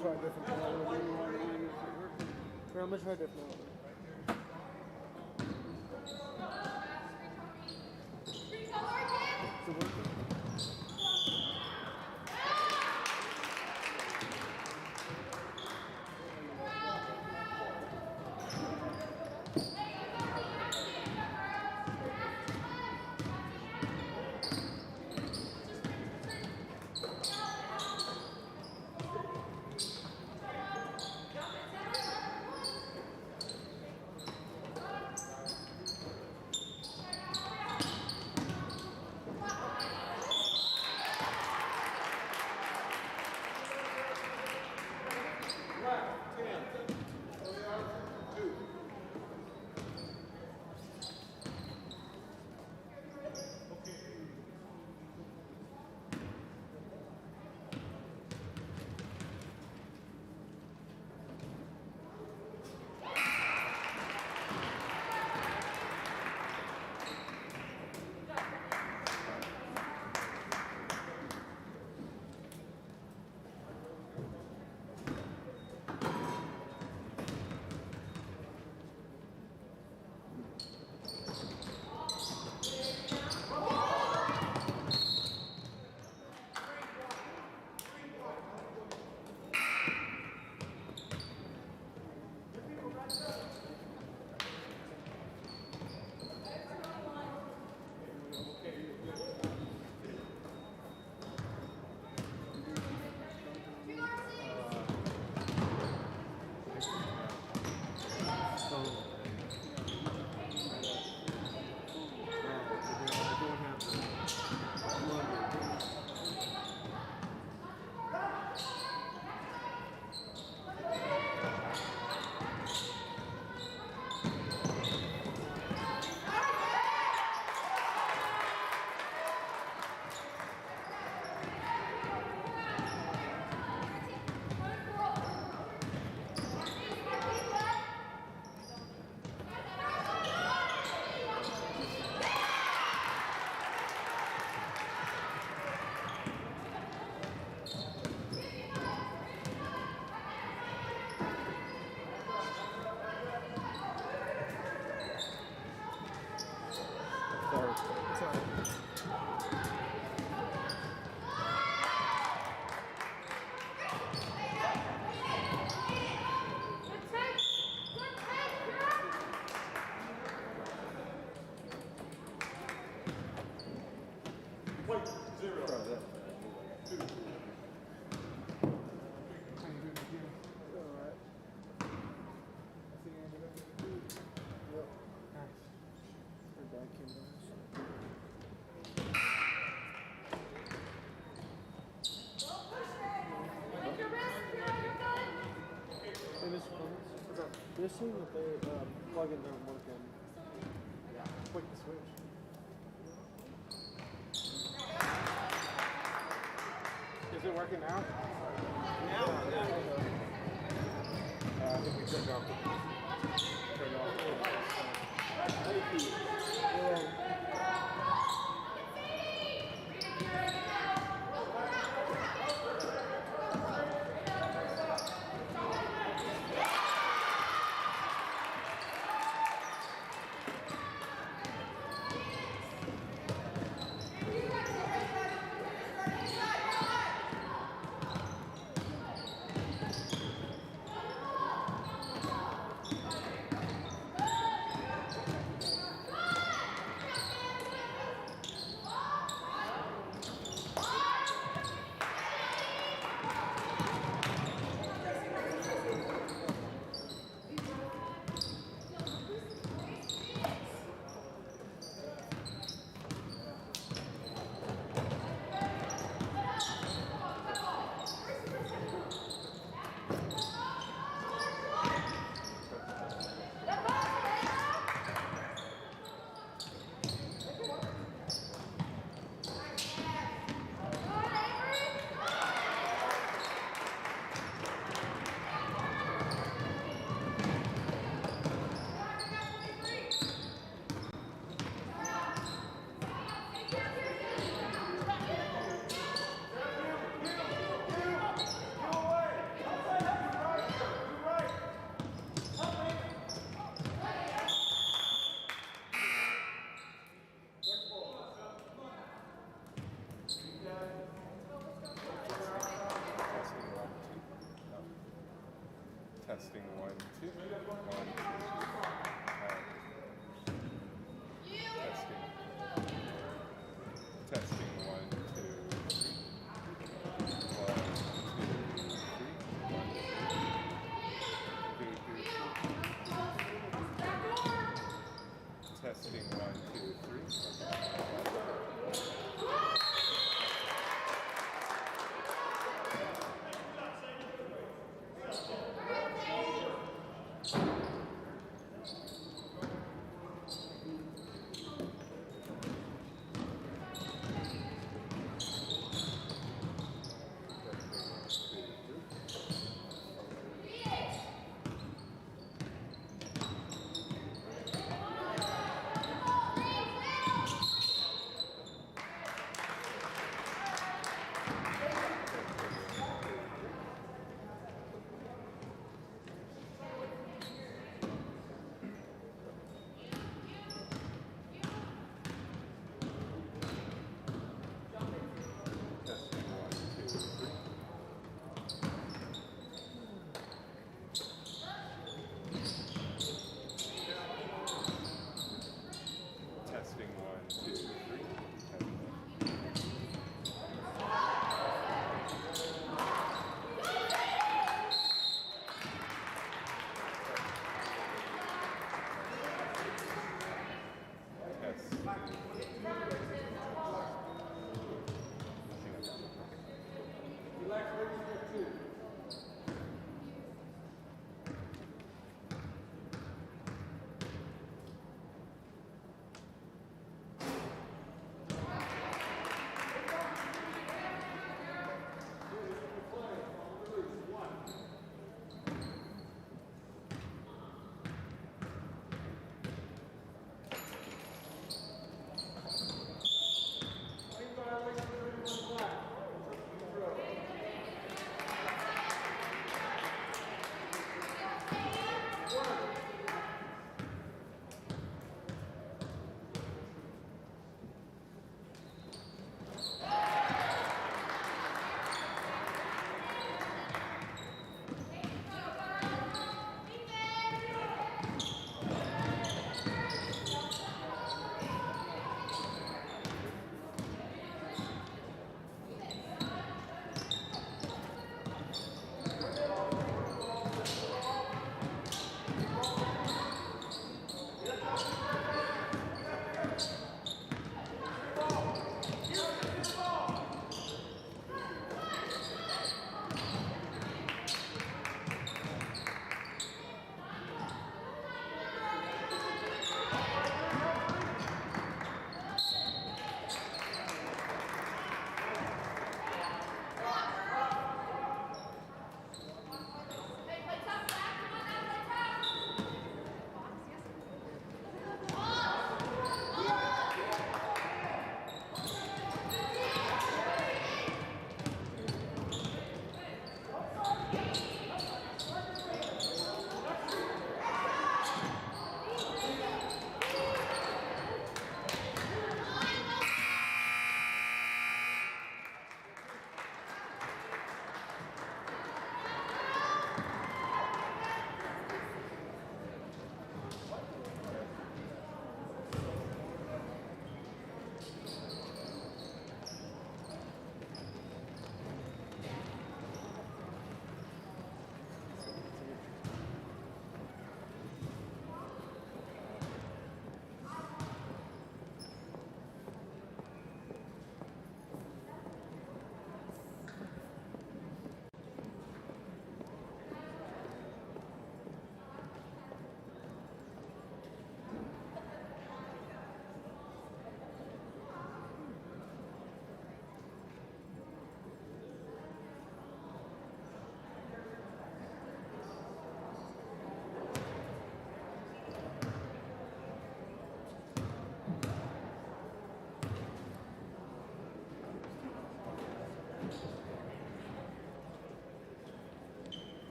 try different color. I'm gonna try different color. Is it working? They're seeing that their plugins aren't working. Quick to switch. Is it working now? I think we turned off. Testing 1, 2. 1, 2. Testing 1, 2, 3. 1, 2, 3. 1, 2, 3. Testing 1, 2, 3. Testing 1, 2, 3.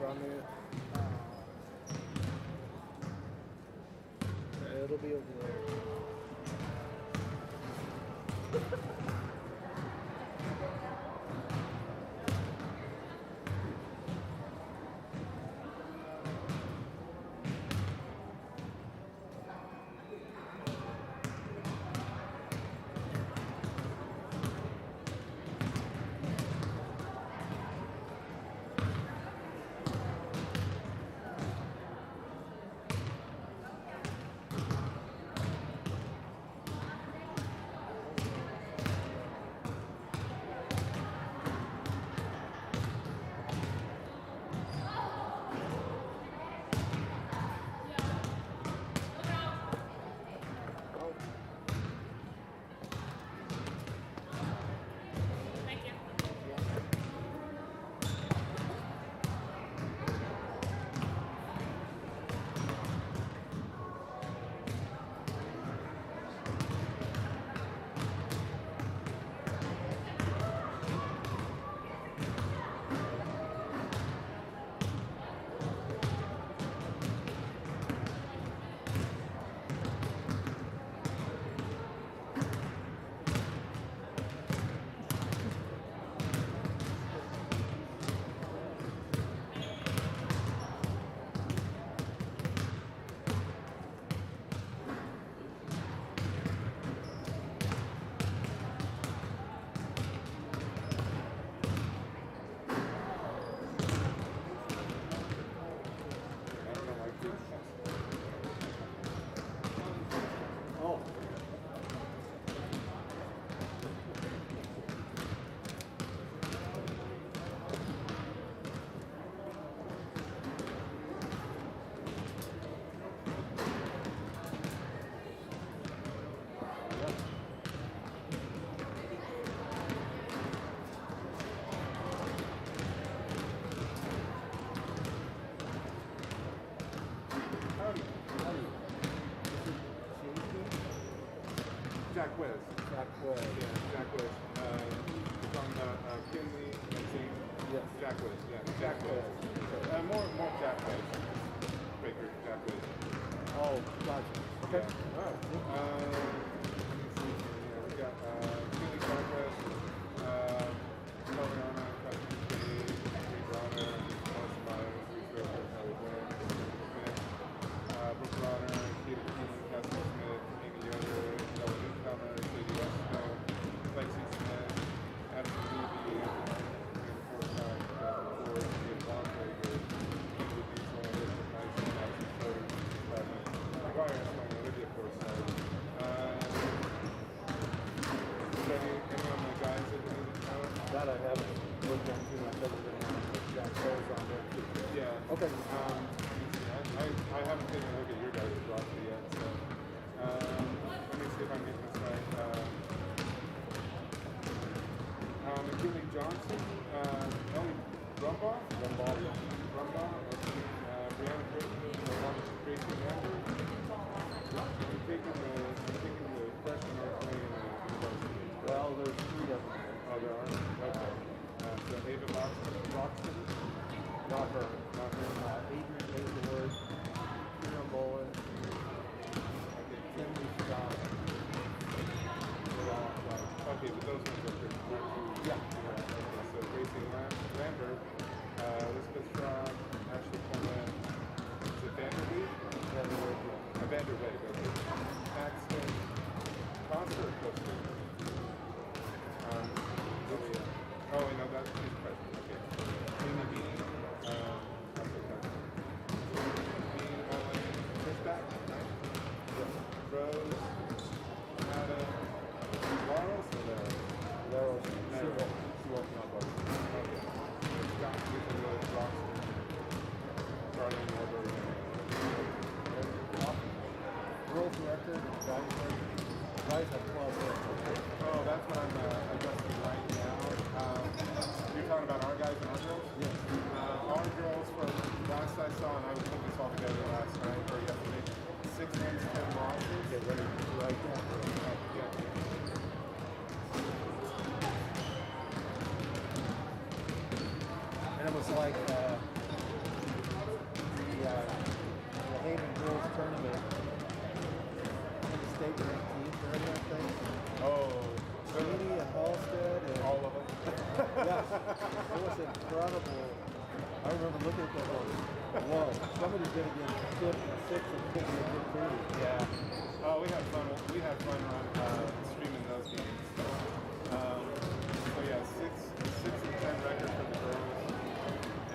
run it. It'll be over there. Jack West. Jack West. Yeah, Jack West. We're talking about Kinley and team. Yes. Jack West. Yeah, Jack West. More Jack West. Baker, Jack West. Oh, gotcha. Okay. Yeah. All right. Let me see here. We got Kinley, Jack West. Caliana, Custom City, Reed Bronner, Morris Myers, Reed Roper, Kelly Wynn, Smith, Brooke Bronner, Keita King, Cassie Smith, Amy Yoder, Noah Newcomer, J.D. Snow, Lexi Smith, Addison Levy, Anthony Forsythe, Ford, David Bontrager, Kimberly Diesel, Elizabeth Tyson, Madison Schroeder, McGuire, Stone, Olivia Forsythe. Any of my guys that we need to know? That I haven't looked into much other than Jack West on there too. Yeah. Okay. I haven't taken a look at your guys' roster yet, so let me see if I'm getting this right. McKinley Johnson, Ellie Rumbaugh, Brianna Britton, Gracie Amber. I'm taking the freshman early Well, there's 3 of them. Oh, there are? Okay. So Ava Roxton? Not her. Adrian Hazelwood, Kieran Mullen, Timmy Scott. Okay, but those ones are pretty cool. Yeah. Okay, so Gracie Lambert, Elizabeth Strong, Ashley Coleman, is it Vanderweed? Vanderway, okay. Paxton, Costa or Costa? Oh, wait, no, that's his president, okay. Amy Bean, Bean, Owen, Fishback, right? Yes. Rose, Adam, Laurel, so Laurel, she won't come up. okay. Scott, Susan, Rose, Roxton, Charlie, Warburg, Girls record, guys have 12 records. oh, that's what I'm adjusting right now. You're talking about our guys and our girls? Yes. Our girls from last I saw, and I was putting this all together last night or yesterday, 6 wins, 10 losses. Get ready to write that. Yeah. And it was like It was incredible. I remember looking at that going, whoa, somebody's going to get 6 and 50 and 15. Yeah. Oh, we had fun. We had fun on streaming those games. So yeah, 6 and 10 record for the girls,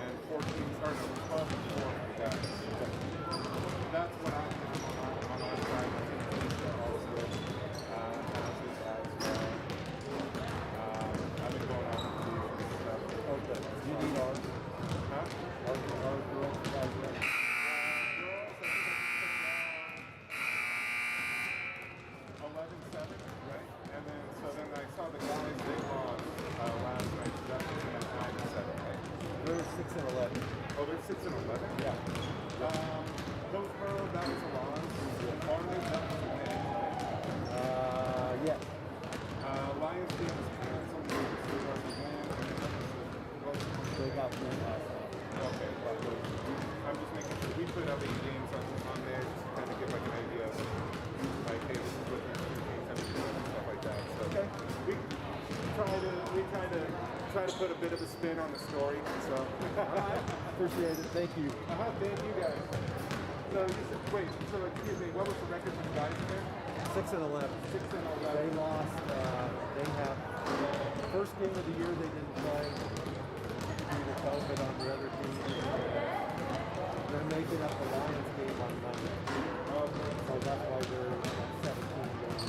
and 14, or no, 12 and 4 for the guys. That's what I'm doing on our side. I think Lisa also has it as well. I've been going out with you and stuff. Okay. You need ours? Huh? Our girls, guys, right? Girls, I think I took 11-7, right? And then I saw the guys, they lost last night. So that's looking at 9-7, right? They're 6 and 11. Oh, they're 6 and 11? Yeah. Hillsborough, that was a loss. Farmers, that was a win, right? Yeah. Lions game was canceled. So that was a win. They got 3 last night. Okay, well, I'm just making sure. We put up 8 games on there just to kind of give like an idea of like, hey, this is what these 2 teams have been doing and stuff like that. So Okay. we try to put a bit of a spin on the story. So Appreciate it. Thank you. thank you guys. So you said, wait, so excuse me, what was the record for the guys again? 6 and 11. 6 and They 11. lost. They have first game of the year they didn't play due to COVID on the other team. They're making up the Lions game on Monday. So that's why they're 17 games.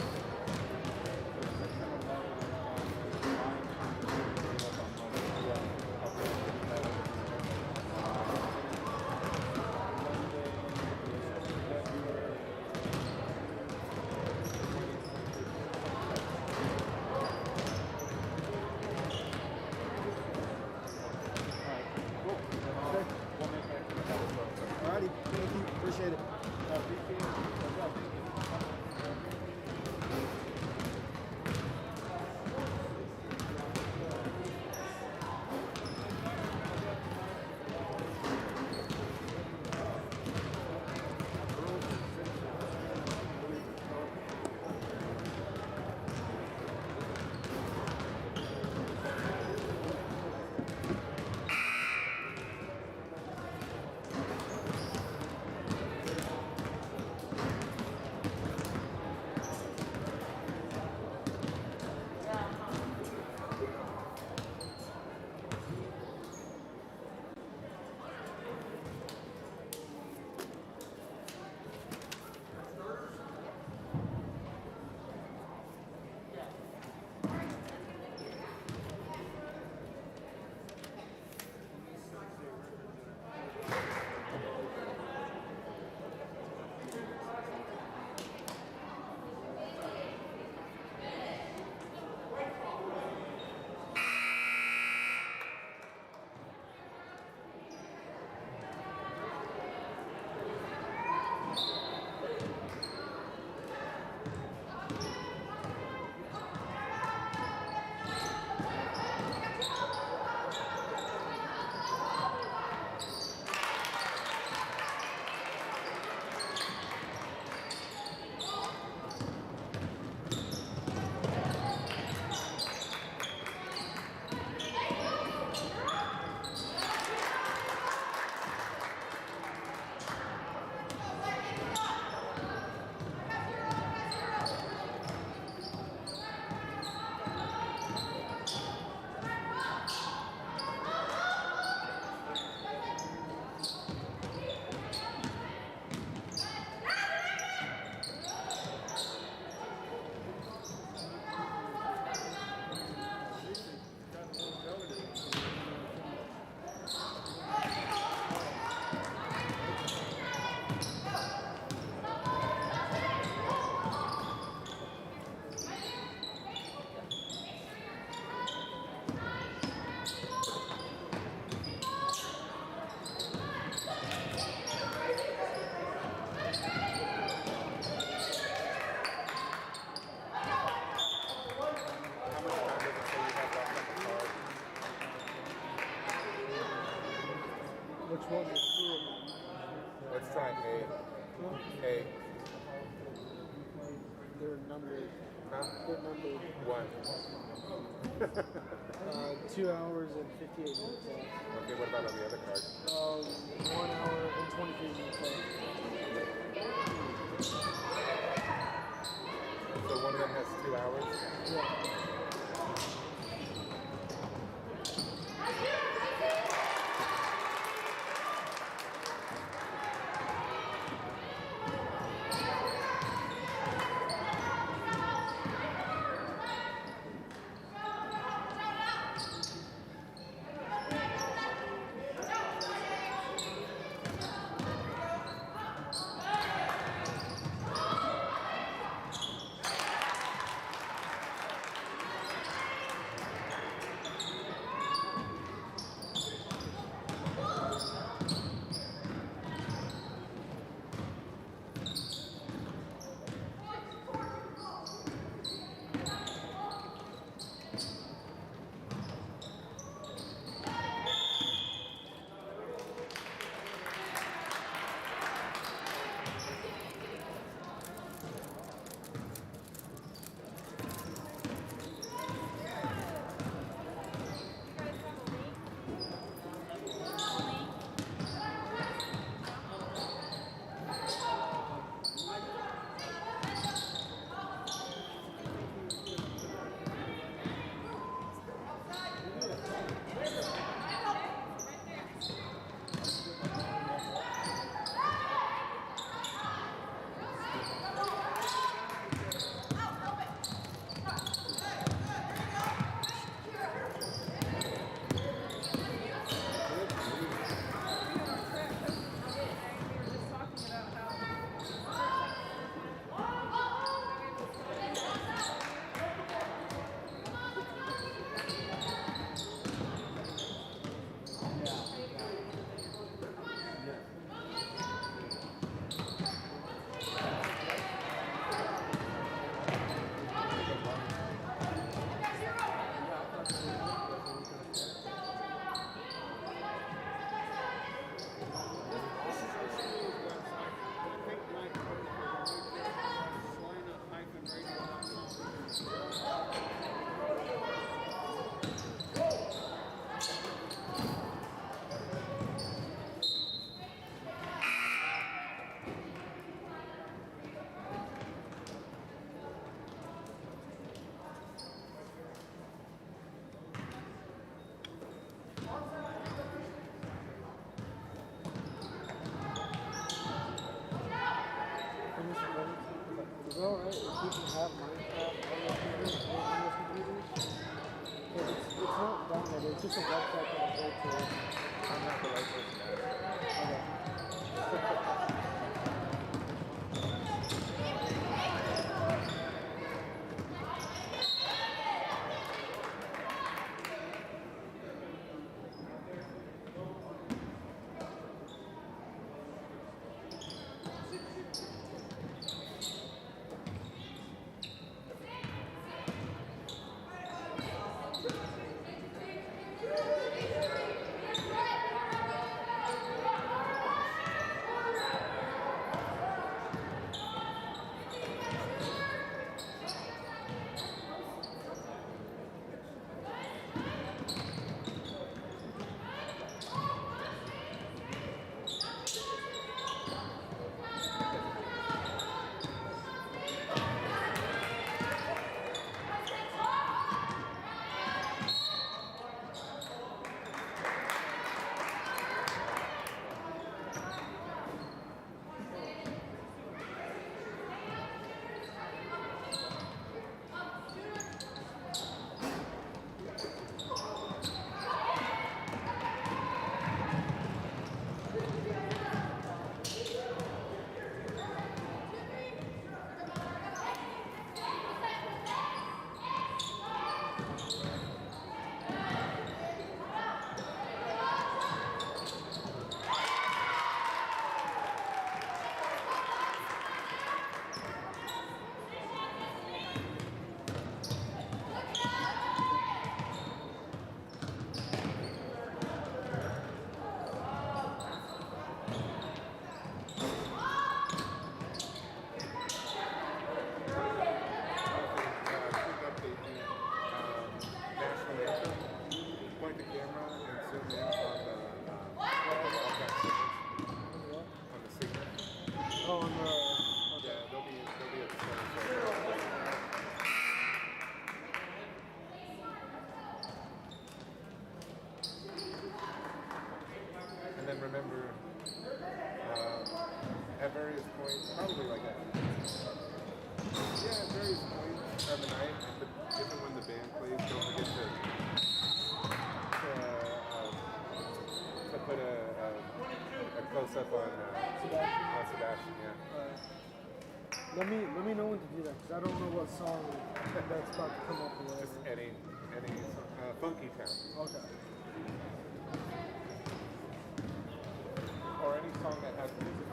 Alrighty, thank you. Appreciate it. Which one is Let's try A. A. They're 9 numbered. Huh? They're numbered. What? 2 hours and 58 minutes left. Okay, what about on the other card? 1 hour and 23 minutes left. So one of them has 2 hours? Yeah. Is it alright if people have Minecraft on their computers? Because it's not downloaded, it's just a website that I go to. I'm not the right person to ask. Okay. at various points of the night, but even when the band plays, don't forget to put a close up on Sebastian. Yeah. Let me know when to do that because I don't know what song that's about to come up or whatever. Just any funky town. Okay. Or any song that has music.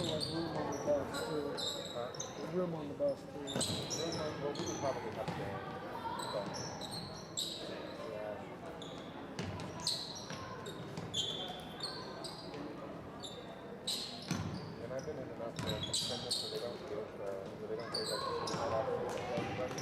also like room on the bus too. Huh? There's room on the bus too. Well, we would probably have to go. But, yeah. And I've been in enough for attendance so they don't give so they don't give like the night option to everybody.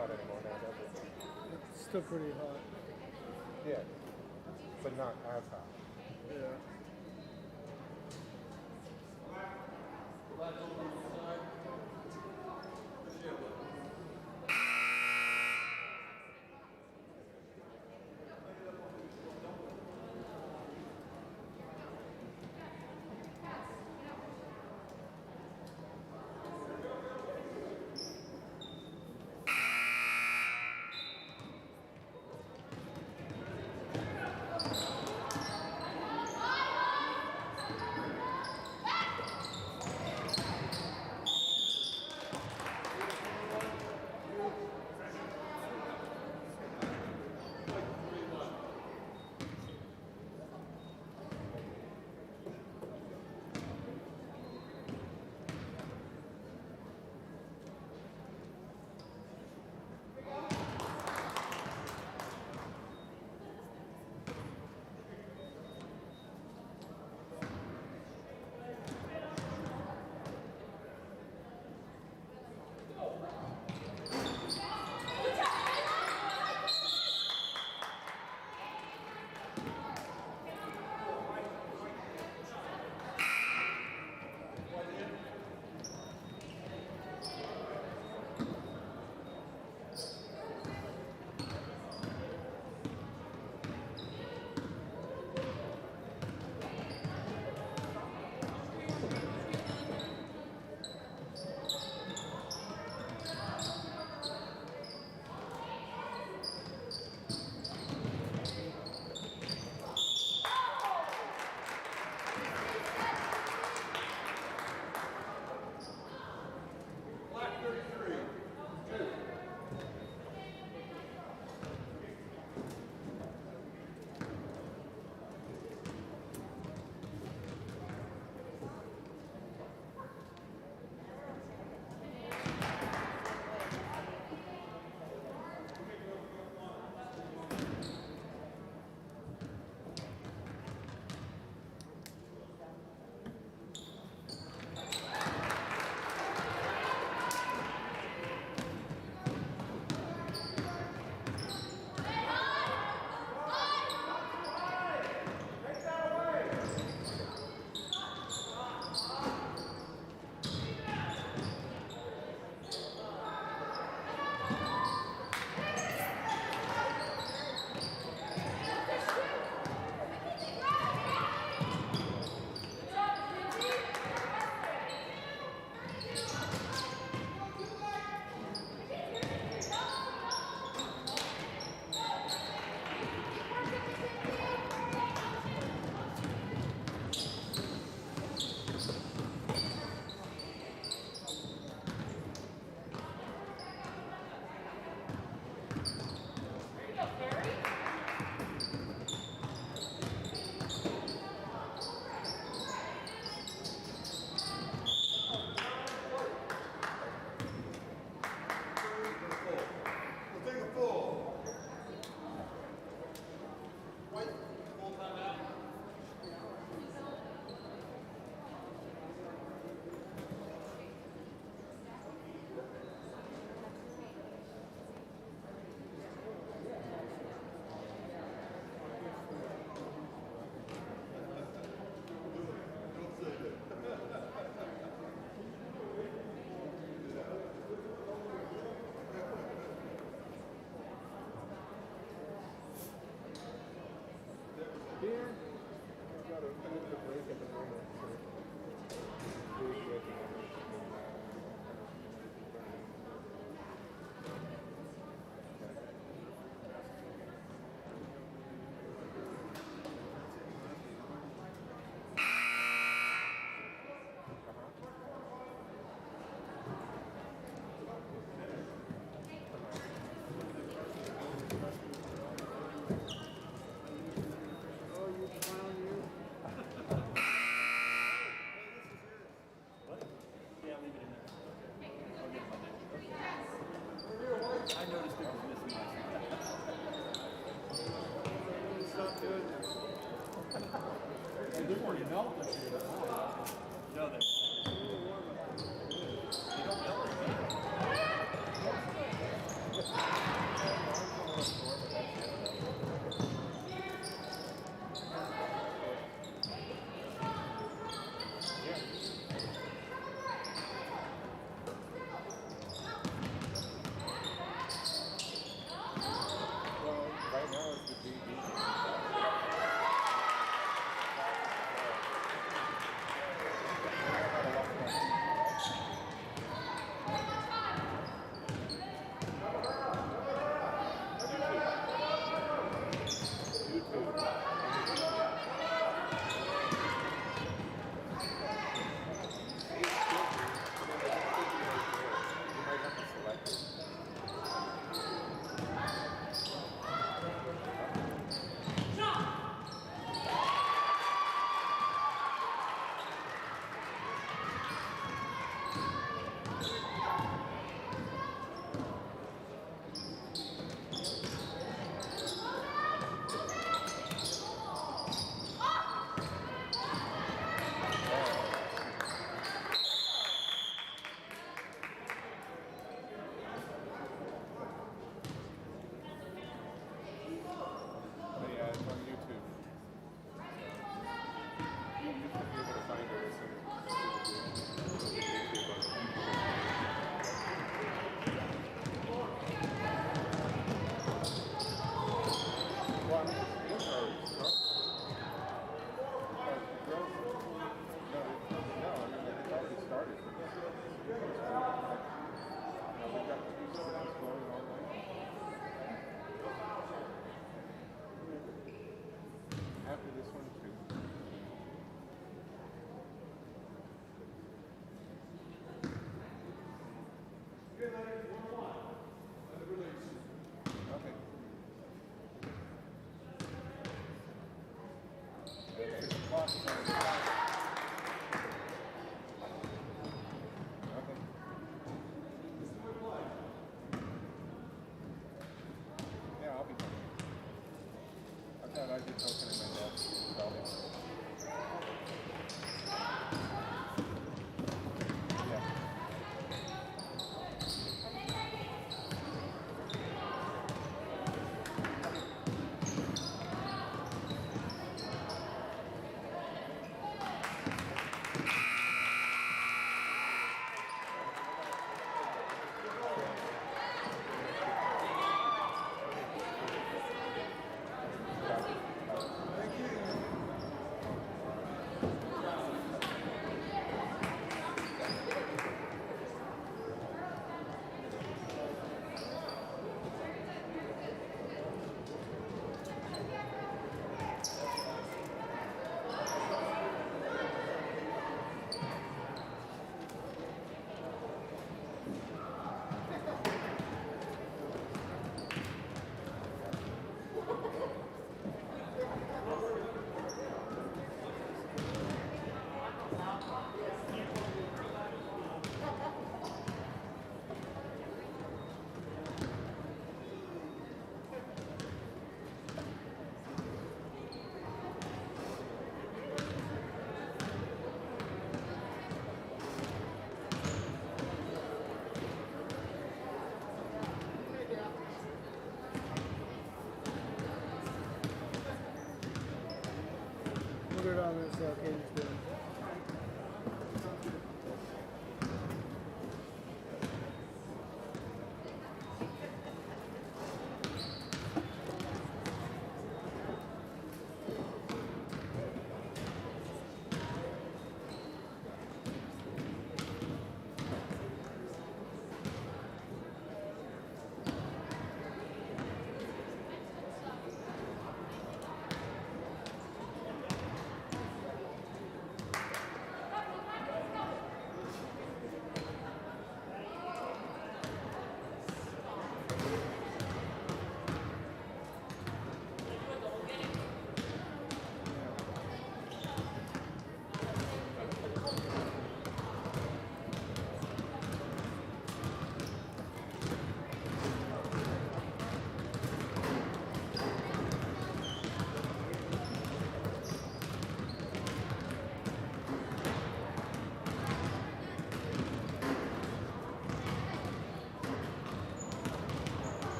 hot anymore now, does it? It's still pretty hot. Yeah, but not as hot. Yeah. I just opened it my desk. Probably. Yeah. Put it on this Katie's doing.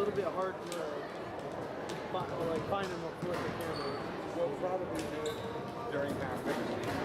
little bit hard to find them with the camera. We'll probably do it during half next week.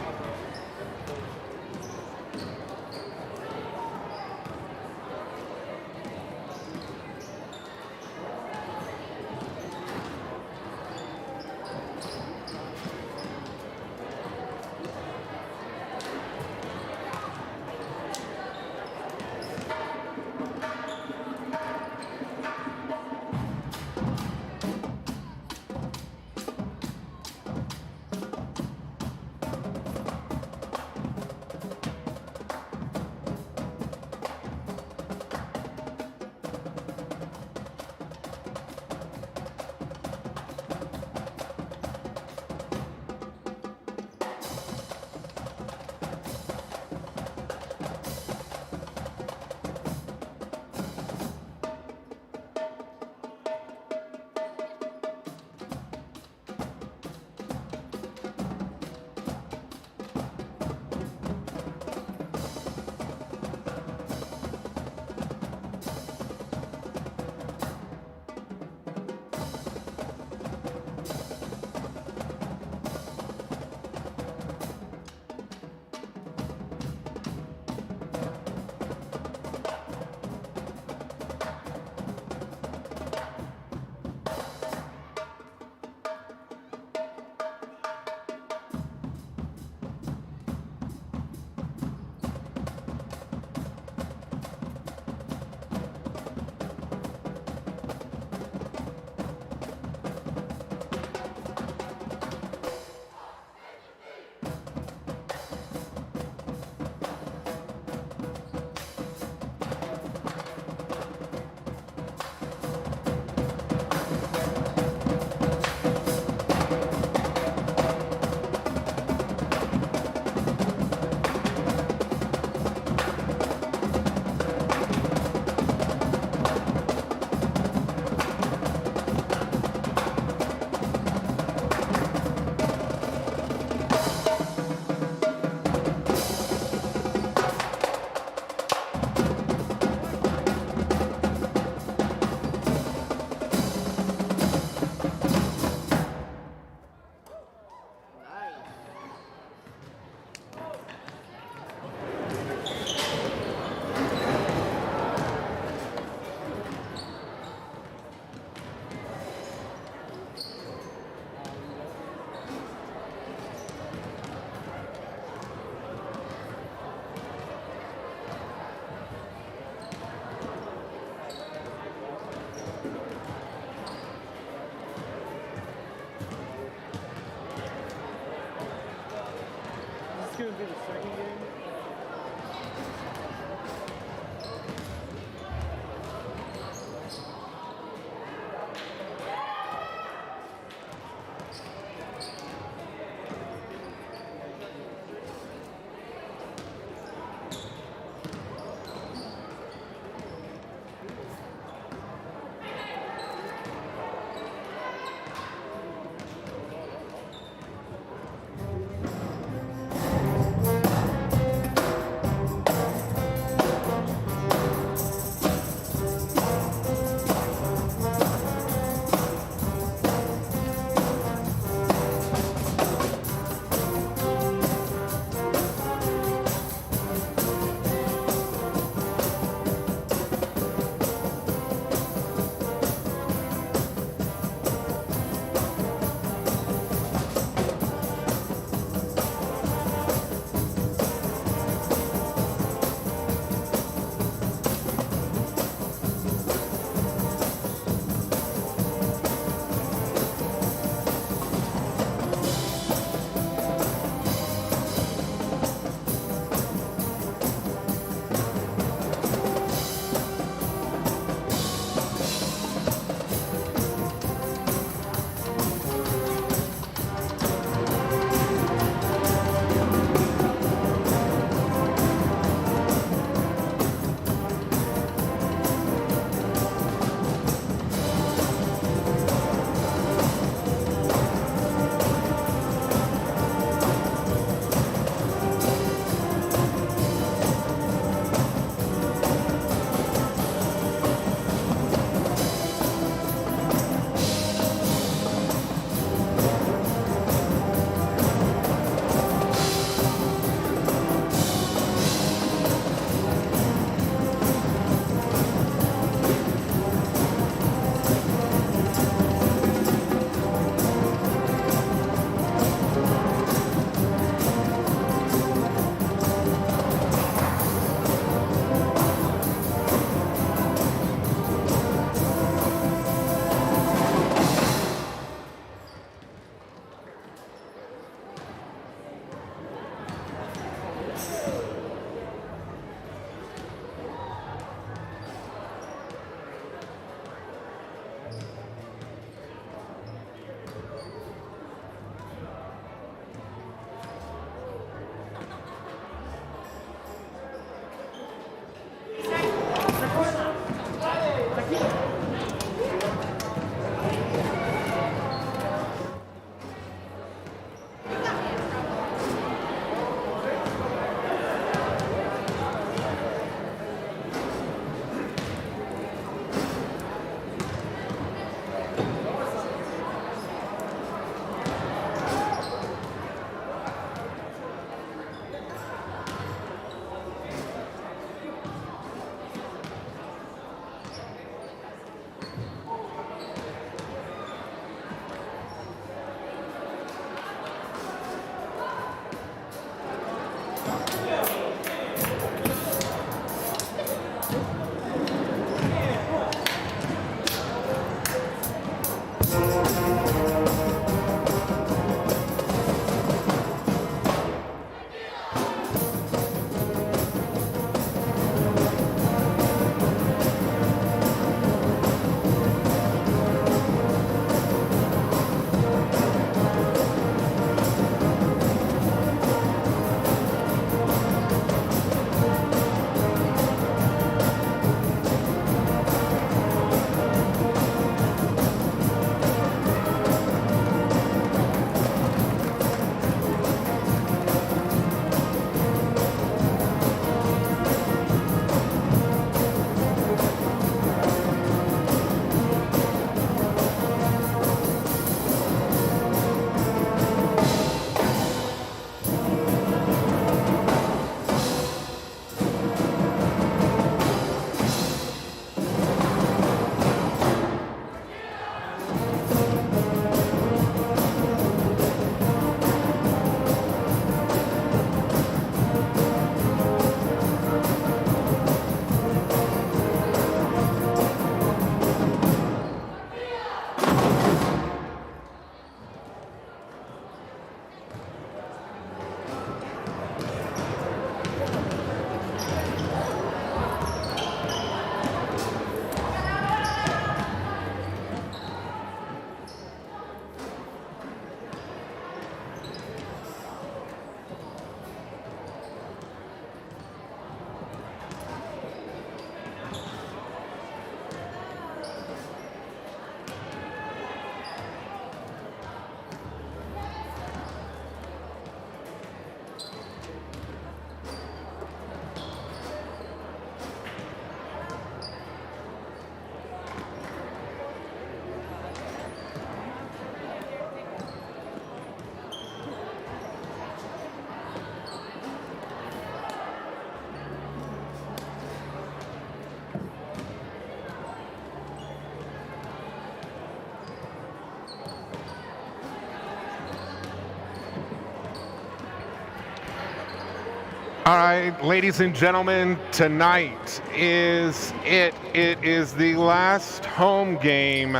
All right, ladies and gentlemen, tonight is it. It is the last home game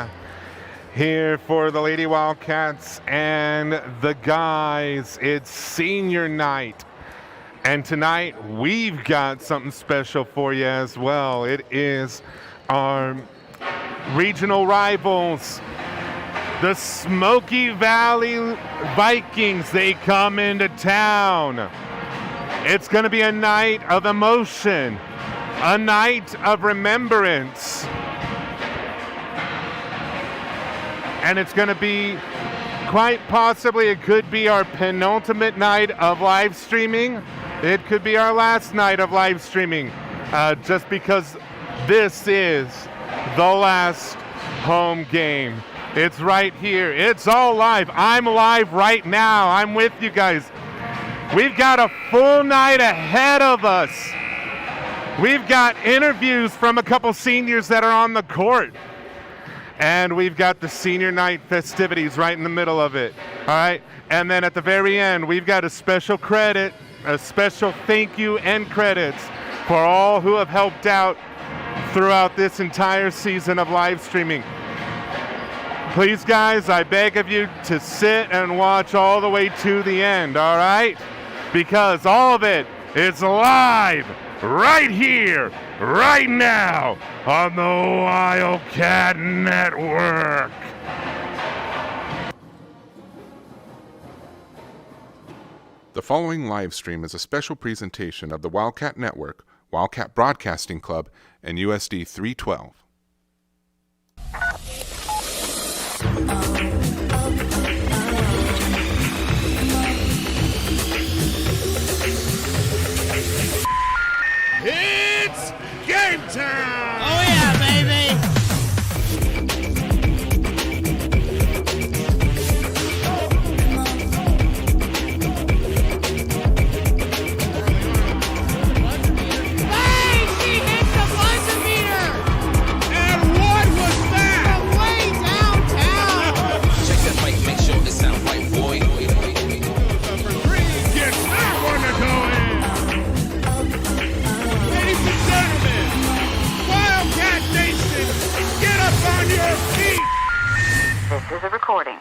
here for the Lady Wildcats and the guys. It's senior night. And tonight we've got something special for you as well. It is our regional rivals, the Smoky Valley Vikings. They come into town. It's going to be a night of emotion, a night of remembrance. And it's going to be quite possibly, it could be our penultimate night of live streaming. It could be our last night of live streaming, just because this is the last home game. It's right here. It's all live. I'm live right now. I'm with you guys. We've got a full night ahead of us. We've got interviews from a couple seniors that are on the court. And we've got the senior night festivities right in the middle of it. All right. And then at the very end, we've got a special credit, a special thank you and credits for all who have helped out throughout this entire season of live streaming. Please, guys, I beg of you to sit and watch all the way to the end, all right? Because all of it is live right here, right now, on the Wildcat Network. The following live stream is a special presentation of the Wildcat Network, Wildcat Broadcasting Club, and USD 312. It's game time! Oh yeah, baby! Hey, she hit the buzzer meter! And what was that? From way downtown! Check that mic, make sure it sound right, boy. For three, get that one to go in! Ladies and gentlemen, Wildcat Nation, get up on your feet! This is a recording.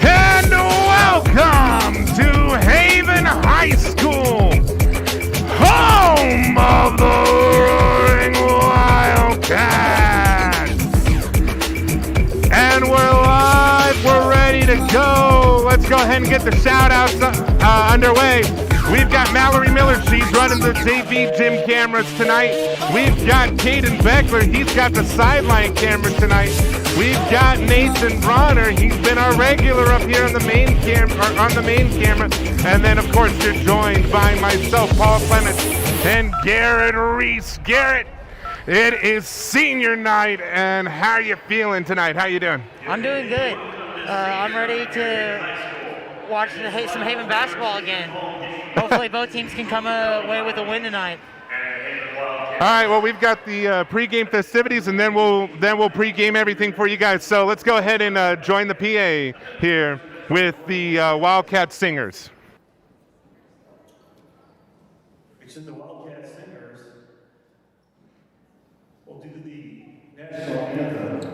And welcome to Haven High School, home of the Roaring Wildcats. And we're live, we're ready to go. Let's go ahead and get the shout outs underway. We've got Mallory Miller, she's running the JV gym cameras tonight. We've got Caden Beckler, he's got the sideline camera tonight. We've got Nathan Bronner, he's been our regular up here on the main camera. And then of course you're joined by myself, Paul Clements, and Garrett Reese. Garrett, it is senior night, and how are you feeling tonight? How you doing? I'm doing good. I'm ready to watch some Haven basketball again. Hopefully both teams can come away with a win tonight. All right, well, we've got the pregame festivities, and then we'll pregame everything for you guys. So let's go ahead and join the PA here with the Wildcat Singers. Mixing the Wildcat Singers will do the national anthem.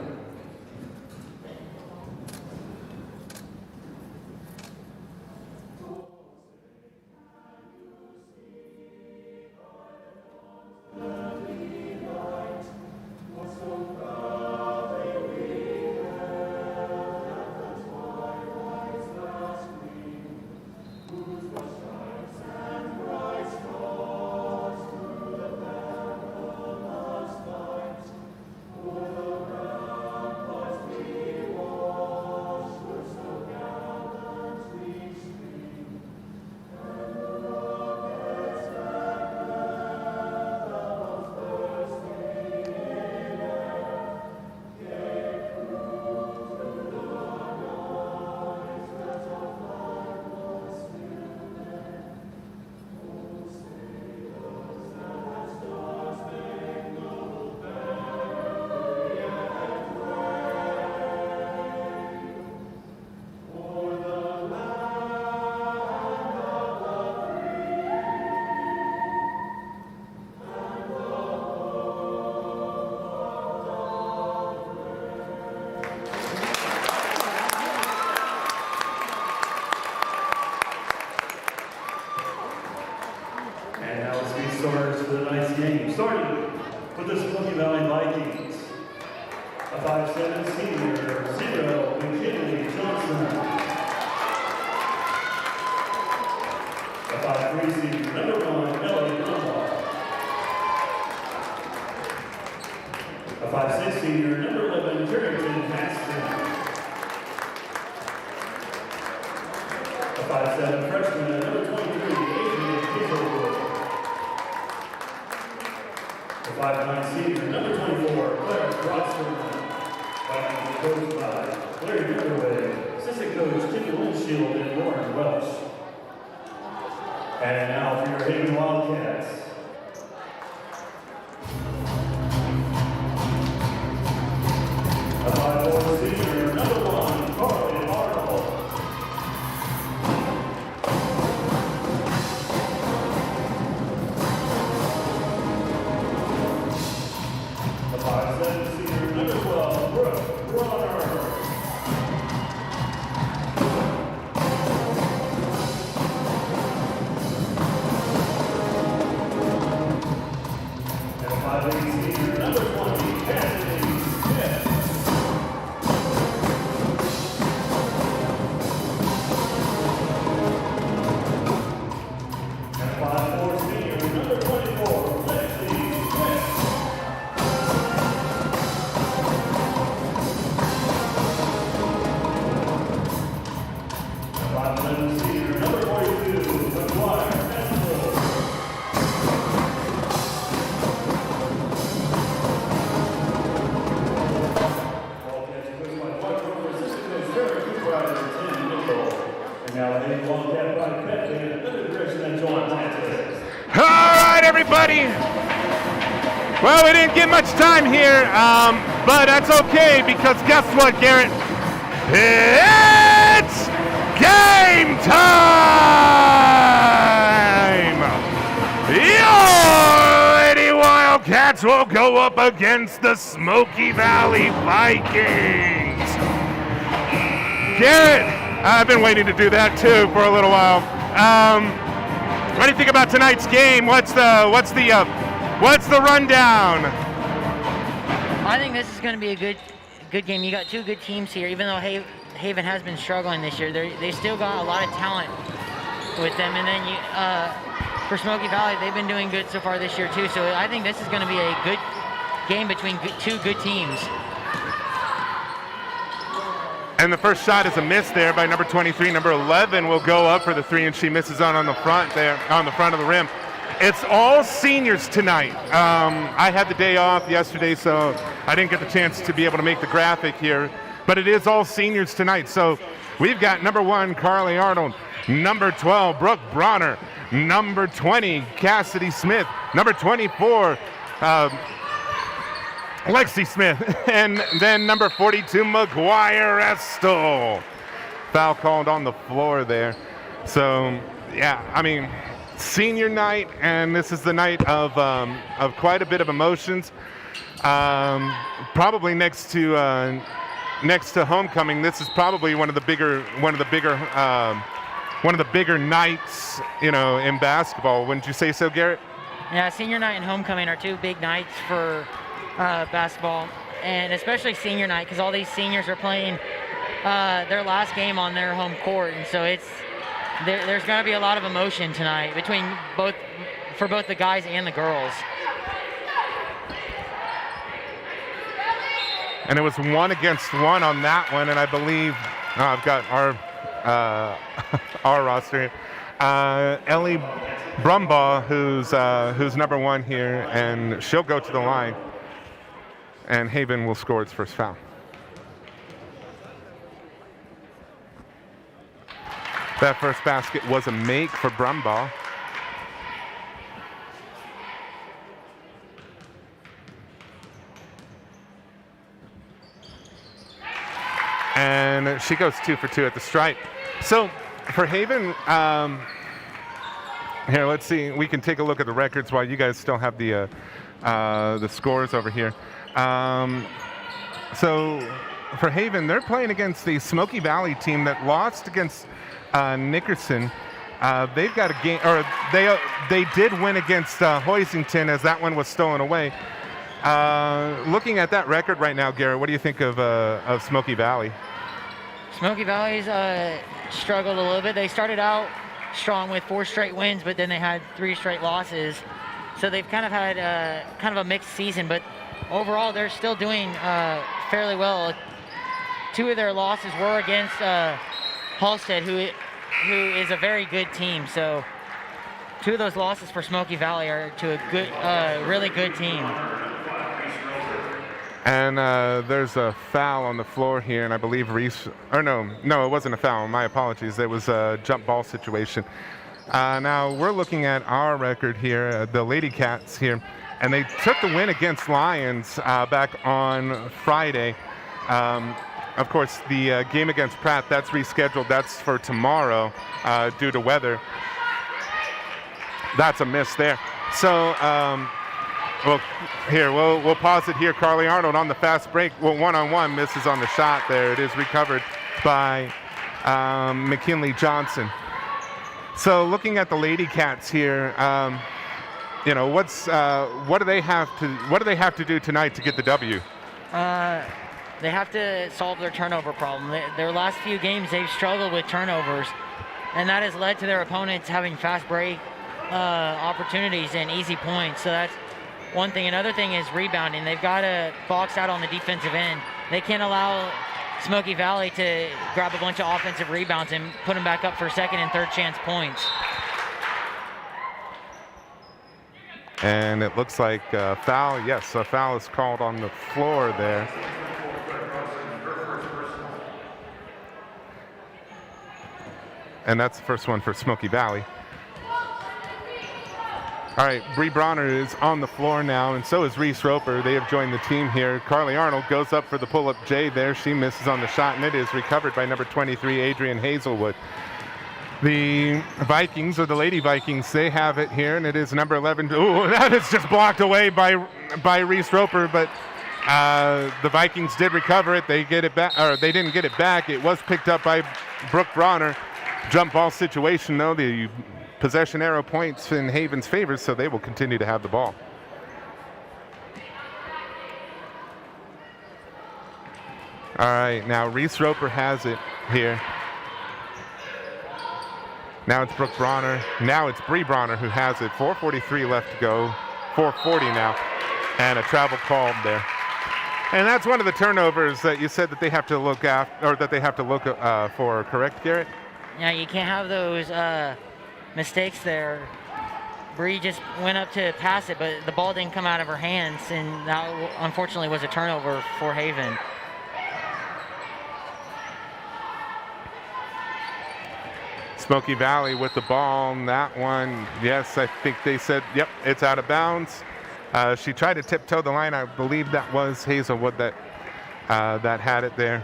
A 5'7" senior, 0, McKinley Johnson. A 5'3" senior, number 1, Ellie Dunbar. A 5'6" senior, number 11, Carrington Haston. A 5'7" freshman, number 23, Adrian Hazelwood. A 5'9" senior, number 24, Claire Broxton. Vikings coached by Larry Underway, assistant coach Timmy Windshield and Lauren Welsh. And now for your Haven Wildcats. A 5'4" senior, number 1, Carly Arnold. A 5'7" senior, number 12, Brooke Bronner. And a 5'8" senior, number 20, Cassidy Smith. And a 5'4" senior, number 24, Lexi Smith. And a 5'11" senior, number 42, McGuire Festival. Wildcats coached by Dwight Roper, assistant coach Derek Cooper, and Tim Nickel. And now the head Wildcat by Beck in another direction and John Santos. All right, everybody. Well, we didn't get much time here, but that's okay because guess what, Garrett? It's game time! Your Lady Wildcats will go up against the Smoky Valley Vikings. Garrett, I've been waiting to do that too for a little while. What do you think about tonight's game? What's the rundown? I think this is going to be a good game. You got two good teams here. Even though Haven has been struggling this year, they still got a lot of talent with them. And then for Smoky Valley, they've been doing good so far this year too. So I think this is going to be a good game between two good teams. And the first shot is a miss there by number 23. Number 11 will go up for the three, and she misses on the front there, on the front of the rim. It's all seniors tonight. I had the day off yesterday, so I didn't get the chance to be able to make the graphic here. But it is all seniors tonight. So we've got number 1, Carly Arnold. Number 12, Brooke Bronner. Number 20, Cassidy Smith. Number 24, Lexi Smith. And then number 42, McGuire Estel. Foul called on the floor there. So, yeah, I mean, senior night, and this is the night of quite a bit of emotions. Probably next to homecoming, this is probably one of the bigger nights, you know, in basketball. Wouldn't you say so, Garrett? Yeah, senior night and homecoming are two big nights for basketball, and especially senior night because all these seniors are playing their last game on their home court, and so there's going to be a lot of emotion tonight for both the guys and the girls. And it was 1 against 1 on that one, and I believe I've got our roster here. Ellie Brumbaugh, who's number 1 here, and she'll go to the line, and Haven will score its first foul. That first basket was a make for Brumbaugh. And she goes 2 for 2 at the stripe. So for Haven, here, let's see. We can take a look at the records while you guys still have the scores over here. So for Haven, they're playing against the Smoky Valley team that lost against Nickerson. They've got a game, or they did win against Hoisington, as that one was stolen away. Looking at that record right now, Garrett, what do you think of Smoky Valley? Smoky Valley's struggled a little bit. They started out strong with 4 straight wins, but then they had 3 straight losses. So they've kind of had kind of a mixed season, but overall they're still doing fairly well. 2 of their losses were against Halstead, who is a very good team. So 2 of those losses for Smoky Valley are to a good, really good team. And there's a foul on the floor here, and I believe Reese, or no, it wasn't a foul, my apologies. It was a jump ball situation. Now we're looking at our record here, the Lady Cats here, and they took the win against Lions back on Friday. Of course, the game against Pratt, that's rescheduled. That's for tomorrow due to weather. That's a miss there. So, well, here, we'll pause it here. Carly Arnold on the fast break. Well, one-on-one misses on the shot there. It is recovered by McKinley Johnson. So looking at the Lady Cats here, you know, what do they have to do tonight to get the W? They have to solve their turnover problem. Their last few games, they've struggled with turnovers, and that has led to their opponents having fast break opportunities and easy points. So that's one thing. Another thing is rebounding. They've got to box out on the defensive end. They can't allow Smoky Valley to grab a bunch of offensive rebounds and put them back up for second and third chance points. And it looks like a foul. Yes, a foul is called on the floor there. And that's the first one for Smoky Valley. All right, Bree Bronner is on the floor now, and so is Reese Roper. They have joined the team here. Carly Arnold goes up for the pull-up J there. She misses on the shot, and it is recovered by number 23, Adrian Hazelwood. The Vikings, or the Lady Vikings, they have it here, and it is number 11. Ooh, that is just blocked away by Reese Roper, but the Vikings did recover it. They get it back, or they didn't get it back. It was picked up by Brooke Bronner. Jump ball situation, though. The possession arrow points in Haven's favor, so they will continue to have the ball. All right, now Reese Roper has it here. Now it's Brooke Bronner. Now it's Bree Bronner who has it. 4:43 left to go. 4:40 now, and a travel called there. And that's one of the turnovers that you said that they have to look after, or that they have to look for. Correct, Garrett? Yeah, you can't have those mistakes there. Bree just went up to pass it, but the ball didn't come out of her hands, and that unfortunately was a turnover for Haven. Smoky Valley with the ball. That one, yes, I think they said, yep, it's out of bounds. She tried to tiptoe the line. I believe that was Hazelwood that had it there.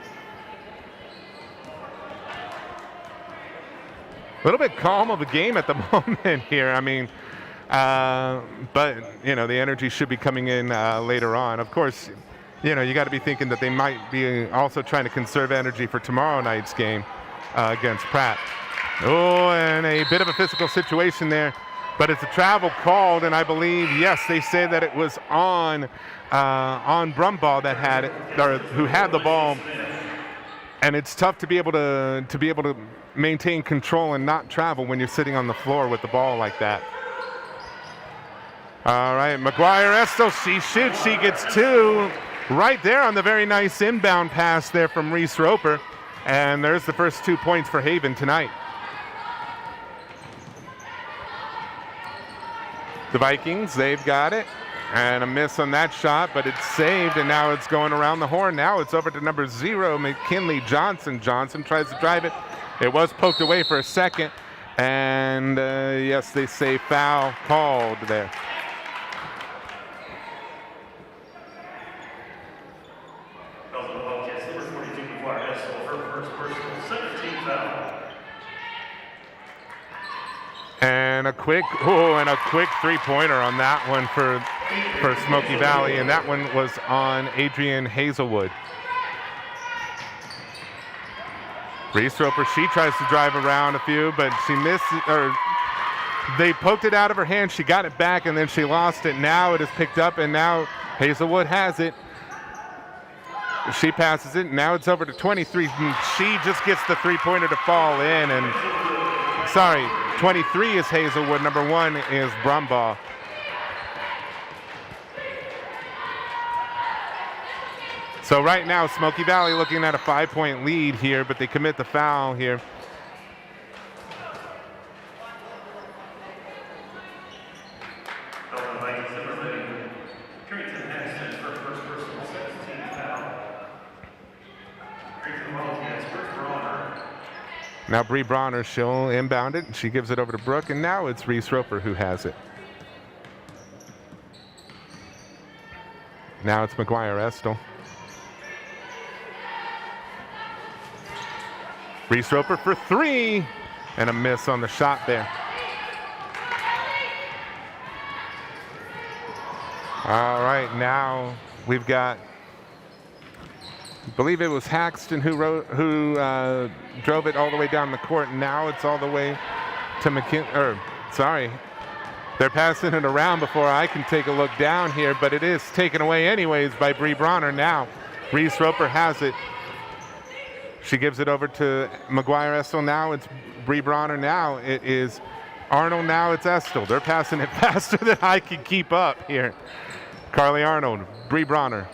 A little bit calm of a game at the moment here. I mean, but, you know, the energy should be coming in later on. Of course, you know, you got to be thinking that they might be also trying to conserve energy for tomorrow night's game against Pratt. Oh, and a bit of a physical situation there, but it's a travel called, and I believe, yes, they say that it was on Brumball that had it, or who had the ball, and it's tough to be able to maintain control and not travel when you're sitting on the floor with the ball like that. All right, McGuire Estel, she shoots, she gets 2 right there on the very nice inbound pass there from Reese Roper, and there's the first 2 points for Haven tonight. The Vikings, they've got it, and a miss on that shot, but it's saved, and now it's going around the horn. Now it's over to number 0, McKinley Johnson. Johnson tries to drive it. It was poked away for a second, and yes, they say foul called there. Wildcats, number 42, McGuire Estel, her first personal, 17th foul. And a quick three-pointer on that one for Smoky Valley, and that one was on Adrian Hazelwood. Reese Roper, she tries to drive around a few, but she missed, or they poked it out of her hand. She got it back, and then she lost it. Now it is picked up, and now Hazelwood has it. She passes it. Now it's over to 23. She just gets the three-pointer to fall in. And sorry, 23 is Hazelwood. Number 1 is Brumbaugh. So right now, Smoky Valley looking at a 5-point lead here, but they commit the foul here. Now Bree Bronner, she'll inbound it. She gives it over to Brooke, and now it's Reese Roper who has it. Now it's McGuire Estill. Reese Roper for 3, and a miss on the shot there. All right, now we've got, I believe it was Haxton who drove it all the way down the court. Now it's all the way to they're passing it around before I can take a look down here, but it is taken away anyways by Bree Bronner now. Reese Roper has it. She gives it over to McGuire Estill. Now it's Bree Bronner. Now it is Arnold. Now it's Estill. They're passing it faster than I can keep up here. Carly Arnold, Bree Bronner.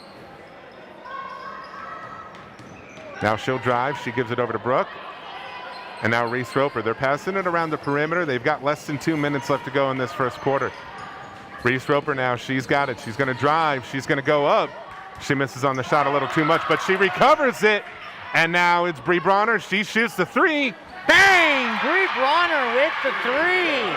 Now she'll drive. She gives it over to Brooke. And now Reese Roper. They're passing it around the perimeter. They've got less than 2 minutes left to go in this first quarter. Reese Roper now, she's got it. She's going to drive. She's going to go up. She misses on the shot a little too much, but she recovers it. And now it's Bree Bronner. She shoots the 3. Bang! Bree Bronner with the 3.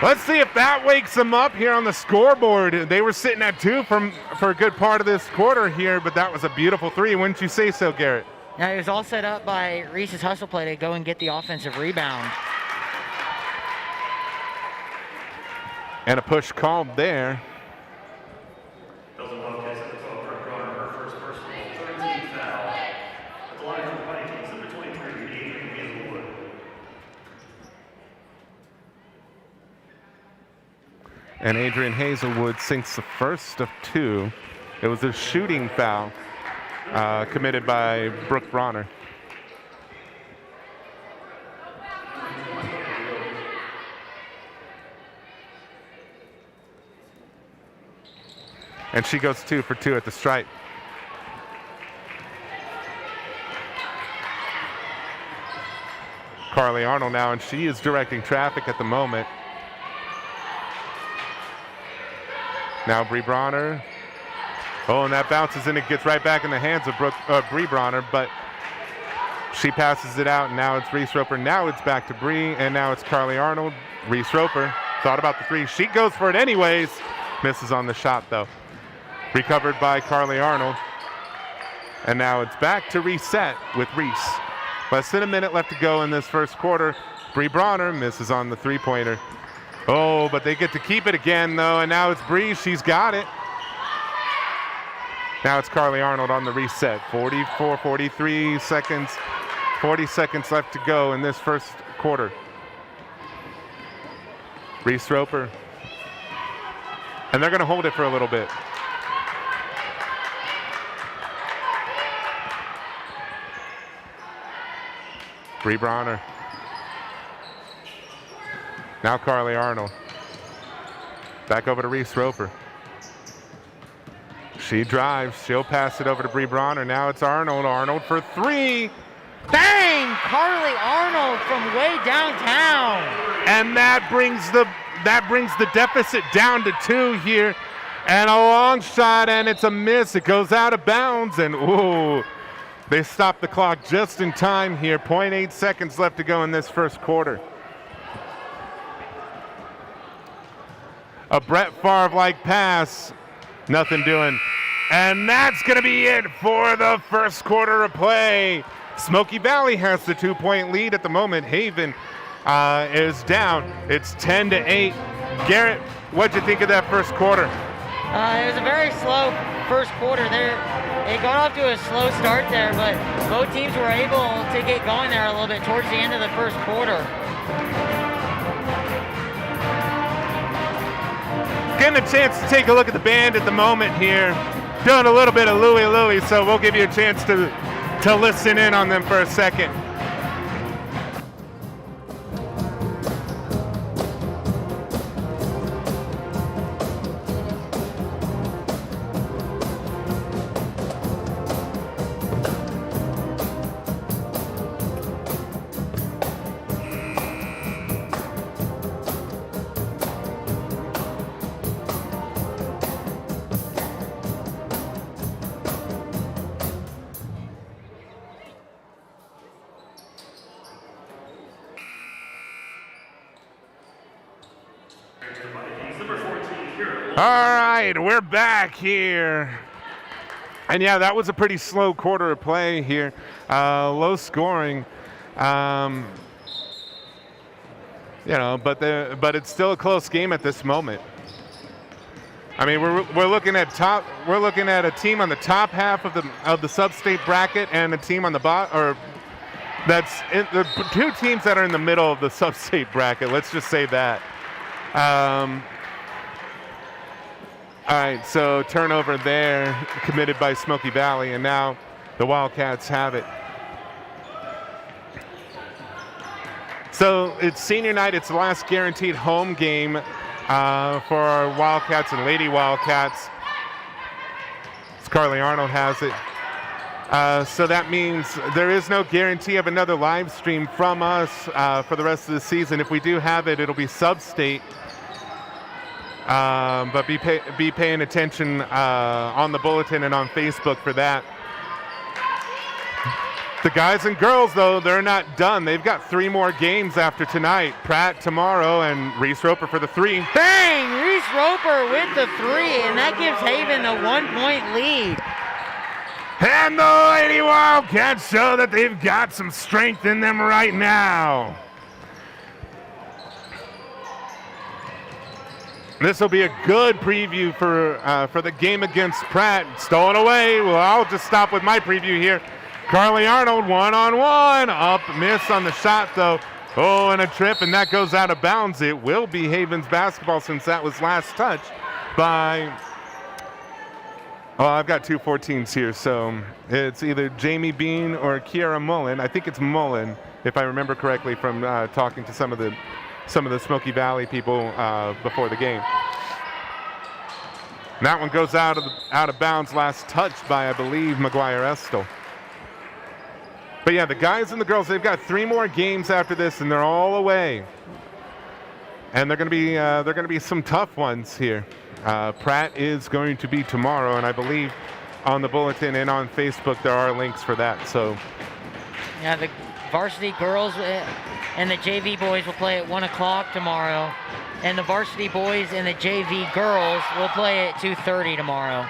Let's see if that wakes them up here on the scoreboard. They were sitting at 2 for a good part of this quarter here, but that was a beautiful 3. Wouldn't you say so, Garrett? Now it was all set up by Reese's hustle play to go and get the offensive rebound. And a push called there. Wildcats at the 12 for Bronner, her first personal 13th foul. At the line for the Vikings, number 23, Adrian Hazelwood. And Adrian Hazelwood sinks the first of 2. It was a shooting foul committed by Brooke Bronner. And she goes 2 for 2 at the stripe. Carly Arnold now, and she is directing traffic at the moment. Now Bree Bronner. Oh, and that bounces in. It gets right back in the hands of Bree Bronner, but she passes it out, and now it's Reese Roper. Now it's back to Bree, and now it's Carly Arnold. Reese Roper thought about the 3. She goes for it anyways. Misses on the shot, though. Recovered by Carly Arnold. And now it's back to reset with Reese. Less than a minute left to go in this first quarter. Bree Bronner misses on the 3-pointer. Oh, but they get to keep it again, though, and now it's Bree. She's got it. Now it's Carly Arnold on the reset. 43 seconds. 40 seconds left to go in this first quarter. Reese Roper. And they're going to hold it for a little bit. Bree Bronner. Now Carly Arnold. Back over to Reese Roper. She drives. She'll pass it over to Bree Bronner. Now it's Arnold. Arnold for 3. Bang! Carly Arnold from way downtown. And that brings the deficit down to 2 here. And a long shot, and it's a miss. It goes out of bounds, and ooh, they stop the clock just in time here. 0.8 seconds left to go in this first quarter. A Brett Favre-like pass. Nothing doing. And that's going to be it for the first quarter of play. Smoky Valley has the 2-point lead at the moment. Haven is down. It's 10-8. Garrett, what'd you think of that first quarter? It was a very slow first quarter. It got off to a slow start there, but both teams were able to get going there a little bit towards the end of the first quarter. getting a chance to take a look at the band at the moment here. Doing a little bit of Louie Louie, so we'll give you a chance to listen in on them for a second. All right, we're back here. And yeah, that was a pretty slow quarter of play here. Low scoring. You know, but it's still a close game at this moment. I mean, we're looking at a team on the top half of the sub-state bracket and a team on the bottom, or that's the two teams that are in the middle of the sub-state bracket. Let's just say that. All right, so turnover there committed by Smoky Valley, and now the Wildcats have it. So it's senior night. It's the last guaranteed home game for our Wildcats and Lady Wildcats. Carly Arnold has it. So that means there is no guarantee of another live stream from us for the rest of the season. If we do have it, it'll be sub-state. But be paying attention on the bulletin and on Facebook for that. The guys and girls, though, they're not done. They've got 3 more games after tonight. Pratt tomorrow and Reese Roper for the 3. Bang! Reese Roper with the 3, and that gives Haven a 1-point lead. And the Lady Wildcats show that they've got some strength in them right now. This will be a good preview for the game against Pratt. Stolen away. Well, I'll just stop with my preview here. Carly Arnold, one-on-one. Up, miss on the shot, though. Oh, and a trip, and that goes out of bounds. It will be Haven's basketball since that was last touched by... Oh, I've got 2 14s here, so it's either Jamie Bean or Kiara Mullen. I think it's Mullen, if I remember correctly from talking to some of the Smoky Valley people before the game. That one goes out of bounds, last touched by, I believe, McGuire Estel. But yeah, the guys and the girls, they've got 3 more games after this, and they're all away. And they're going to be some tough ones here. Pratt is going to be tomorrow, and I believe on the bulletin and on Facebook there are links for that. So yeah, the varsity girls and the JV boys will play at 1 o'clock tomorrow, and the varsity boys and the JV girls will play at 2:30 tomorrow.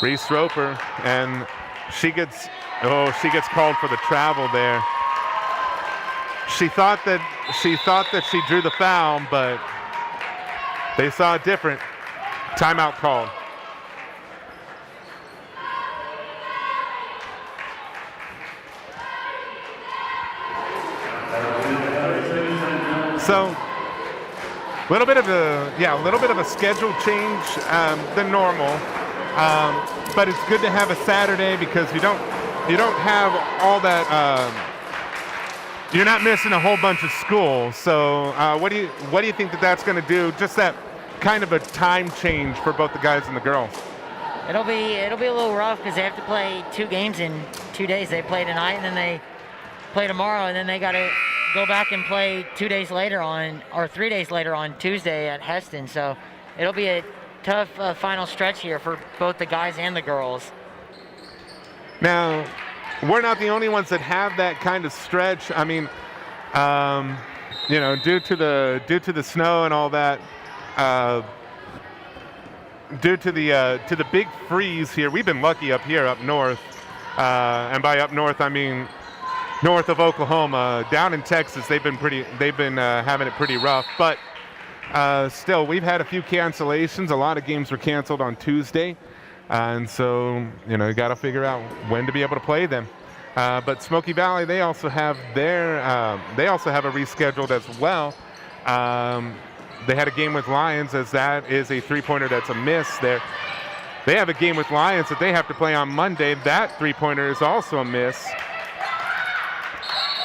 Reese Roper, and she gets called for the travel there. She thought that she drew the foul, but they saw it different. Timeout called. So, a little bit of a schedule change than normal, but it's good to have a Saturday because you don't have all that. You're not missing a whole bunch of school. So, what do you think that's going to do? Just that kind of a time change for both the guys and the girls. It'll be a little rough because they have to play 2 games in 2 days. They play tonight and then they play tomorrow, and then they got to go back and play 2 days later or 3 days later on Tuesday at Heston. So it'll be a tough final stretch here for both the guys and the girls. Now, we're not the only ones that have that kind of stretch. I mean, due to the snow and all that, due to the big freeze here, we've been lucky up here up north, and by up north I mean north of Oklahoma. Down in Texas, they've been having it pretty rough, but still, we've had a few cancellations. A lot of games were canceled on Tuesday, and so you got to figure out when to be able to play them. But Smoky Valley, they also have a rescheduled as well. they had a game with Lions, as that is a three-pointer that's a miss there. They have a game with Lions that they have to play on Monday. That three-pointer is also a miss.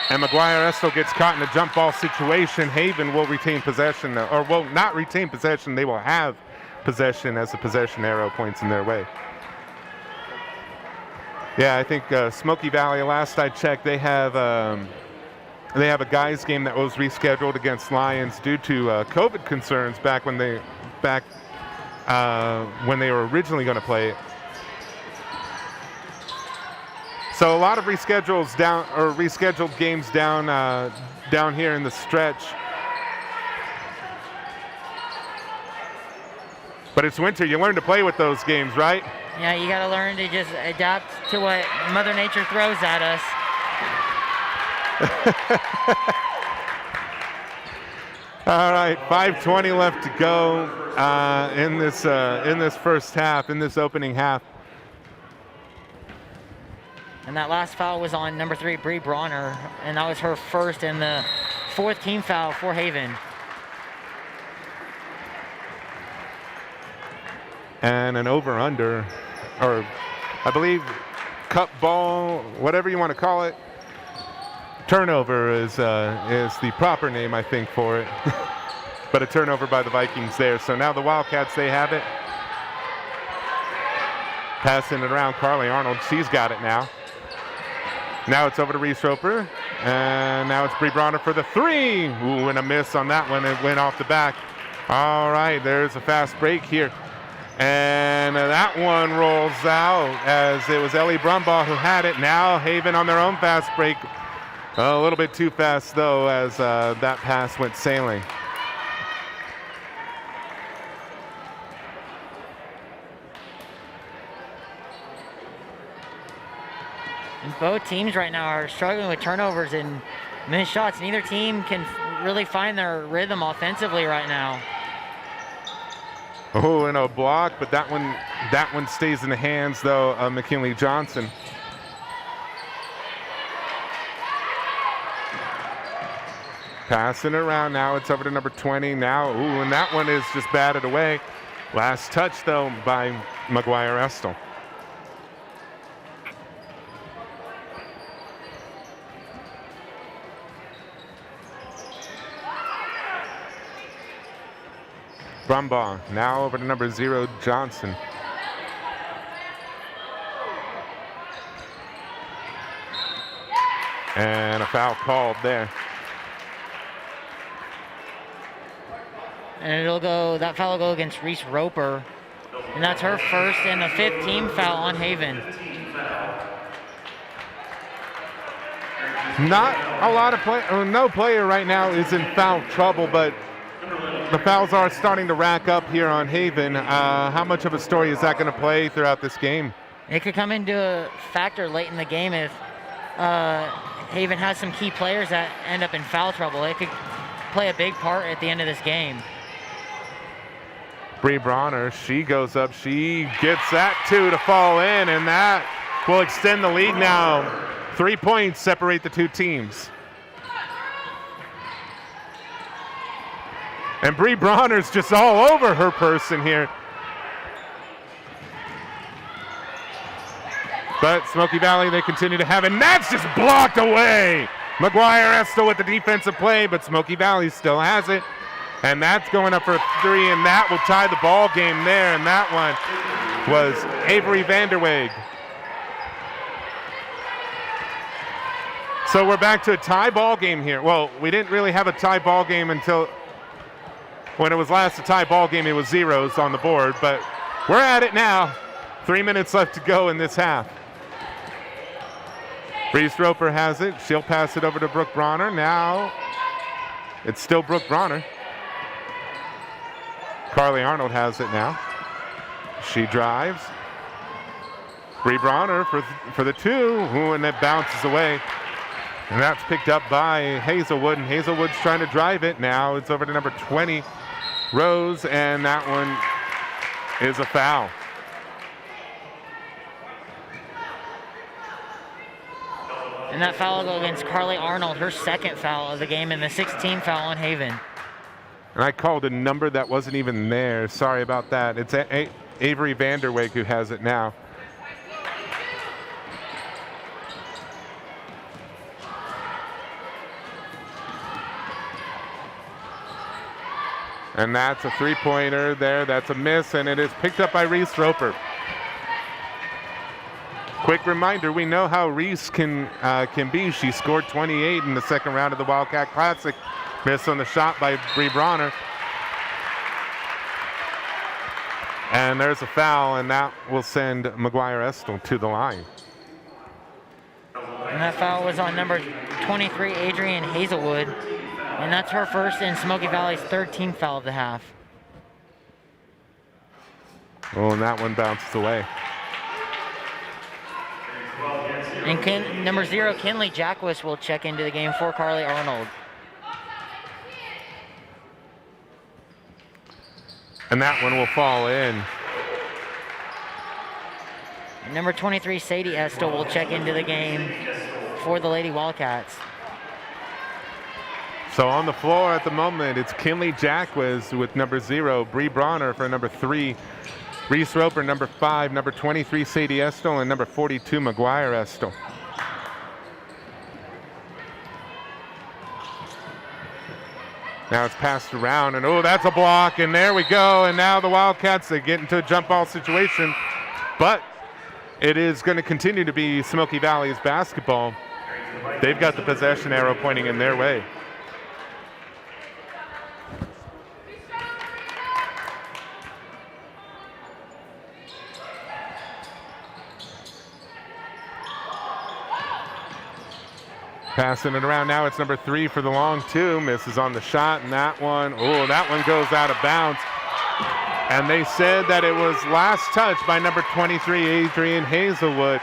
And McGuire Estill gets caught in a jump ball situation. Haven will retain possession, or will not retain possession. They will have possession as the possession arrow points in their way. Yeah, I think Smoky Valley, last I checked, they have a guys game that was rescheduled against Lions due to COVID concerns back when they were originally going to play it. So a lot of rescheduled games down here in the stretch. But it's winter. You learn to play with those games, right? Yeah, you got to learn to just adapt to what Mother Nature throws at us. All right, 5:20 left to go in this first half, in this opening half. And that last foul was on number 3, Bree Bronner, and that was her first and the 4th team foul for Haven. And an over-under, or I believe cup ball, whatever you want to call it. Turnover is the proper name, I think, for it. But a turnover by the Vikings there. So now the Wildcats, they have it. Passing it around, Carly Arnold, she's got it now. Now it's over to Reese Roper, and now it's Bree Bronner for the 3. Ooh, and a miss on that one. It went off the back. All right, there's a fast break here. And that one rolls out as it was Ellie Brumbaugh who had it. Now Haven on their own fast break. A little bit too fast, though, as that pass went sailing. And both teams right now are struggling with turnovers and missed shots. Neither team can really find their rhythm offensively right now. Oh, and a block, but that one stays in the hands, though, of McKinley Johnson. Passing around now, it's over to number 20 now. Ooh, and that one is just batted away. Last touch, though, by McGuire Estill. Brumbaugh now over to number 0, Johnson. And a foul called there. And that foul will go against Reese Roper. And that's her first and the 5th team foul on Haven. Not a lot of no player right now is in foul trouble, but the fouls are starting to rack up here on Haven. How much of a story is that going to play throughout this game? It could come into a factor late in the game if Haven has some key players that end up in foul trouble. It could play a big part at the end of this game. Bree Bronner, she goes up, she gets that 2 to fall in, and that will extend the lead now. 3 points separate the two teams. And Bree Bronner's just all over her person here. But Smoky Valley, they continue to have it, and that's just blocked away. McGuire Estill with the defensive play, but Smoky Valley still has it. And that's going up for 3, and that will tie the ball game there. And that one was Avery Vanderweeg. So we're back to a tie ball game here. Well, we didn't really have a tie ball game until when it was last a tie ball game. It was zeros on the board, but we're at it now. 3 minutes left to go in this half. Reese Roper has it. She'll pass it over to Brooke Bronner. Now it's still Brooke Bronner. Carly Arnold has it now. She drives. Bree Bronner for the 2, and it bounces away. And that's picked up by Hazelwood, and Hazelwood's trying to drive it. Now it's over to number 20, Rose, and that one is a foul. And that foul will go against Carly Arnold, her 2nd foul of the game, and the 6th team foul on Haven. And I called a number that wasn't even there. Sorry about that. It's Avery Vanderweg who has it now. And that's a three-pointer there. That's a miss, and it is picked up by Reese Roper. Quick reminder, we know how Reese can be. She scored 28 in the second round of the Wildcat Classic. Miss on the shot by Bree Bronner. And there's a foul, and that will send McGuire Estel to the line. And that foul was on number 23, Adrienne Hazelwood. And that's her first and Smoky Valley's third team foul of the half. Oh, and that one bounces away. And number 0, Kinley Jackwis will check into the game for Carly Arnold. And that one will fall in. And number 23, Sadie Estel will check into the game for the Lady Wildcats. So on the floor at the moment, it's Kinley Jackwis with number 0, Bree Bronner for number 3, Reese Roper number 5, number 23 Sadie Estel, and number 42 McGuire Estel. Now it's passed around, and oh, that's a block, and there we go. And now the Wildcats, they get into a jump ball situation, but it is going to continue to be Smoky Valley's basketball. They've got the possession arrow pointing in their way. Passing it around now, it's number 3 for the long 2. Misses on the shot, and that one goes out of bounds. And they said that it was last touch by number 23, Adrienne Hazelwood.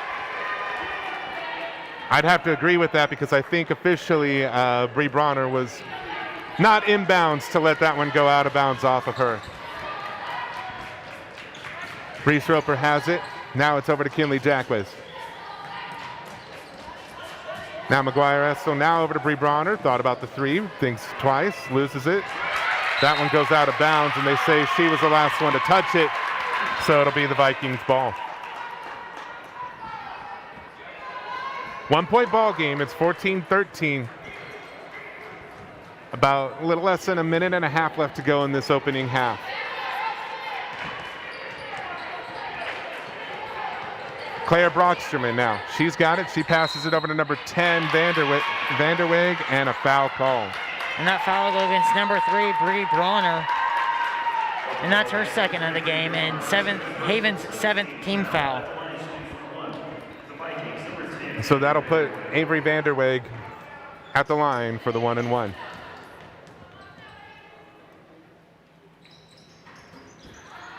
I'd have to agree with that because I think officially Bree Bronner was not inbounds to let that one go out of bounds off of her. Reese Roper has it. Now it's over to Kinley Jackwis. Now McGuire Estel now over to Bree Bronner. Thought about the 3, thinks twice, loses it. That one goes out of bounds, and they say she was the last one to touch it, so it'll be the Vikings ball. 1-point ball game. It's 14-13. About a little less than a minute and a half left to go in this opening half. Claire Brocksterman now. She's got it. She passes it over to number 10, Vanderweg, and a foul call. And that foul will go against number 3, Bree Bronner. And that's her second of the game, and Haven's 7th team foul. So that'll put Avery Vanderweg at the line for the 1-and-1.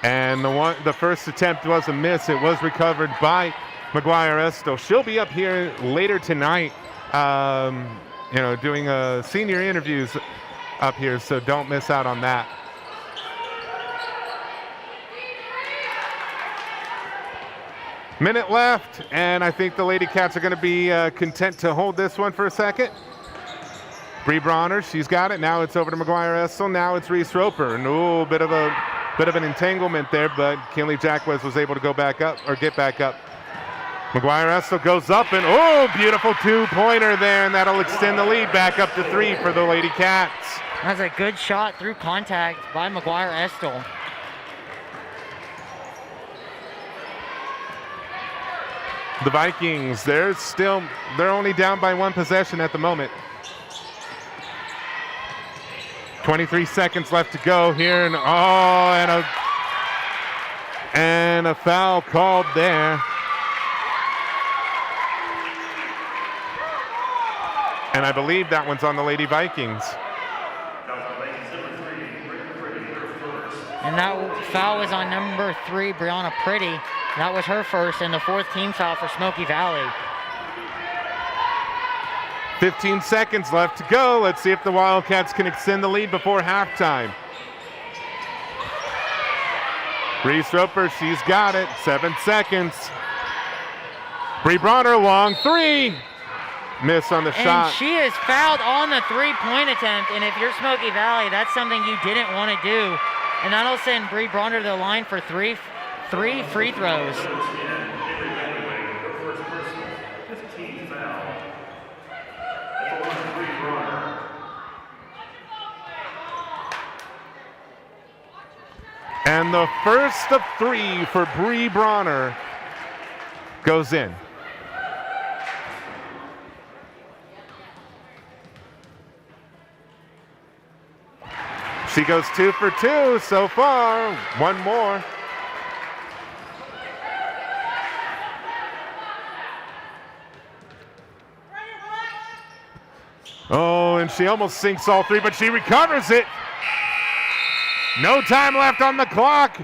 And the first attempt was a miss. It was recovered by McGuire Estel. She'll be up here later tonight, doing senior interviews up here, so don't miss out on that. Minute left, and I think the Lady Cats are going to be content to hold this one for a second. Bree Bronner, she's got it. Now it's over to McGuire Estel. Now it's Reese Roper. And ooh, bit of an entanglement there, but Kinley Jackwis was able to get back up. McGuire Estel goes up, and oh, beautiful 2-pointer there, and that'll extend the lead back up to 3 for the Lady Cats. That's a good shot through contact by McGuire Estel. The Vikings, they're only down by 1 possession at the moment. 23 seconds left to go here, and a foul called there. And I believe that one's on the Lady Vikings. And that foul was on number 3, Brianna Pretty. That was her first and the 4th team foul for Smoky Valley. 15 seconds left to go. Let's see if the Wildcats can extend the lead before halftime. Reese Roper, she's got it. 7 seconds. Bree Bronner, long 3. miss on the And shot. she is fouled on the three-point attempt. And if you're Smoky Valley, that's something you didn't want to do. And that'll send Bree Bronner to the line for three free throws. And the first of 3 for Bree Bronner goes in. She goes 2 for 2 so far. One more. Oh, and she almost sinks all 3, but she recovers it. No time left on the clock.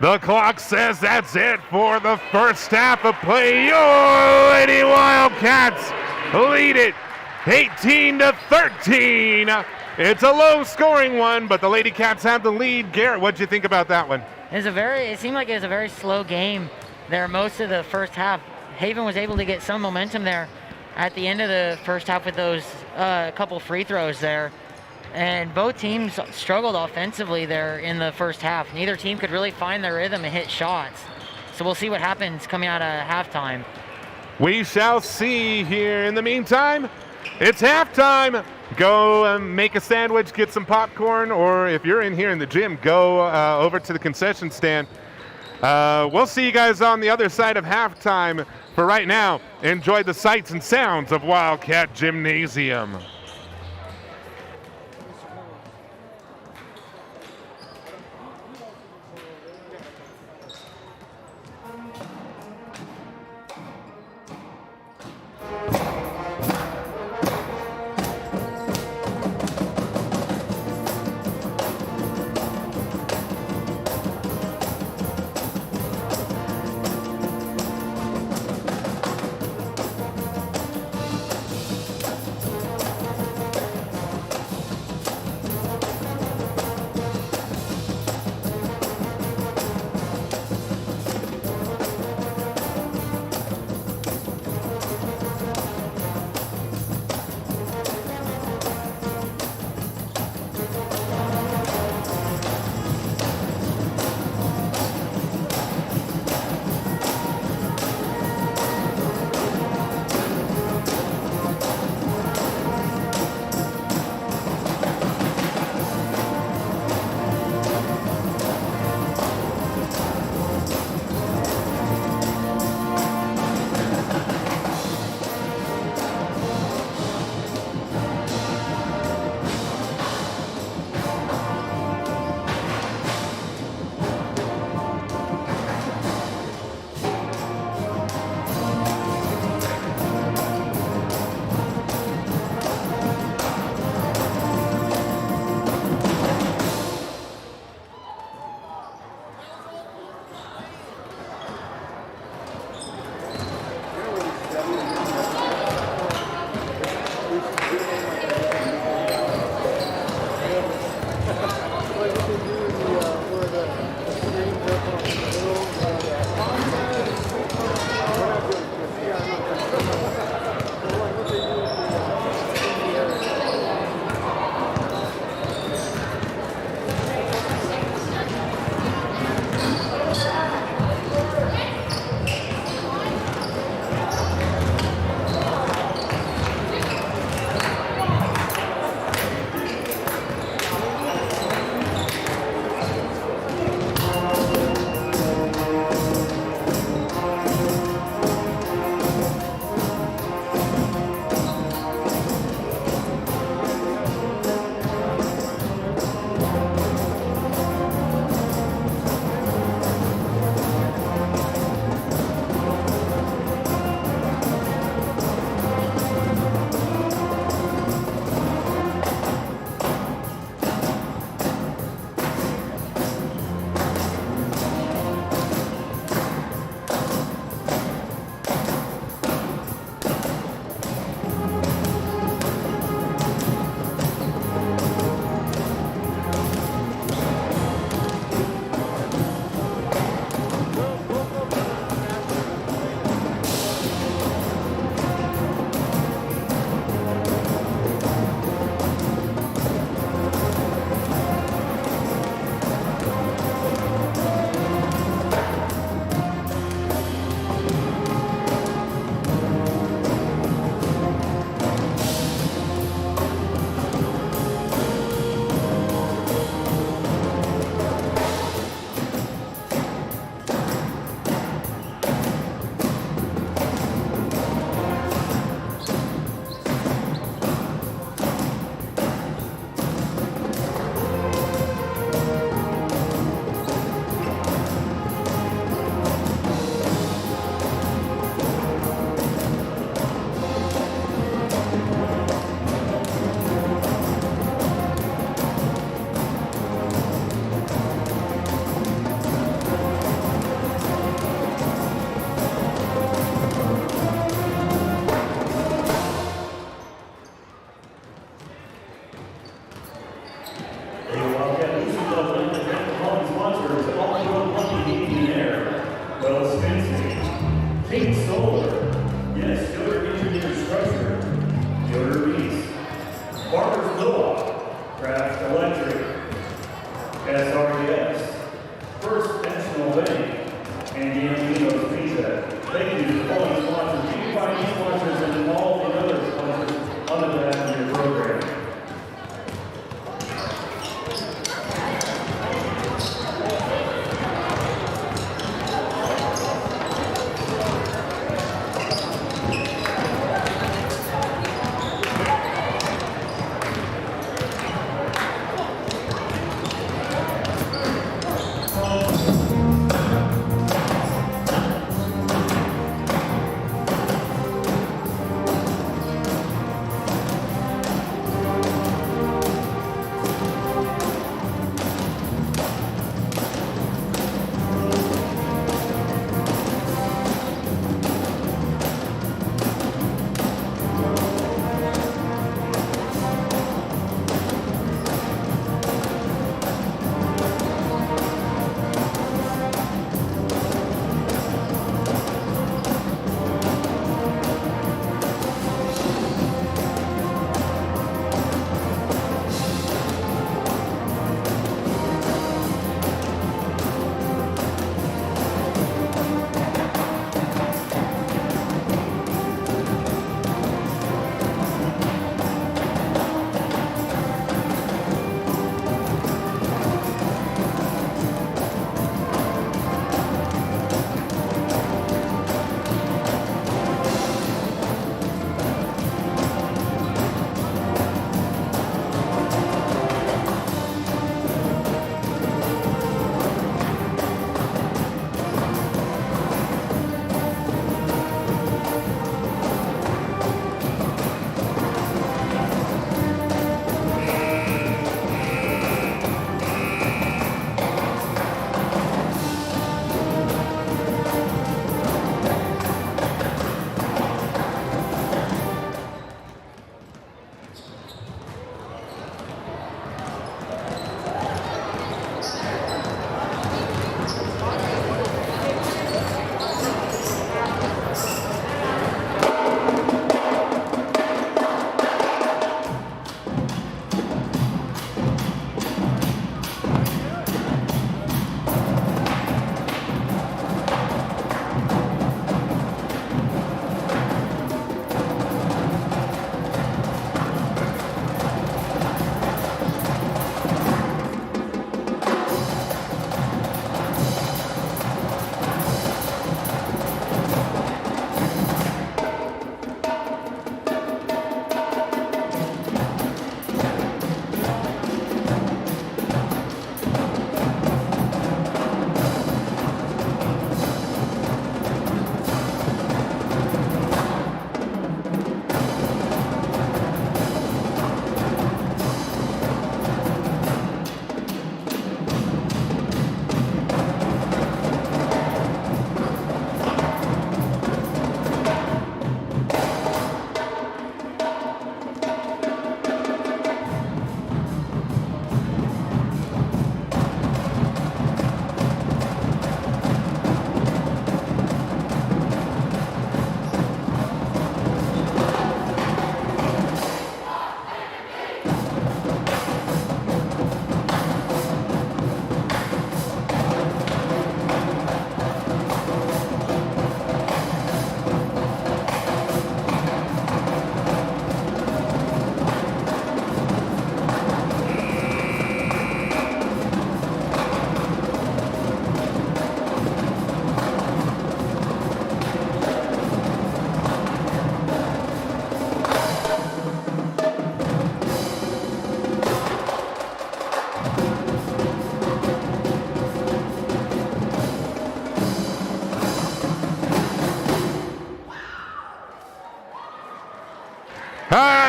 The clock says that's it for the first half of play. Your Lady Wildcats lead it 18-13. It's a low-scoring one, but the Lady Cats have the lead. Garrett, what'd you think about that one? It seemed like it was a very slow game there most of the first half. Haven was able to get some momentum there at the end of the first half with those couple free throws there. And both teams struggled offensively there in the first half. Neither team could really find their rhythm and hit shots. So we'll see what happens coming out of halftime. We shall see here. In the meantime, it's halftime. Go make a sandwich, get some popcorn, or if you're in here in the gym, go over to the concession stand. We'll see you guys on the other side of halftime. For right now, enjoy the sights and sounds of Wildcat Gymnasium.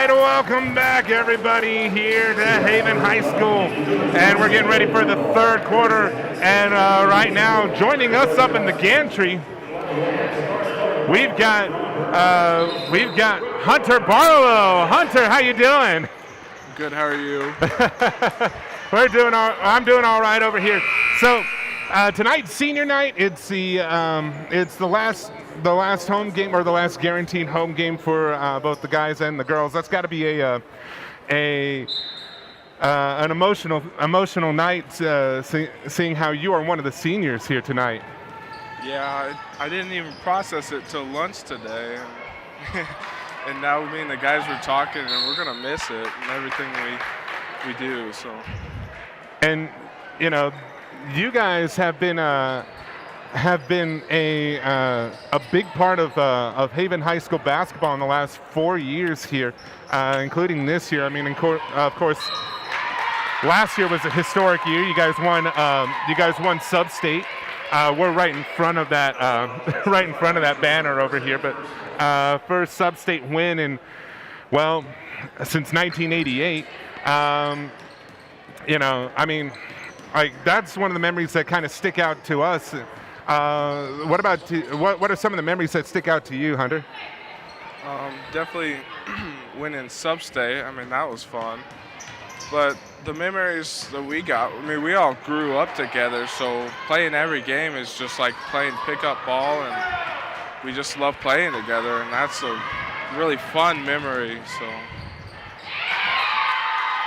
right, welcome back, everybody, here to Haven High School. And we're getting ready for the third quarter. And right now, joining us up in the gantry, we've got Hunter Barlow. Hunter, how you doing? Good, how are you? I'm doing all right over here. So tonight's senior night. It's the last home game, or the last guaranteed home game for both the guys and the girls. That's got to be an emotional night, seeing how you are one of the seniors here tonight. Yeah, I didn't even process it till lunch today. And now me and the guys were talking, and we're going to miss it and everything we do. So. And, you know, you guys have been a big part of Haven High School basketball in the last 4 years here, including this year. I mean, of course, last year was a historic year. You guys won sub-state. We're right in front of that, banner over here. But first sub-state win in, well, since 1988. You know, I mean, like, that's one of the memories that kind of stick out to us. What are some of the memories that stick out to you, Hunter? Definitely winning sub-state. I mean, that was fun. But the memories that we got, I mean, we all grew up together, so playing every game is just like playing pickup ball, and we just love playing together, and that's a really fun memory. So.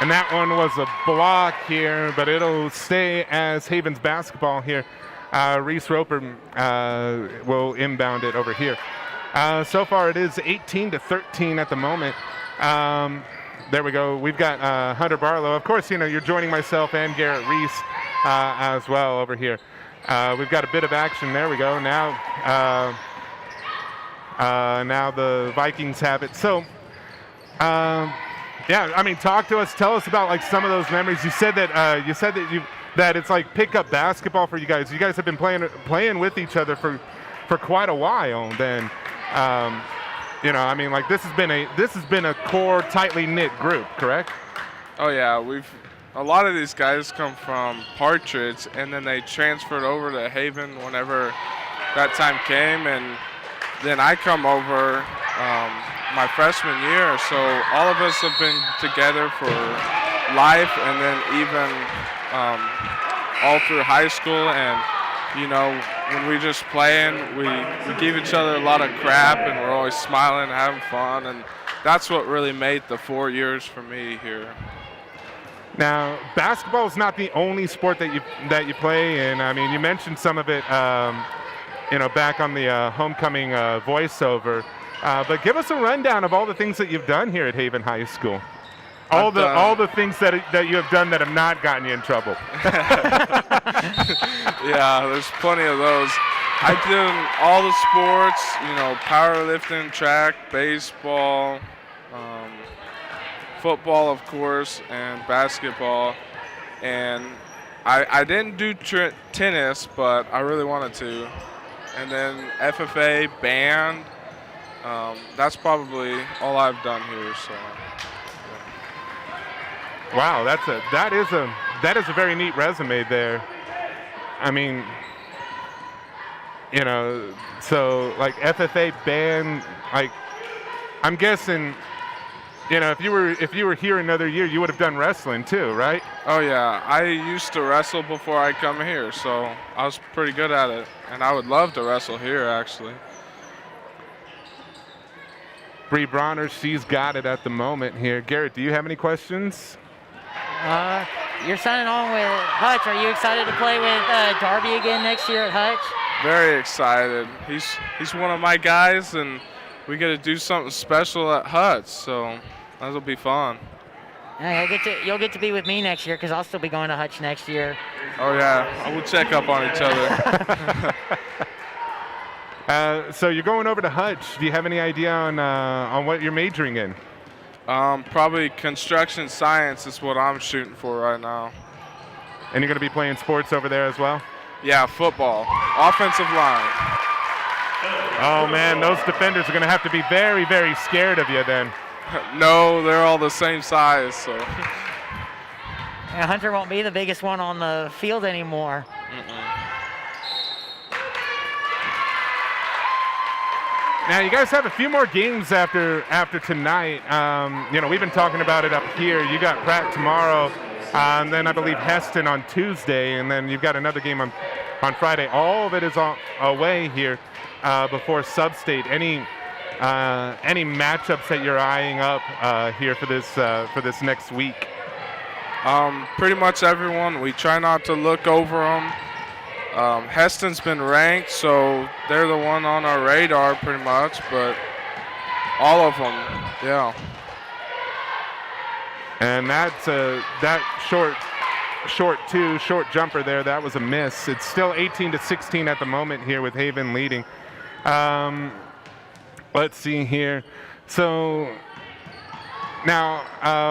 And that one was a block here, but it'll stay as Haven's basketball here. Reese Roper will inbound it over here. So far it is 18-13 at the moment. There we go. We've got Hunter Barlow. Of course, you know, you're joining myself and Garrett Reese as well over here. We've got a bit of action. There we go. Now the Vikings have it. So, yeah, I mean, talk to us. Tell us about like some of those memories. You said that it's like pickup basketball for you guys. You guys have been playing with each other for quite a while. Then, you know, I mean, like this has been a core, tightly knit group, correct? Oh yeah, a lot of these guys come from Partridge, and then they transferred over to Haven whenever that time came, and then I come over my freshman year, so all of us have been together for life, and then even all through high school. And you know, when we just playing, we give each other a lot of crap, and we're always smiling and having fun, and that's what really made the 4 years for me here. Now, basketball is not the only sport that you play in. I mean, you mentioned some of it, you know, back on the homecoming voiceover. But give us a rundown of all the things that you've done here at Haven High School. All the things that you have done that have not gotten you in trouble. Yeah, there's plenty of those. I did all the sports, you know, powerlifting, track, baseball, football, of course, and basketball. And I didn't do tennis, but I really wanted to. And then FFA, band. That's probably all I've done here. So. Wow, that is a very neat resume there. I mean, you know, so like FFA, band, like I'm guessing, you know, if you were here another year, you would have done wrestling too, right? Oh yeah, I used to wrestle before I come here, so I was pretty good at it, and I would love to wrestle here actually. Bree Bronner, she's got it at the moment here. Garrett, do you have any questions? You're signing on with Hutch. Are you excited to play with Darby again next year at Hutch? Very excited. He's one of my guys, and we get to do something special at Hutch, so that'll be fun. Yeah, you'll get to be with me next year because I'll still be going to Hutch next year. Oh yeah, we'll check up on each other. So you're going over to Hutch. Do you have any idea on what you're majoring in? Probably construction science is what I'm shooting for right now. And you're going to be playing sports over there as well? Yeah, football, offensive line. Oh man, those defenders are going to have to be very, very scared of you then. No, they're all the same size, so. And Hunter won't be the biggest one on the field anymore. Now you guys have a few more games after tonight. You know, we've been talking about it up here. You got Pratt tomorrow, and then I believe Heston on Tuesday, and then you've got another game on Friday. All of it is away here before Sub-State. Any matchups that you're eyeing up here for this next week? Pretty much everyone. We try not to look over them. Heston's been ranked, so they're the one on our radar pretty much, but all of them, yeah. And that's that short jumper there, that was a miss. It's still 18-16 at the moment here with Haven leading. Let's see here. So now,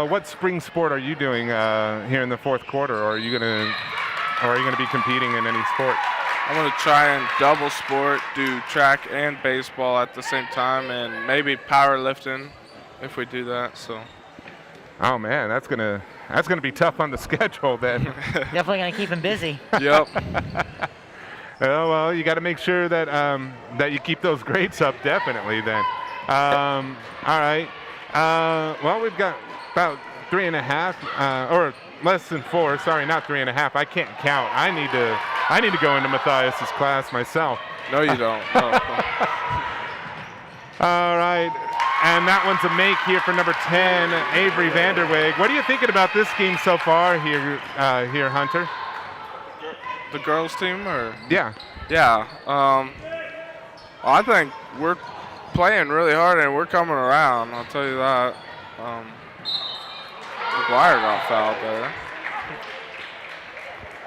what spring sport are you doing here in the fourth quarter, or are you gonna be competing in any sport? I'm gonna try and double sport, do track and baseball at the same time, and maybe powerlifting if we do that. So. Oh man, that's gonna be tough on the schedule then. Definitely gonna keep him busy. Yep. Oh well, you got to make sure that that you keep those grades up, definitely. Then. All right. Well, we've got about 3.5 or less than 4. Sorry, not 3.5. I can't count. I need to go into Matthias's class myself. No, you don't. No. All right. And that one's a make here for number 10, Avery Vanderweg. What are you thinking about this game so far here, Hunter? The girls team, or? Yeah. Yeah. I think we're playing really hard and we're coming around. I'll tell you that. McGuire got fouled there.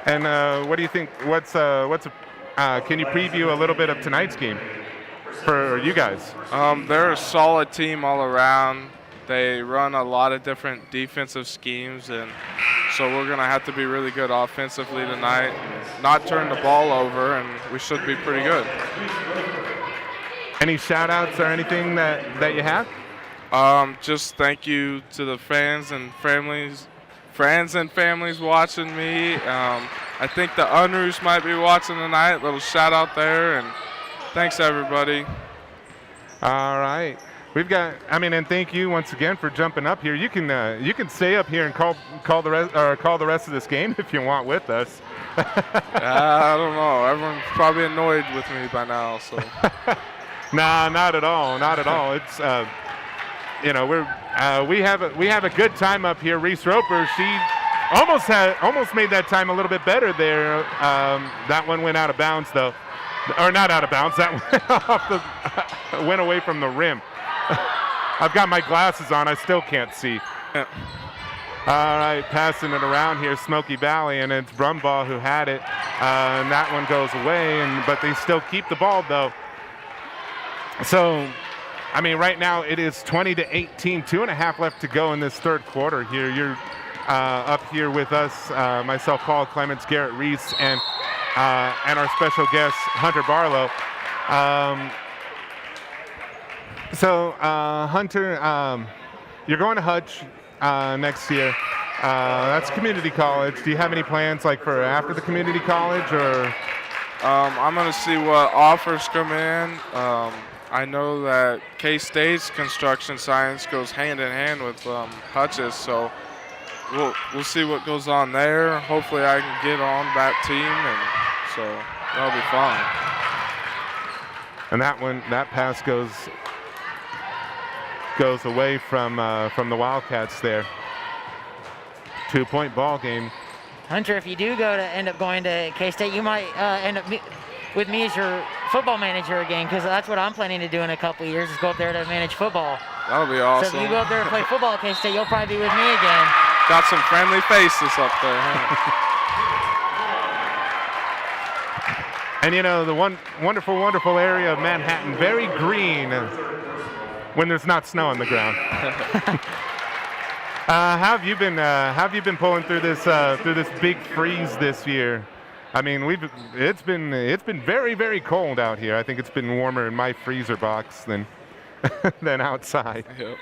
And what do you think? Can you preview a little bit of tonight's game for you guys? They're a solid team all around. They run a lot of different defensive schemes, and so we're going to have to be really good offensively tonight, not turn the ball over, and we should be pretty good. Any shout-outs or anything that you have? Just thank you to the friends and families watching me. I think the Unruhs might be watching tonight. Little shout-out there, and thanks, everybody. All right. We've got, and thank you once again for jumping up here. You can stay up here and call the rest of this game if you want with us. I don't know. Everyone's probably annoyed with me by now. So. Nah, not at all. Not at all. It's we have a good time up here. Reese Roper, she almost made that time a little bit better there. That one went out of bounds though, or not out of bounds. That went away from the rim. I've got my glasses on. I still can't see. Yeah. All right, passing it around here, Smoky Valley, and it's Brumbaugh who had it. And that one goes away, but they still keep the ball, though. So, right now it is 20-18, 2.5 left to go in this third quarter here. You're up here with us, myself, Paul Clements, Garrett Reese, and our special guest, Hunter Barlow. So, Hunter, you're going to Hutch next year. That's community college. Do you have any plans for after the community college, or? I'm going to see what offers come in. I know that K-State's construction science goes hand in hand with Hutch's, so we'll see what goes on there. Hopefully I can get on that team, and so that'll be fun. And that pass goes away from the Wildcats there. 2-point ball game. Hunter, if you do end up going to K-State, you might end up with me as your football manager again, because that's what I'm planning to do in a couple of years, is go up there to manage football. That'll be awesome. So if you go up there and play football at K-State, you'll probably be with me again. Got some friendly faces up there, huh? And the wonderful, wonderful area of Manhattan, very green when there's not snow on the ground. How have you been pulling through this big freeze this year? It's been very, very cold out here. I think it's been warmer in my freezer box than outside. Yep.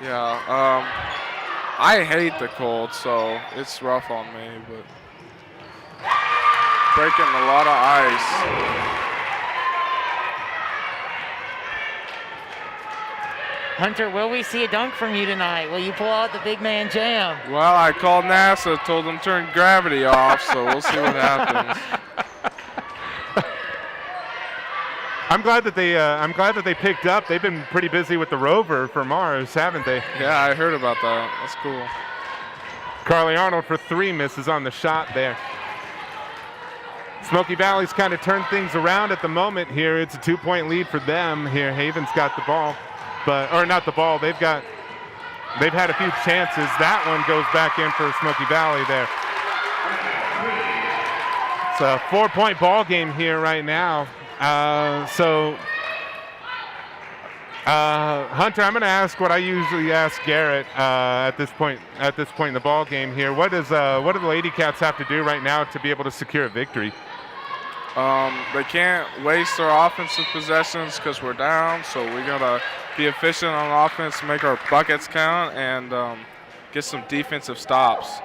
Yeah. I hate the cold, so it's rough on me, but breaking a lot of ice. Hunter, will we see a dunk from you tonight? Will you pull out the big man jam? Well, I called NASA, told them to turn gravity off, so we'll see what happens. I'm glad that they picked up. They've been pretty busy with the rover for Mars, haven't they? Yeah, I heard about that. That's cool. Carly Arnold for 3 misses on the shot there. Smoky Valley's kind of turned things around at the moment here. It's a 2-point lead for them here. Haven's got the ball, or not the ball. They've had a few chances. That one goes back in for Smoky Valley there. It's a 4-point ball game here right now. Hunter, I'm going to ask what I usually ask Garrett at this point in the ball game here. What do the Lady Cats have to do right now to be able to secure a victory? They can't waste their offensive possessions because we're down, so we gotta be efficient on offense, make our buckets count, and get some defensive stops.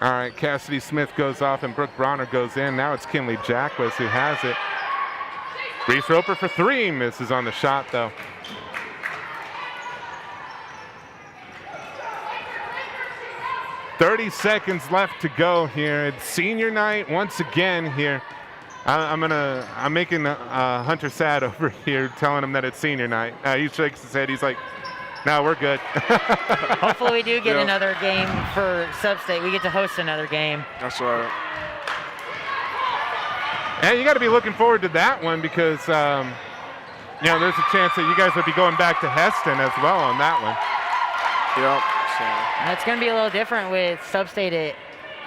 All right, Cassidy Smith goes off and Brooke Bronner goes in. Now it's Kinley Jackwes who has it. Reese Roper for 3, misses on the shot though. "30 seconds left to go here. It's senior night once again here. I'm making Hunter sad over here, telling him that it's senior night. He shakes his head. He's like, "No, we're good." Hopefully we do get another game for Sub-State. We get to host another game. That's right. And you got to be looking forward to that one because, there's a chance that you guys would be going back to Heston as well on that one. Yep. It's going to be a little different with Sub-State at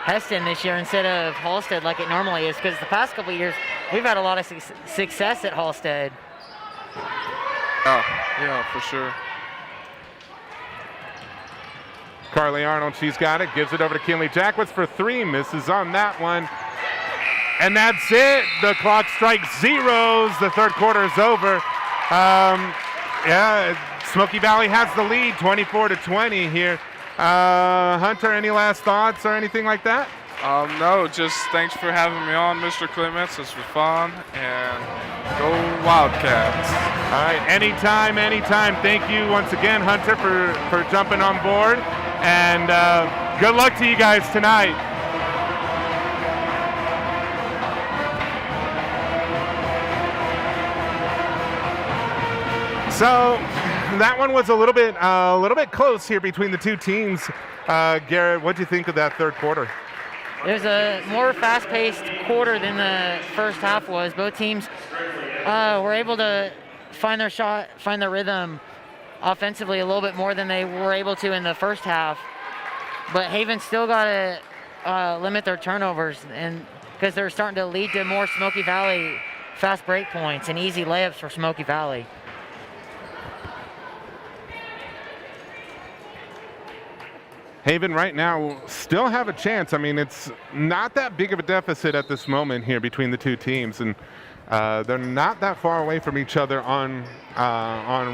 Heston this year instead of Halstead like it normally is, because the past couple of years we've had a lot of success at Halstead. Oh, yeah, for sure. Carly Arnold, she's got it, gives it over to Kinley Jackwes for 3, misses on that one. And that's it. The clock strikes zeros. The third quarter is over. Smoky Valley has the lead, 24-20 here. Hunter, any last thoughts or anything like that? No, just thanks for having me on, Mr. Clements. This was fun, and go Wildcats. All right, anytime. Thank you once again, Hunter, for jumping on board, and good luck to you guys tonight. So that one was a little bit close here between the two teams. Garrett, what do you think of that third quarter? It was a more fast-paced quarter than the first half was. Both teams were able to find their shot, find their rhythm offensively a little bit more than they were able to in the first half. But Haven still got to limit their turnovers, and because they're starting to lead to more Smoky Valley fast break points and easy layups for Smoky Valley. Haven right now still have a chance. I mean, it's not that big of a deficit at this moment here between the two teams, and they're not that far away from each other on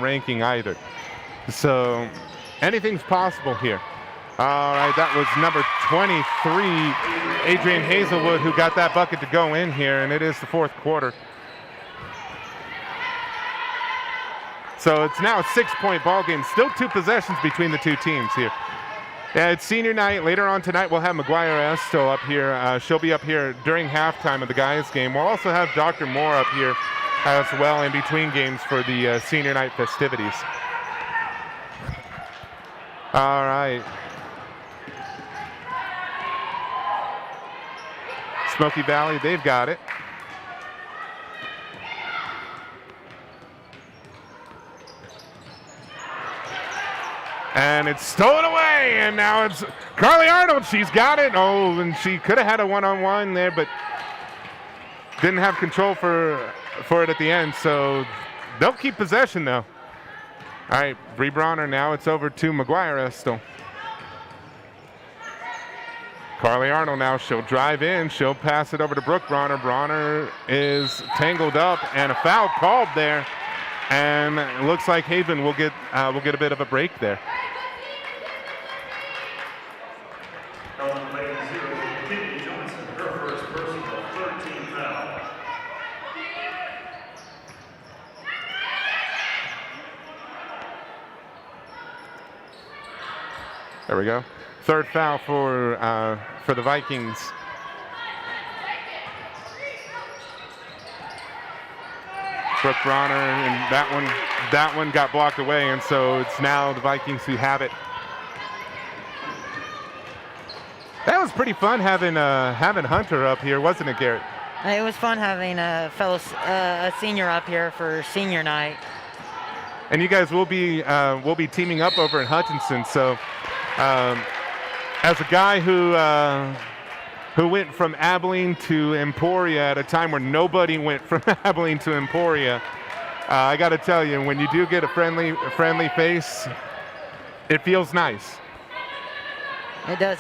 ranking either. So anything's possible here. All right, that was number 23, Adrian Hazelwood, who got that bucket to go in here, and it is the fourth quarter. So it's now a 6-point ball game. Still 2 possessions between the two teams here. Yeah, it's senior night. Later on tonight, we'll have McGuire Esto up here. She'll be up here during halftime of the guys' game. We'll also have Dr. Moore up here as well in between games for the senior night festivities. All right. Smoky Valley, they've got it. And it's stolen away, and now it's Carly Arnold. She's got it. Oh, and she could have had a one-on-one there, but didn't have control for it at the end. So they'll keep possession, though. All right, Bree Bronner. Now it's over to McGuire Estel. Carly Arnold now, she'll drive in, she'll pass it over to Brooke Bronner. Bronner is tangled up and a foul called there. And it looks like Haven will get a bit of a break there. Kennedy Johnson, her first personal, 13 foul. There we go. Third foul for the Vikings. Brooke Bronner, and that one got blocked away, and so it's now the Vikings who have it. That was pretty fun having Hunter up here, wasn't it, Garrett? It was fun having a a senior up here for senior night. And you guys will be teaming up over in Hutchinson. So, as a guy who went from Abilene to Emporia at a time where nobody went from Abilene to Emporia, I got to tell you, when you do get a friendly face, it feels nice. It does.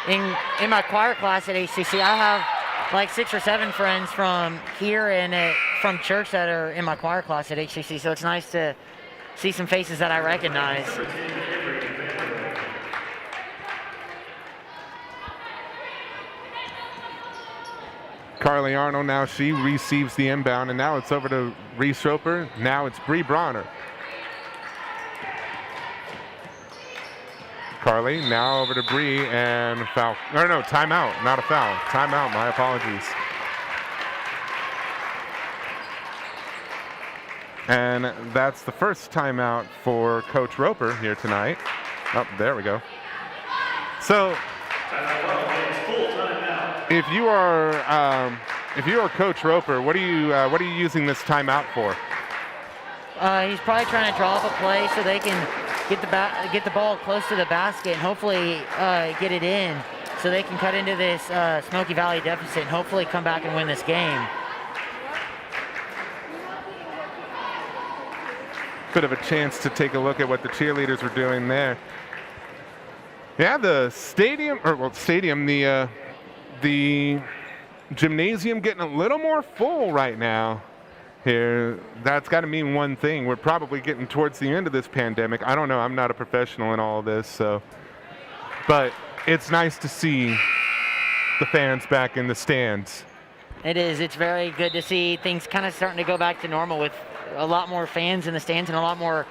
In my choir class at HCC, I have like 6 or 7 friends from here and from church that are in my choir class at HCC. So it's nice to see some faces that I recognize. Carly Arnold now, she receives the inbound, and now it's over to Reese Roper. Now it's Bree Bronner. Carly now over to Bree, and foul. No, timeout, not a foul. Timeout, my apologies. And that's the first timeout for Coach Roper here tonight. Oh, there we go. So, if you are Coach Roper, what are you using this timeout for? He's probably trying to draw up a play so they can get the ball close to the basket and hopefully get it in so they can cut into this Smoky Valley deficit and hopefully come back and win this game. Bit of a chance to take a look at what the cheerleaders were doing there. Yeah, the gymnasium getting a little more full right now here. That's got to mean one thing. We're probably getting towards the end of this pandemic. I don't know. I'm not a professional in all of this, so. But it's nice to see the fans back in the stands. It is. It's very good to see things kind of starting to go back to normal with a lot more fans in the stands and a lot more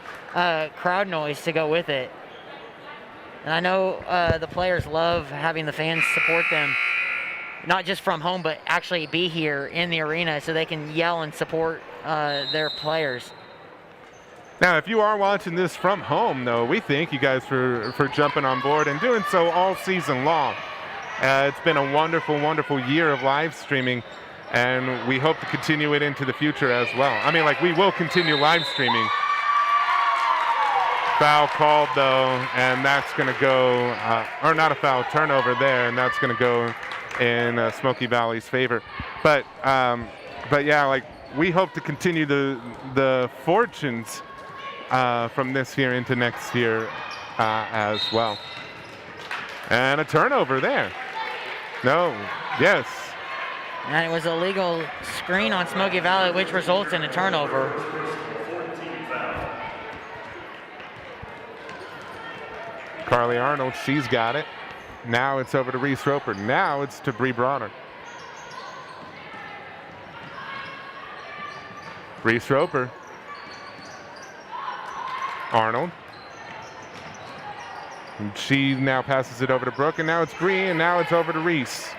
crowd noise to go with it. And I know the players love having the fans support them, not just from home, but actually be here in the arena so they can yell and support their players. Now, if you are watching this from home, though, we thank you guys for jumping on board and doing so all season long. It's been a wonderful, wonderful year of live streaming, and we hope to continue it into the future as well. I mean, like, we will continue live streaming. Foul called, though, and that's going to go, or not a foul, turnover there, and that's going to go in Smoky Valley's favor. But yeah, like, we hope to continue the fortunes from this year into next year as well. And a turnover there. No, yes. And it was a legal screen on Smoky Valley, which results in a turnover. Carly Arnold, she's got it. Now it's over to Reese Roper. Now it's to Bree Bronner. Reese Roper. Arnold. And she now passes it over to Brooke, and now it's Bree, and now it's over to Reese.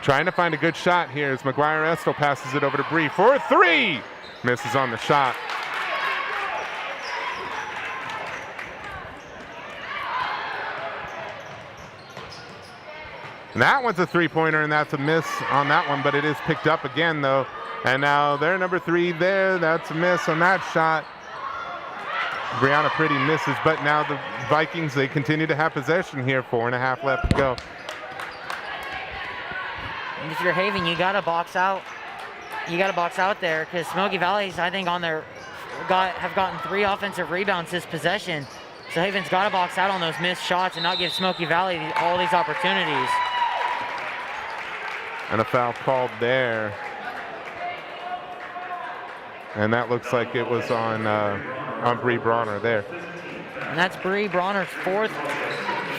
Trying to find a good shot here as McGuire Estel passes it over to Bree for a 3. Misses on the shot. And that one's a 3-pointer, and that's a miss on that one, but it is picked up again, though. And now their number 3 there. That's a miss on that shot. Brianna Pretty misses, but now the Vikings, they continue to have possession here. 4.5 left to go. And if you're Haven, you got to box out. You got to box out there because Smoky Valley's, I think, have gotten 3 offensive rebounds this possession. So Haven's got to box out on those missed shots and not give Smoky Valley all these opportunities. And a foul called there. And that looks like it was on Bree Bronner there. And that's Bree Bronner's 4th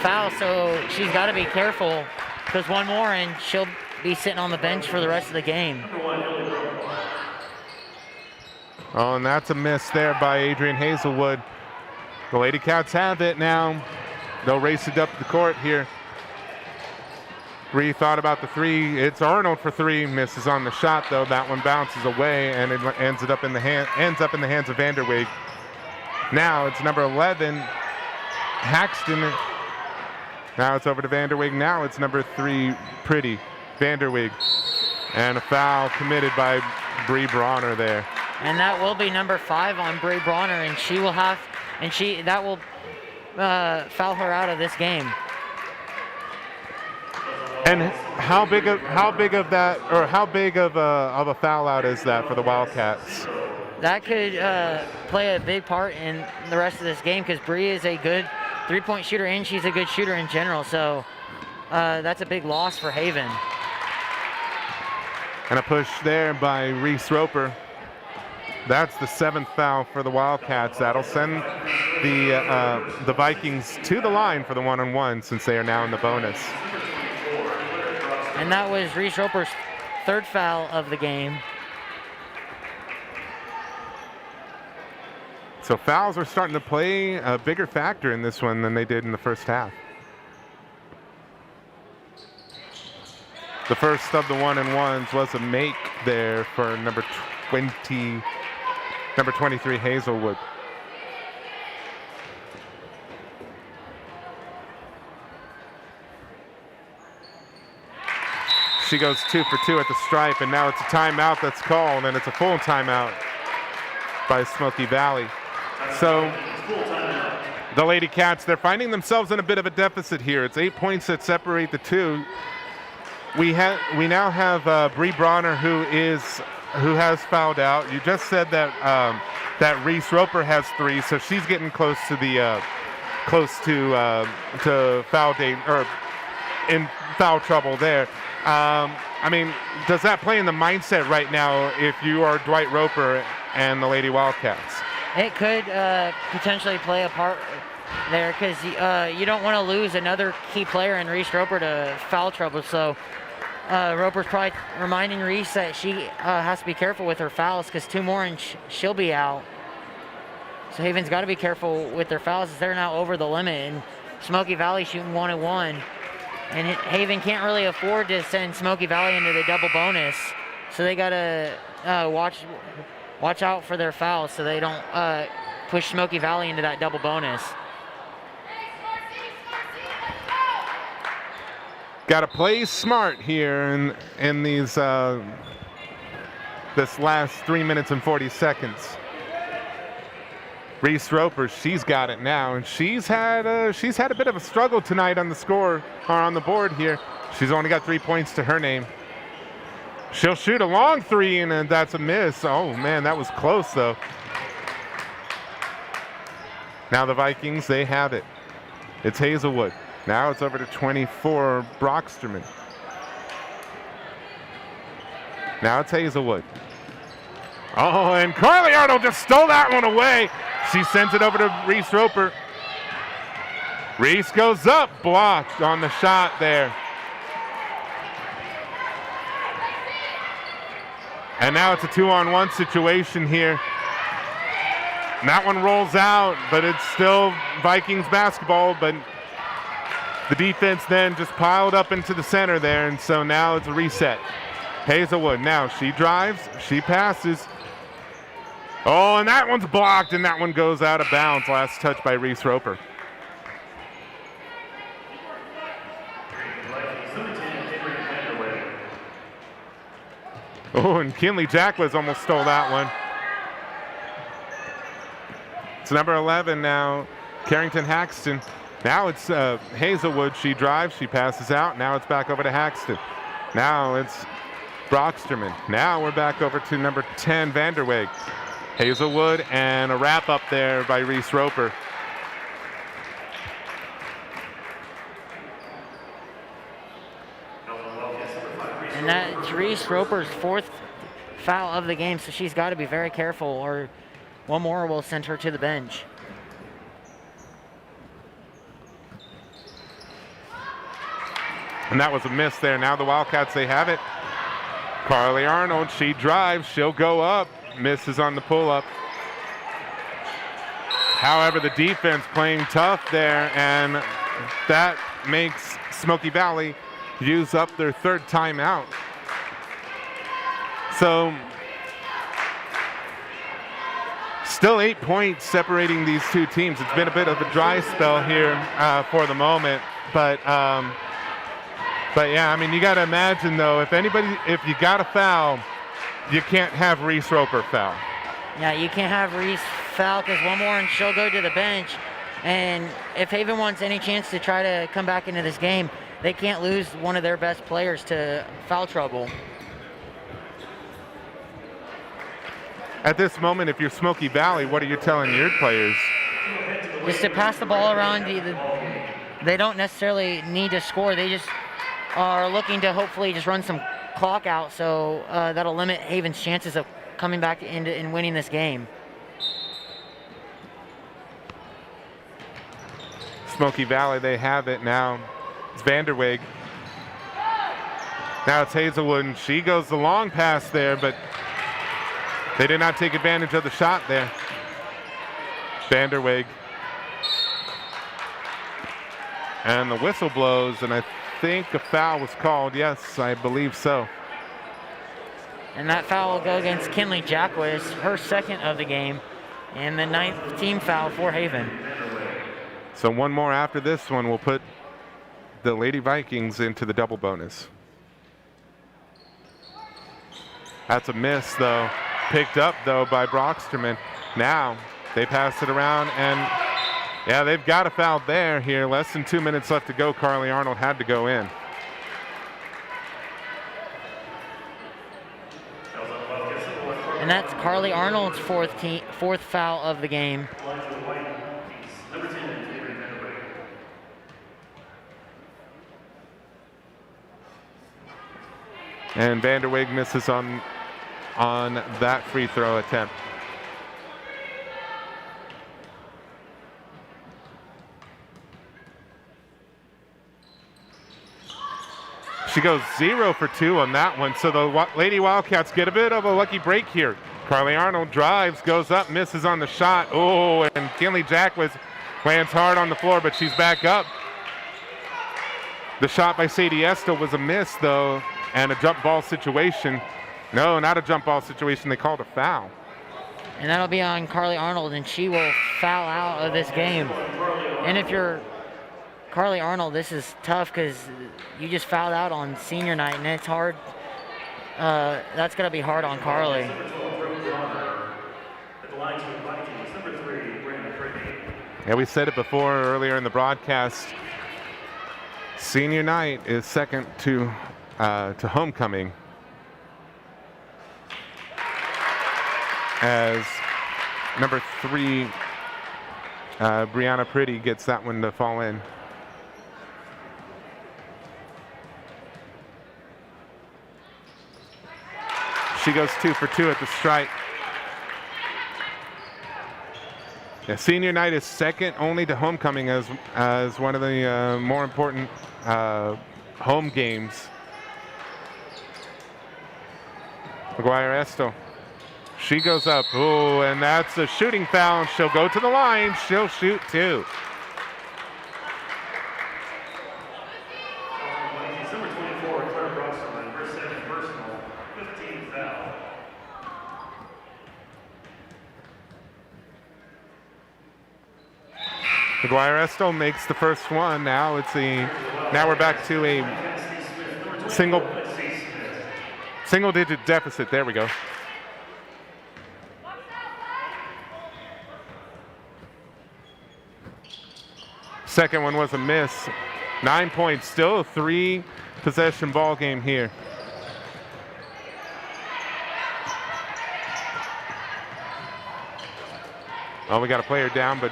foul, so she's got to be careful because one more and she'll be sitting on the bench for the rest of the game. Oh, and that's a miss there by Adrian Hazelwood. The Lady Cats have it now. They'll race it up the court here. Bree thought about the 3. It's Arnold for 3. Misses on the shot though. That one bounces away and it ends up in the hands of Vanderweg. Now it's number 11, Haxton. Now it's over to Vanderweg. Now it's number 3, Pretty Vanderweg. And a foul committed by Bree Bronner there. And that will be number 5 on Bree Bronner, and she will have, that will foul her out of this game. And how big of that, or how big of a foul out is that for the Wildcats? That could play a big part in the rest of this game because Bree is a good 3-point shooter and she's a good shooter in general. So that's a big loss for Haven. And a push there by Reese Roper. That's the 7th foul for the Wildcats. That'll send the Vikings to the line for the 1-on-1 since they are now in the bonus. And that was Reese Roper's 3rd foul of the game. So fouls are starting to play a bigger factor in this one than they did in the first half. The first of the 1-on-1s was a make there for number 23 Hazelwood. She goes 2 for 2 at the stripe, and now it's a timeout that's called, and it's a full timeout by Smoky Valley. So the Lady Cats, they're finding themselves in a bit of a deficit here. It's 8 points that separate the two. We now have Bree Bronner who has fouled out. You just said that that Reese Roper has 3, so she's getting close to the to foul date or in foul trouble there. I mean, does that play in the mindset right now if you are Dwight Roper and the Lady Wildcats? It could potentially play a part there because you don't want to lose another key player in Reese Roper to foul trouble. So Roper's probably reminding Reese that she has to be careful with her fouls because 2 more and she'll be out. So Haven's got to be careful with their fouls as they're now over the limit. And Smoky Valley shooting 1-1. And Haven can't really afford to send Smoky Valley into the double bonus. So they got to watch out for their fouls so they don't push Smoky Valley into that double bonus. Got to play smart here in these this last 3 minutes and 40 seconds. Reese Roper, she's got it now, and she's had a bit of a struggle tonight on the score or on the board here. She's only got 3 points to her name. She'll shoot a long 3, and that's a miss. Oh man, that was close though. Now the Vikings, they have it. It's Hazelwood. Now it's over to 24, Brocksterman. Now it's Hazelwood. Oh, and Carly Arnold just stole that one away. She sends it over to Reese Roper. Reese goes up, blocked on the shot there. And now it's a 2-on-1 situation here. And that one rolls out, but it's still Vikings basketball, but the defense then just piled up into the center there, and so now it's a reset. Hazelwood, now she drives, she passes. Oh, and that one's blocked, and that one goes out of bounds. Last touch by Reese Roper. Oh, and Kinley Jackless almost stole that one. It's number 11 now, Carrington Haxton. Now it's Hazelwood. She drives, she passes out. Now it's back over to Haxton. Now it's Brocksterman. Now we're back over to number 10, Vanderweg. Hazelwood, and a wrap up there by Reese Roper. And that's Reese Roper's 4th foul of the game, so she's got to be very careful, or one more will send her to the bench. And that was a miss there. Now the Wildcats, they have it. Carly Arnold, she drives, she'll go up, misses on the pull-up. However, the defense playing tough there, and that makes Smoky Valley use up their 3rd timeout. So, still 8 points separating these two teams. It's been a bit of a dry spell here for the moment, but yeah, I mean, you got to imagine though, if you got a foul, you can't have Reese Roper foul. Yeah, you can't have Reese foul because one more and she'll go to the bench. And if Haven wants any chance to try to come back into this game, they can't lose one of their best players to foul trouble. At this moment, if you're Smoky Valley, what are you telling your players? Just to pass the ball around. They don't necessarily need to score. They just are looking to hopefully just run some clock out, so that'll limit Haven's chances of coming back into and winning this game. Smoky Valley, they have it now. It's Vanderweg. Now it's Hazelwood, and she goes the long pass there, but they did not take advantage of the shot there. Vanderweg. And the whistle blows, and I think a foul was called. Yes, I believe so. And that foul will go against Kinley Jacquez, her 2nd of the game, and the 9th team foul for Haven. So one more after this one will put the Lady Vikings into the double bonus. That's a miss, though. Picked up, though, by Brocksterman. Now they pass it around, and yeah, they've got a foul there here. Less than 2 minutes left to go. Carly Arnold had to go in. And that's Carly Arnold's 4th foul of the game. And Vanderweg misses on that free throw attempt. She goes 0 for 2 on that one, so the Lady Wildcats get a bit of a lucky break here. Carly Arnold drives, goes up, misses on the shot. Oh, and Kinley Jacquez lands hard on the floor, but she's back up. The shot by Sadie Estill was a miss, though, and a jump ball situation. No, not a jump ball situation. They called a foul. And that'll be on Carly Arnold, and she will foul out of this game. And if you're Carly Arnold, this is tough because you just fouled out on senior night, and it's hard. That's going to be hard on Carly. Yeah, we said it before earlier in the broadcast. Senior night is second to homecoming, as number 3, Brianna Pretty, gets that one to fall in. She goes 2 for 2 at the stripe. Yeah, senior night is second only to homecoming as one of the more important home games. McGuire Estill. She goes up. Oh, and that's a shooting foul. She'll go to the line. She'll shoot 2. McGuire Estill makes the first one. Now we're back to a single-digit deficit. There we go. Second one was a miss. 9 points, still a 3-possession ball game here. Oh, we got a player down, but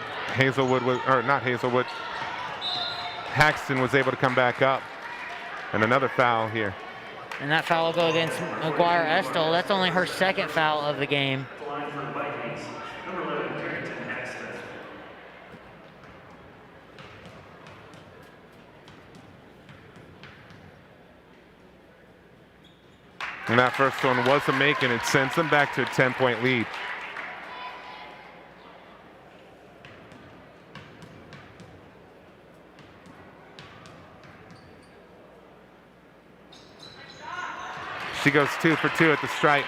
Haxton was able to come back up. And another foul here. And that foul will go against McGuire Estill. That's only her second foul of the game. The line for the Vikings, number 11, Carrington Axton. And that first one wasn't making it, sends them back to a 10-point lead. She goes 2 for 2 at the stripe.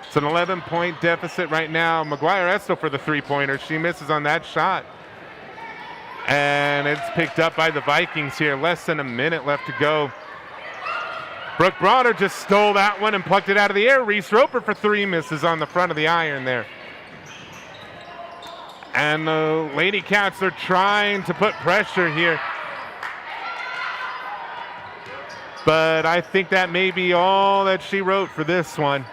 It's an 11-point deficit right now. McGuire Estill for the three-pointer. She misses on that shot. And it's picked up by the Vikings here. Less than a minute left to go. Brooke Bronner just stole that one and plucked it out of the air. Reese Roper for 3 misses on the front of the iron there. And the Lady Cats are trying to put pressure here. But I think that may be all that she wrote for this one.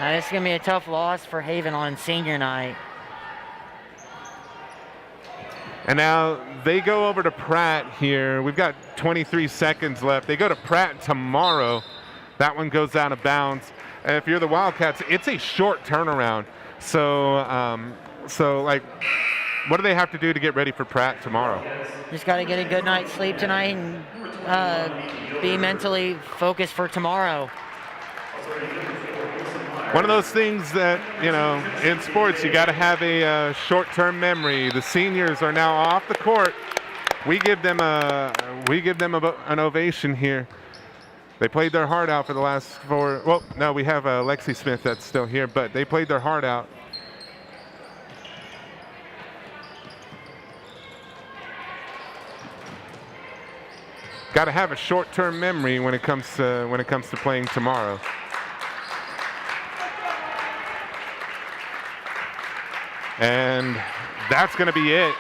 This is going to be a tough loss for Haven on senior night. And now they go over to Pratt here. We've got 23 seconds left. They go to Pratt tomorrow. That one goes out of bounds. And if you're the Wildcats, it's a short turnaround. So like, what do they have to do to get ready for Pratt tomorrow? Just got to get a good night's sleep tonight and be mentally focused for tomorrow. One of those things that, you know, in sports, you got to have a short-term memory. The seniors are now off the court. We give them an ovation here. They played their heart out for the last 4. Well, no, we have Lexi Smith that's still here, but they played their heart out. Got to have a short-term memory when it comes to playing tomorrow. And that's going to be it.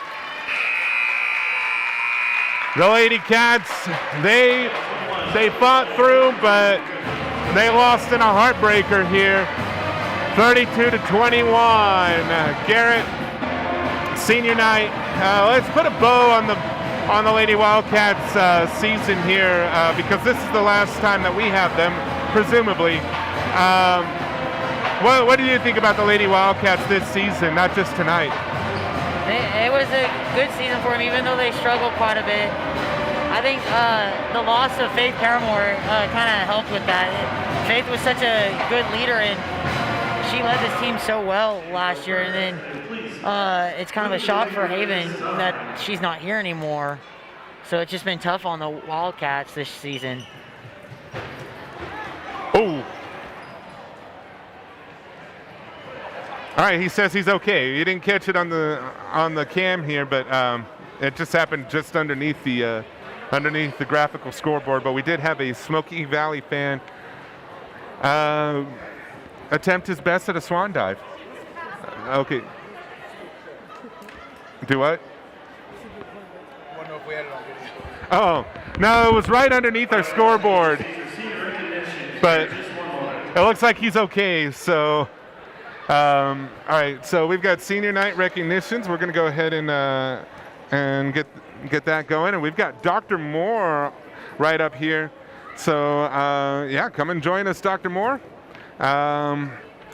The Lady Cats, they fought through, but they lost in a heartbreaker here. 32-21. Garrett, senior night. Let's put a bow on the Lady Wildcats season here because this is the last time that we have them, presumably. What do you think about the Lady Wildcats this season, not just tonight? It was a good season for them, even though they struggled quite a bit. I think the loss of Faith Paramore kind of helped with that. Faith was such a good leader, and she led this team so well last year. And then it's kind of a shock for Haven that she's not here anymore. So it's just been tough on the Wildcats this season. Oh. All right, he says he's okay. You didn't catch it on the cam here, but it just happened just underneath the graphical scoreboard. But we did have a Smoky Valley fan attempt his best at a swan dive. Okay. Do what? I don't know if we had it on video. Oh, no, it was right underneath our scoreboard. But it looks like he's okay, so. All right, so we've got senior night recognitions. We're going to go ahead and get that going. And we've got Dr. Moore right up here. So, yeah, come and join us, Dr. Moore. And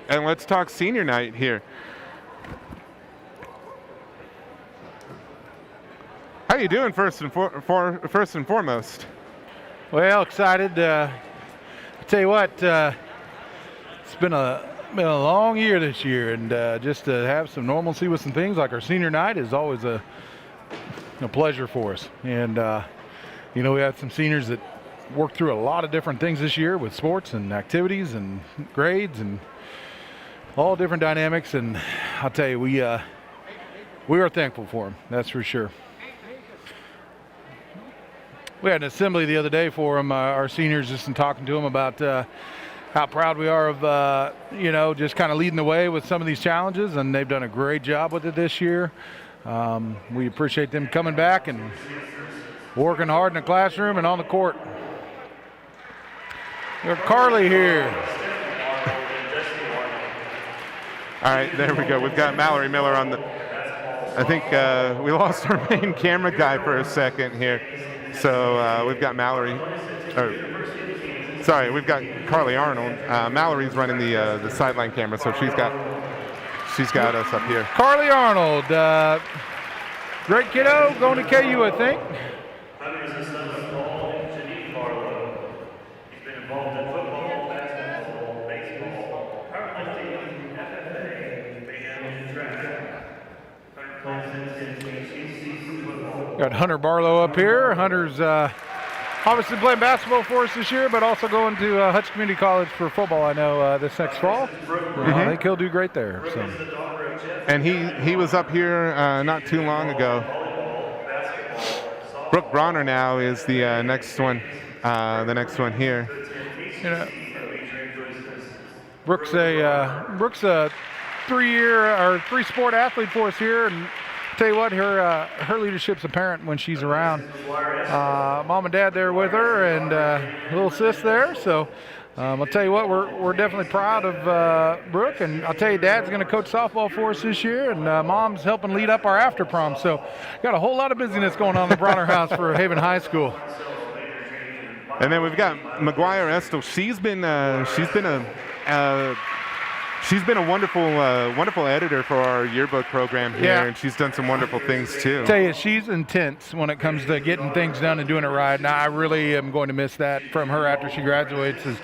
let's talk senior night here. How you doing first and foremost? Well, excited. I tell you what, it's been a long year this year, and just to have some normalcy with some things like our senior night is always a pleasure for us. And you know, we had some seniors that worked through a lot of different things this year with sports and activities and grades and all different dynamics. And I'll tell you, we are thankful for them. That's for sure. We had an assembly the other day for them, our seniors, just in talking to them about how proud we are of, you know, just kind of leading the way with some of these challenges, and they've done a great job with it this year. We appreciate them coming back and working hard in the classroom and on the court. We have Carly here. All right, there we go. We've got Mallory Miller on the I think we lost our main camera guy for a second here. So we've got Mallory. Sorry, we've got Carly Arnold. Mallory's running the sideline camera, so she's got us up here. Carly Arnold, great kiddo, going to KU, I think. Hunter is the son of Paul and Janine Barlow. He's been involved in football, basketball, baseball, powerlifting, FFA, band, and track. Hunter plays in football. Got Hunter Barlow up here. Hunter's obviously playing basketball for us this year, but also going to Hutch Community College for football, I know, this next fall. I think he'll do great there. So. And he was up here not too long ago. Brooke Bronner now is the next one here. You know, Brooke's a 3-year or 3-sport athlete for us here, and tell you what, her leadership's apparent when she's around. Mom and Dad there with her, and little sis there. So I'll tell you what, we're definitely proud of Brooke, and I'll tell you, Dad's going to coach softball for us this year, and Mom's helping lead up our after prom. So got a whole lot of busyness going on in the Bronner house for Haven High School. And then we've got McGuire Estel. She's been a wonderful editor for our yearbook program here, and she's done some wonderful things too. I tell you, she's intense when it comes to getting things done and doing it right. Now, I really am going to miss that from her after she graduates, is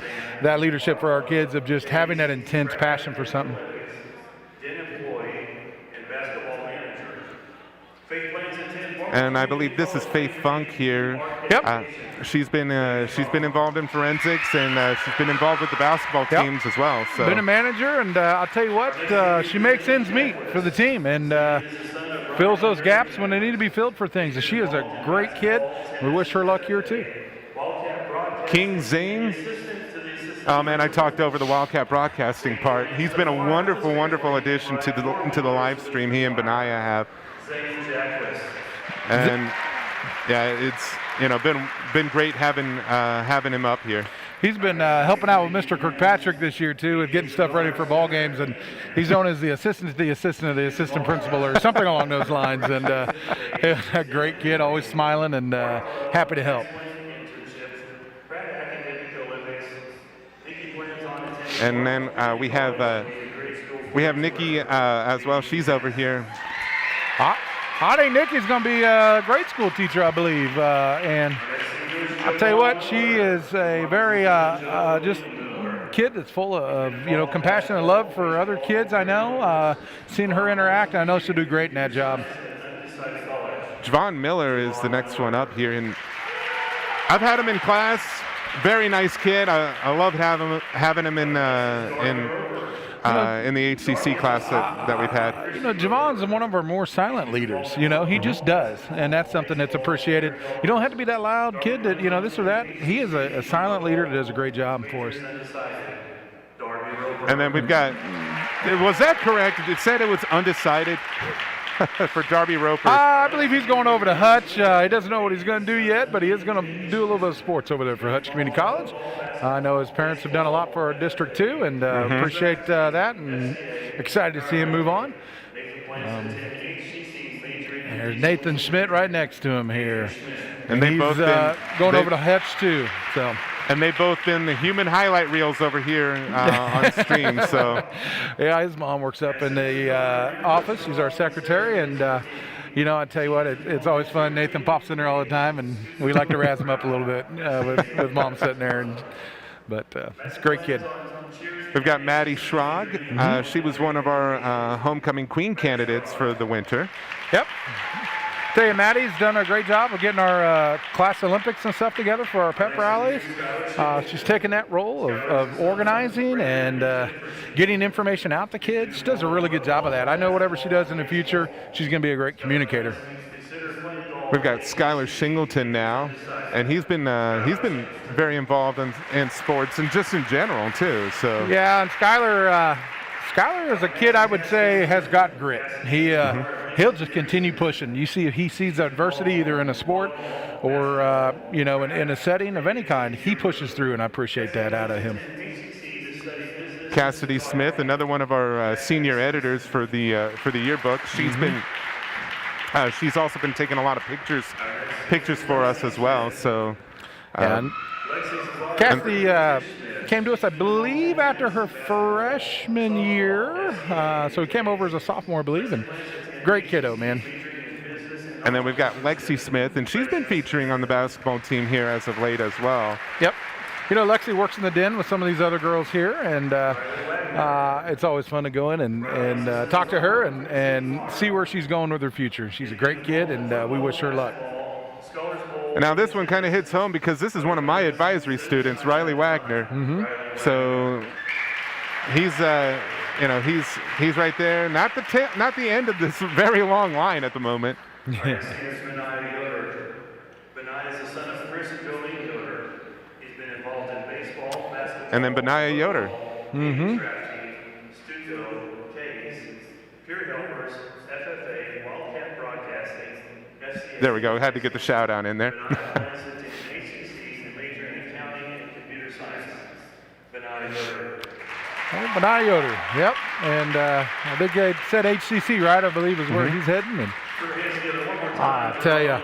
that leadership for our kids of just having that intense passion for something. And I believe this is Faith Funk here. Yep. She's been involved in forensics, and she's been involved with the basketball teams as well. So been a manager, and I'll tell you what, she makes ends meet for the team, and fills those gaps when they need to be filled for things. And she is a great kid. We wish her luck here too. King Zane. Oh man, I talked over the Wildcat broadcasting part. He's been a wonderful addition to the live stream. He and Benaya have. And yeah, it's been great having him up here. He's been helping out with Mr. Kirkpatrick this year too, with getting stuff ready for ball games, and he's known as the assistant of the assistant principal or something along those lines. And a great kid, always smiling and happy to help. And then we have Nikki as well. She's over here. I think Nikki's going to be a grade school teacher, I believe. And I'll tell you what, she is a very just kid that's full of compassion and love for other kids. I know. Seeing her interact, I know she'll do great in that job. Javon Miller is the next one up here, and I've had him in class. Very nice kid. I love having him in the HCC class that we've had. Javon's one of our more silent leaders. He just does, and that's something that's appreciated. You don't have to be that loud kid that this or that. He is a silent leader that does a great job for us. And then we've got. Was that correct? It said it was undecided for Darby Roper. I believe he's going over to Hutch. He doesn't know what he's going to do yet, but he is going to do a little bit of sports over there for Hutch Community College. I know his parents have done a lot for our district too, and appreciate that, and excited to see him move on. There's Nathan Schmidt right next to him here, and he's going over to Hutch too. So. And they've both been the human highlight reels over here on stream. So, yeah, his mom works up in the office. She's our secretary, and I tell you what, it's always fun. Nathan pops in there all the time, and we like to razz him up a little bit with mom sitting there. But it's a great kid. We've got Maddie Schrag. She was one of our homecoming queen candidates for the winter. Yep. Tell you, Maddie's done a great job of getting our class Olympics and stuff together for our pep rallies. She's taken that role of organizing and getting information out to kids. She does a really good job of that. I know whatever she does in the future, she's going to be a great communicator. We've got Skylar Shingleton now, and he's been very involved in sports and just in general too. So yeah, and Skylar is a kid I would say has got grit. He'll just continue pushing. You see, if he sees adversity either in a sport or in a setting of any kind, he pushes through, and I appreciate that out of him. Cassidy Smith, another one of our senior editors for the yearbook. she's also been taking a lot of pictures for us as well. So, and Kathy came to us, I believe, after her freshman year. So he came over as a sophomore, I believe, and great kiddo, man. And then we've got Lexi Smith, and she's been featuring on the basketball team here as of late as well. Yep. You know, Lexi works in the den with some of these other girls here, and it's always fun to go in and talk to her and see where she's going with her future. She's a great kid, and we wish her luck. And now this one kind of hits home because this is one of my advisory students, Riley Wagner. Mm-hmm. So he's right there. Not the end of this very long line at the moment. Benaiah is the son of Chris and Jolene Yoder. He's been involved in baseball, basketball, And then Benaiah Yoder. Mm-hmm. draft team, Stuco, Case, Peer Helpers, FFA, Wildcat Broadcasting, SCA. There we go. Had to get the shout out in there. Benaiah plans to take ACCs and major in accounting and computer science. Benaiah Yoder. Oh, Benaiah Yoder, yep. And I think they said HCC, right? I believe is where he's heading. And I tell you,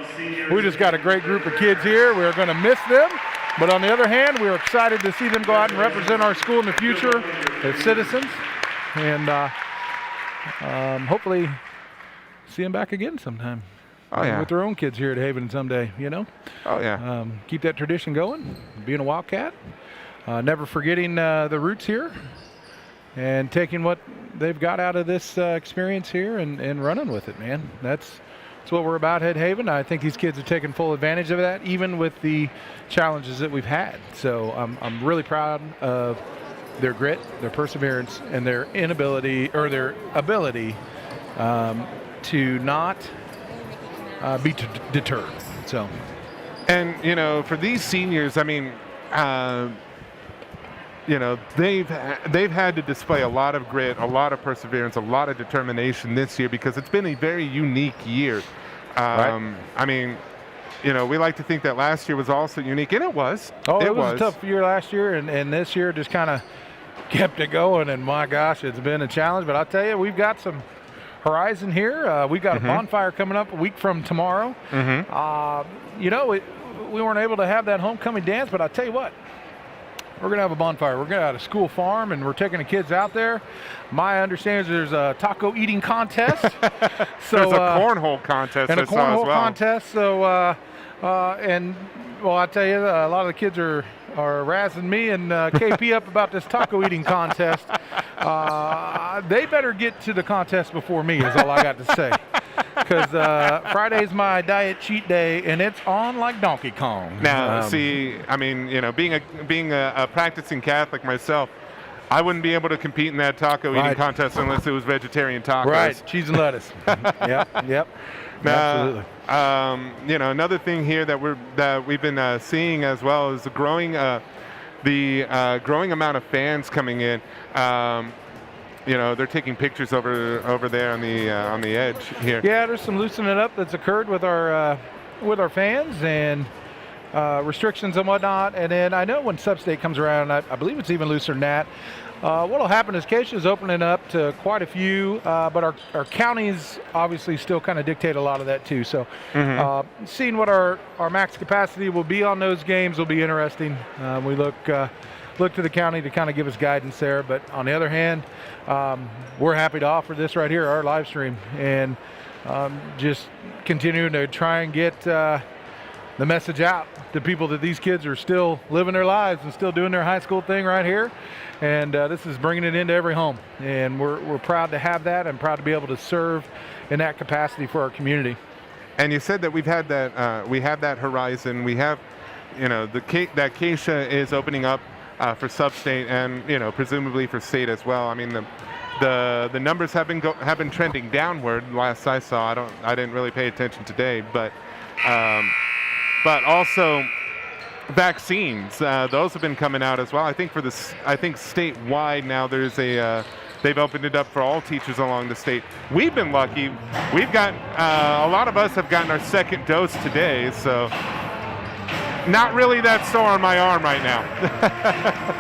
we just got a great group of kids here. We're going to miss them. But on the other hand, we're excited to see them go out and represent our school in the future as citizens. And hopefully see them back again sometime. Oh, yeah. With their own kids here at Haven someday, you know? Oh, yeah. Keep that tradition going, being a Wildcat. Never forgetting the roots here. And taking what they've got out of this experience here and running with it, man. That's what we're about at Haven. I think these kids have taken full advantage of that, even with the challenges that we've had. So I'm really proud of their grit, their perseverance, and their ability to not be deterred. So, and you know, for these seniors, I mean. You know, they've had to display a lot of grit, a lot of perseverance, a lot of determination this year because it's been a very unique year. Right. I mean, you know, we like to think that last year was also unique, and it was. Oh, it was a tough year last year, and this year just kind of kept it going, and my gosh, it's been a challenge. But I'll tell you, we've got some horizon here. We've got a bonfire coming up a week from tomorrow. You know, we weren't able to have that homecoming dance, but I'll tell you what. We're going to have a bonfire. We're going to have a school farm, and we're taking the kids out there. My understanding is there's a taco eating contest. So, there's a cornhole contest and a cornhole as well. contest. So, well, I tell you, a lot of the kids are razzing me and KP up about this taco eating contest. They better get to the contest before me, is all I got to say. Because Friday's my diet cheat day, and it's on like Donkey Kong. Now, see, I mean, you know, being a practicing Catholic myself, I wouldn't be able to compete in that taco eating contest unless it was vegetarian tacos. Right, cheese and lettuce. Yep. Absolutely. You know, another thing here that we've been seeing as well is the growing amount of fans coming in. You know, they're taking pictures over there on the edge here. Yeah, there's some loosening up that's occurred with our fans and restrictions and whatnot. And then I know when Sub-State comes around, I believe it's even looser than that. What'll happen is Keisha's opening up to quite a few, but our counties obviously still kind of dictate a lot of that too. So seeing what our max capacity will be on those games will be interesting. We look to the county to kind of give us guidance there. But on the other hand, we're happy to offer this right here, our live stream, and just continuing to try and get the message out to people that these kids are still living their lives and still doing their high school thing right here. And this is bringing it into every home. And we're proud to have that and proud to be able to serve in that capacity for our community. And you said that we have that horizon. We have, you know, that Keisha is opening up for Sub-State and, you know, presumably for State as well. I mean, the numbers have been trending downward. Last I saw, I didn't really pay attention today, but also vaccines, those have been coming out as well. I think statewide now they've opened it up for all teachers along the state. We've been lucky. We've got a lot of us have gotten our second dose today, so. Not really that sore on my arm right now.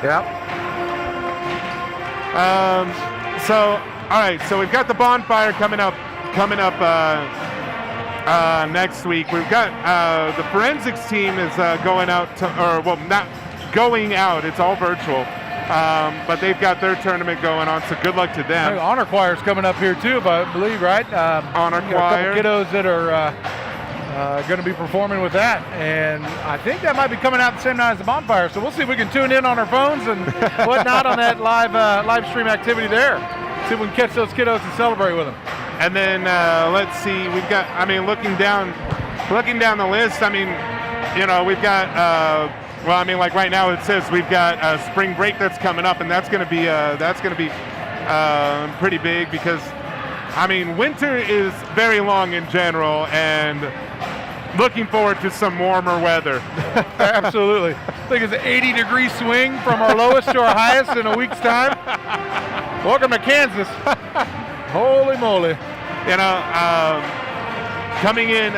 Yep. So, all right. So we've got the bonfire coming up next week. We've got the forensics team is going out not going out. It's all virtual, but they've got their tournament going on. So good luck to them. Hey, Honor Choir's coming up here too, I believe, right? Honor Choir. A couple kiddos that are going to be performing with that, and I think that might be coming out the same night as the bonfire. So we'll see if we can tune in on our phones and whatnot on that live stream activity there. See if we can catch those kiddos and celebrate with them. And then let's see, we've got. I mean, looking down the list. I mean, we've got. Well, I mean, like right now it says we've got spring break that's coming up, and that's going to be pretty big because, I mean, winter is very long in general, and looking forward to some warmer weather. Absolutely. I think it's an 80-degree swing from our lowest to our highest in a week's time. Welcome to Kansas. Holy moly. Coming in,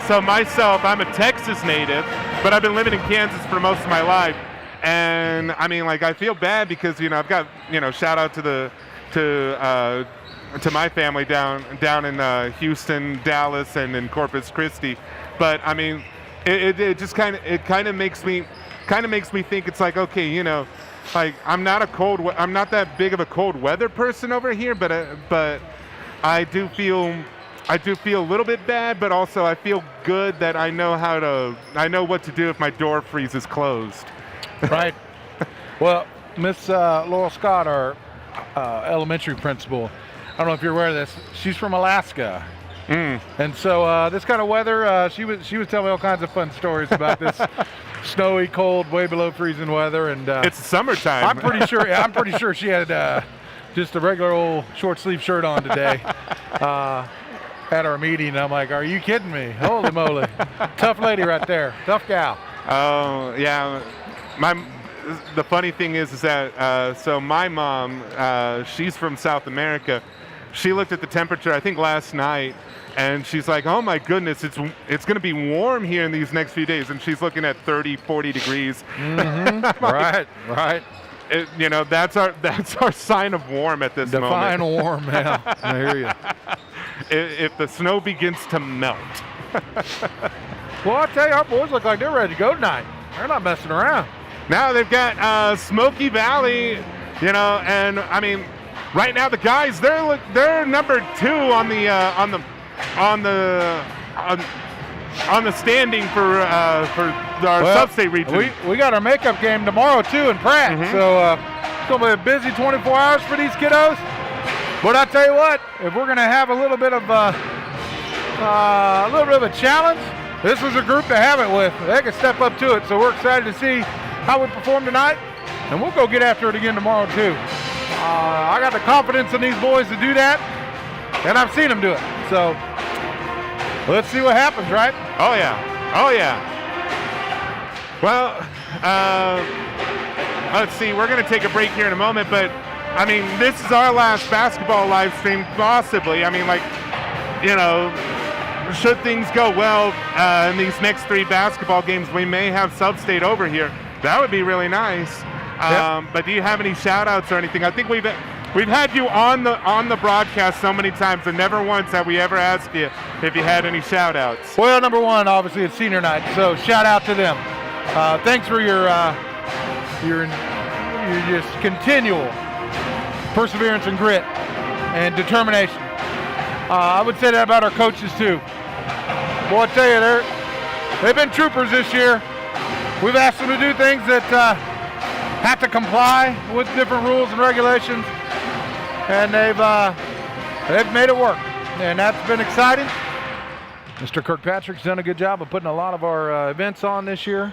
so myself, I'm a Texas native, but I've been living in Kansas for most of my life. And I mean, like, I feel bad because, I've got, shout out to my family down in Houston, Dallas, and in Corpus Christi. But I mean, it just kind of makes me think it's like, okay, like I'm not that big of a cold weather person over here, but I do feel a little bit bad, but also I feel good that I know what to do if my door freezes closed. Right. Well, Miss Laurel Scott, our elementary principal, I don't know if you're aware of this. She's from Alaska. And so this kind of weather, she was telling me all kinds of fun stories about this snowy, cold, way below freezing weather. And it's summertime. I'm pretty sure she had just a regular old short sleeve shirt on today at our meeting. I'm like, are you kidding me? Holy moly! Tough lady right there. Tough gal. Oh yeah. The funny thing is that so my mom, she's from South America. She looked at the temperature, I think last night, and she's like, oh my goodness, it's going to be warm here in these next few days. And she's looking at 30, 40 degrees. Mm-hmm. Right. That's our sign of warm at this moment. Define warm, yeah. I hear you. If the snow begins to melt. Well, I'll tell you, our boys look like they're ready to go tonight. They're not messing around. Now they've got Smoky Valley, and I mean, right now the guys they're number 2 on the standing for our sub-state region. We got our makeup game tomorrow too in Pratt, so it's gonna be a busy 24 hours for these kiddos. But I tell you what, if we're gonna have a little bit of a challenge, this was a group to have it with. They can step up to it, so we're excited to see how we perform tonight, and we'll go get after it again tomorrow too. I got the confidence in these boys to do that, and I've seen them do it. So let's see what happens, right? Oh yeah. Well, let's see. We're going to take a break here in a moment, but I mean, this is our last basketball live stream, possibly. I mean, like, should things go well in these next 3 basketball games, we may have sub-state over here. That would be really nice. Yep. But do you have any shout-outs or anything? I think we've had you on the broadcast so many times, and never once have we ever asked you if you had any shout-outs. Well, number 1, obviously, it's senior night, so shout out to them. Thanks for your just continual perseverance and grit and determination. I would say that about our coaches too. Well, I tell you, they've been troopers this year. We've asked them to do things that have to comply with different rules and regulations, and they've made it work, and that's been exciting. Mr. Kirkpatrick's done a good job of putting a lot of our events on this year,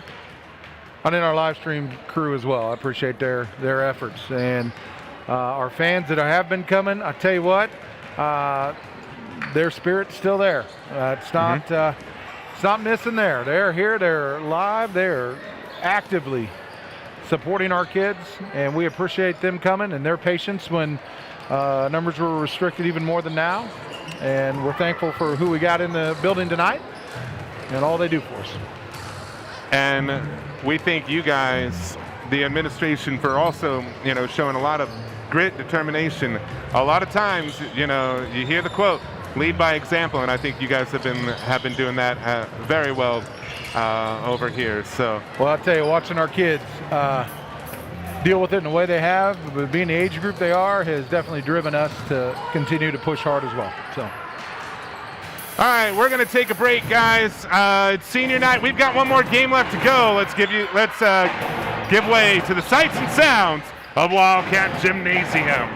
and in our live stream crew as well. I appreciate their efforts, and our fans that have been coming. I tell you what, their spirit's still there. It's not missing there. They're here. They're live. They're actively supporting our kids, and we appreciate them coming and their patience when numbers were restricted even more than now. And we're thankful for who we got in the building tonight and all they do for us. And we thank you guys, the administration, for also, showing a lot of grit, determination. A lot of times, you hear the quote, lead by example, and I think you guys have been doing that very well over here. So, well, I'll tell you, watching our kids deal with it in the way they have, but being the age group they are, has definitely driven us to continue to push hard as well. So. All right, we're going to take a break, guys. It's senior night. We've got one more game left to go. Let's give way to the sights and sounds of Wildcat Gymnasium.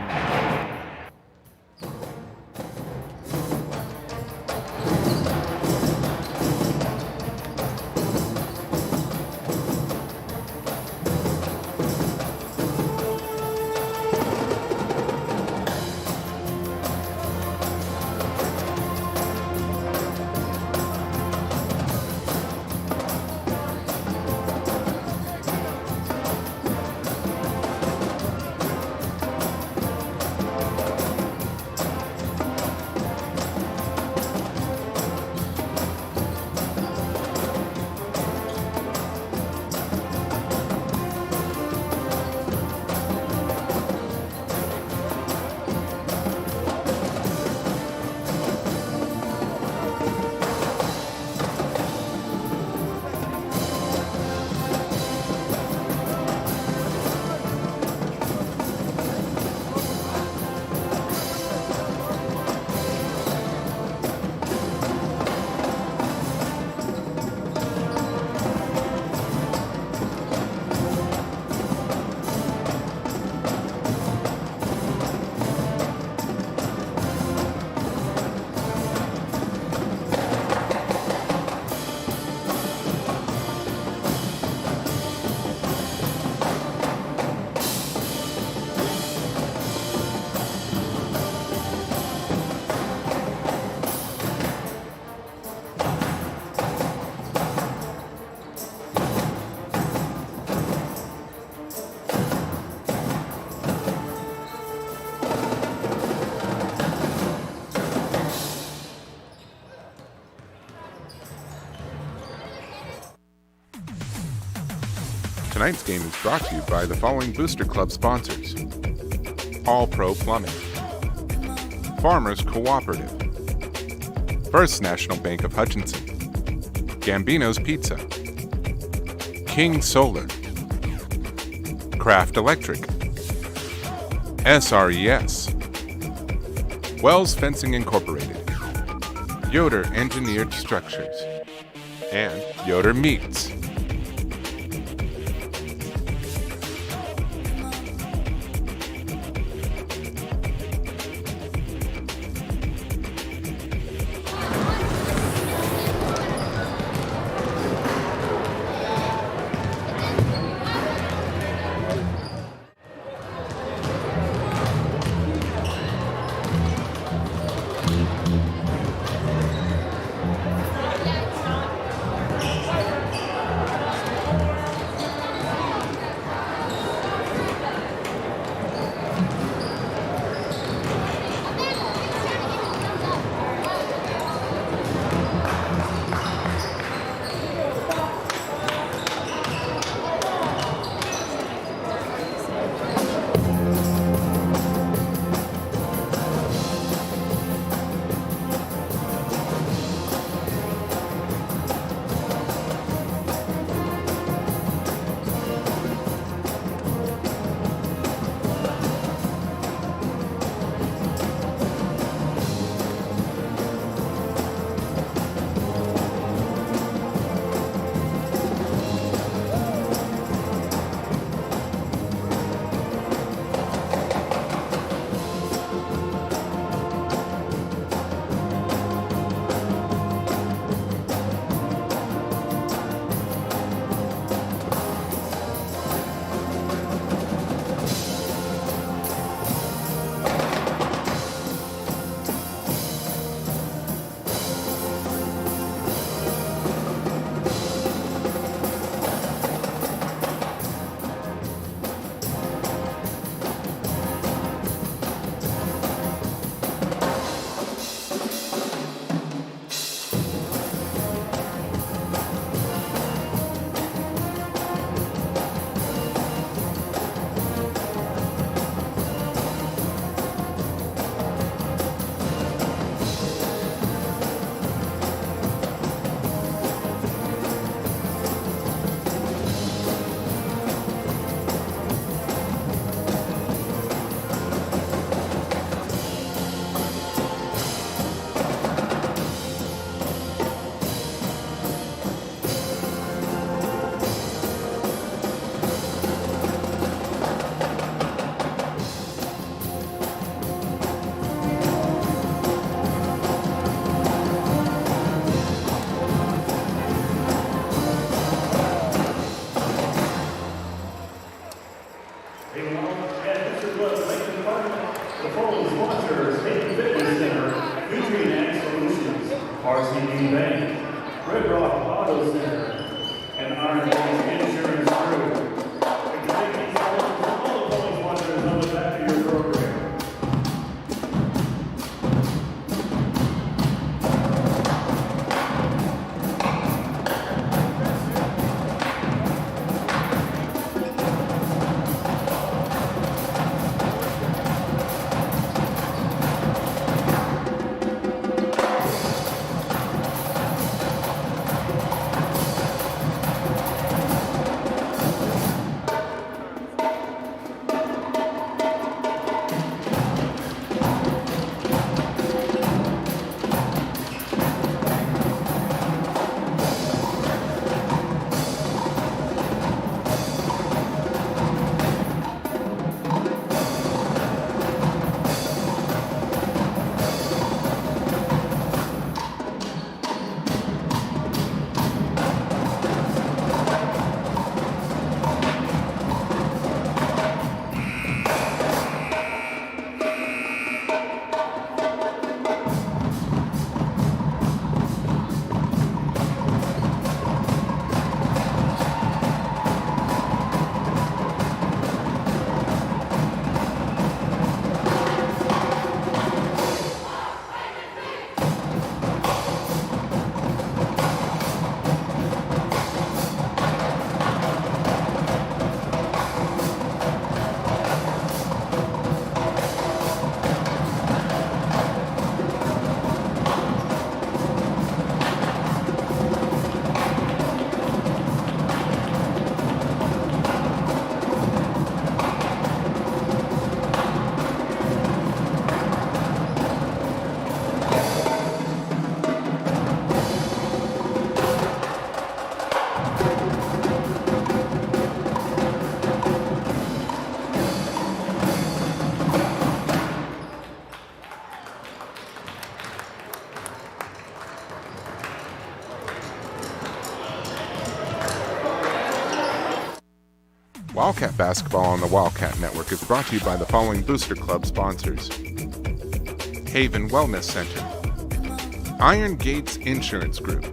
Tonight's game is brought to you by the following Booster Club sponsors: All Pro Plumbing, Farmers Cooperative, First National Bank of Hutchinson, Gambino's Pizza, King Solar, Kraft Electric, SRES, Wells Fencing Incorporated, Yoder Engineered Structures, and Yoder Meats. sponsors, State Fitness Center, Nutrient Solutions, RCB Bank, Red Rock Auto Center, and Iron Bones Insurance Group. And thank these sponsors and all the following sponsors on the back of your program. Wildcat basketball on the Wildcat Network is brought to you by the following Booster Club sponsors: Haven Wellness Center, Iron Gates Insurance Group,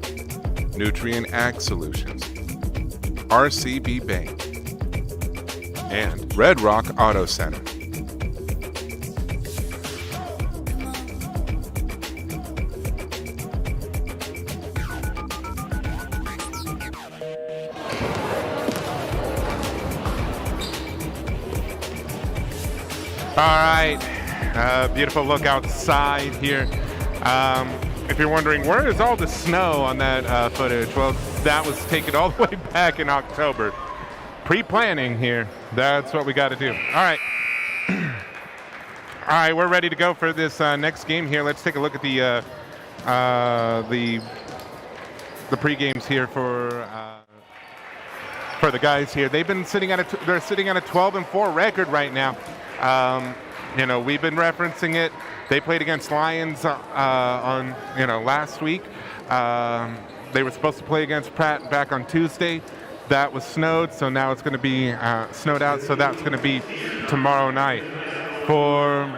Nutrient Ag Solutions, RCB Bank, and Red Rock Auto Center. All right, beautiful look outside here. If you're wondering, where is all the snow on that footage? Well, that was taken all the way back in October. Pre-planning here, that's what we got to do. All right. All right, we're ready to go for this next game here. Let's take a look at the pre-games here for the guys here. They've been sitting at they're sitting at a 12-4 record right now. You know, we've been referencing it. They played against Lions on last week. They were supposed to play against Pratt back on Tuesday. That was snowed, so now it's going to be snowed out. So that's going to be tomorrow night. For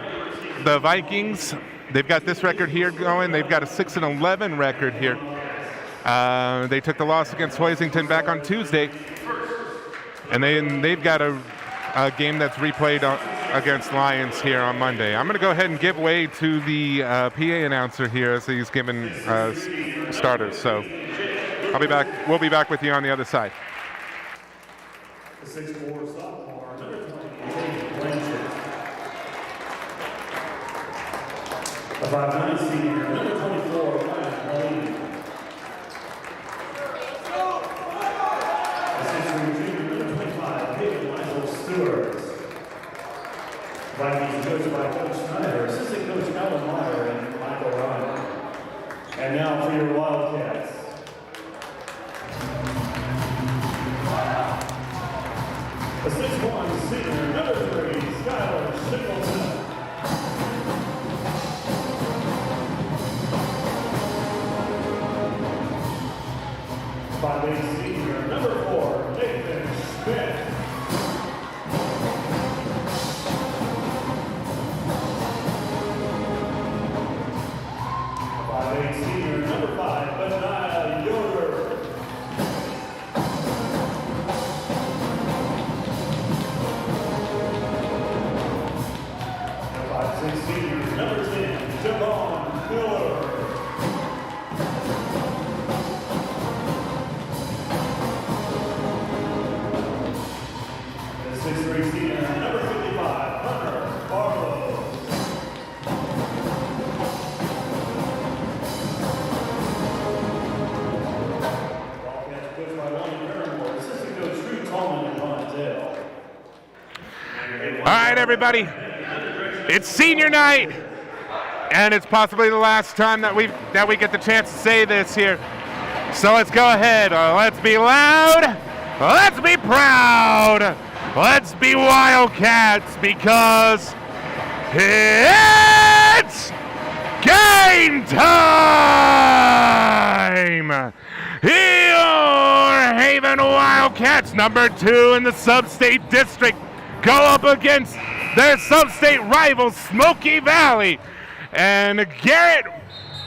the Vikings, they've got this record here going. They've got a 6-11 record here. They took the loss against Hoisington back on Tuesday, and they've got a game that's replayed against Lions here on Monday. I'm going to go ahead and give way to the PA announcer here as he's given starters. So I'll be back. We'll be back with you on the other side. The 6'4" sophomore, number 28, Blanchard. The 5'9" senior, number 24, Ryan. The 6'3" junior, number 25, David Michael Stewart. Vikings coached by Coach Snyder, assistant coach Alan Meyer, and Michael Ryan. And now for your Wildcats. The 6'1" senior, number 3, Skylar Singleton. The 5'8" senior, number 4, Nathan Smith. The Number 10, Javon Miller. The 6th grade senior, number 55, Hunter Barlow. Wildcats coached by William Barrymore, assistant coach Drew Tallman and Ron Dale. All right, everybody. It's senior night, and it's possibly the last time that we get the chance to say this here. So let's go ahead. Let's be loud. Let's be proud. Let's be Wildcats, because it's game time. Your Haven Wildcats, number 2 in the sub-state district, go up against their sub-state rival, Smoky Valley. And Garrett,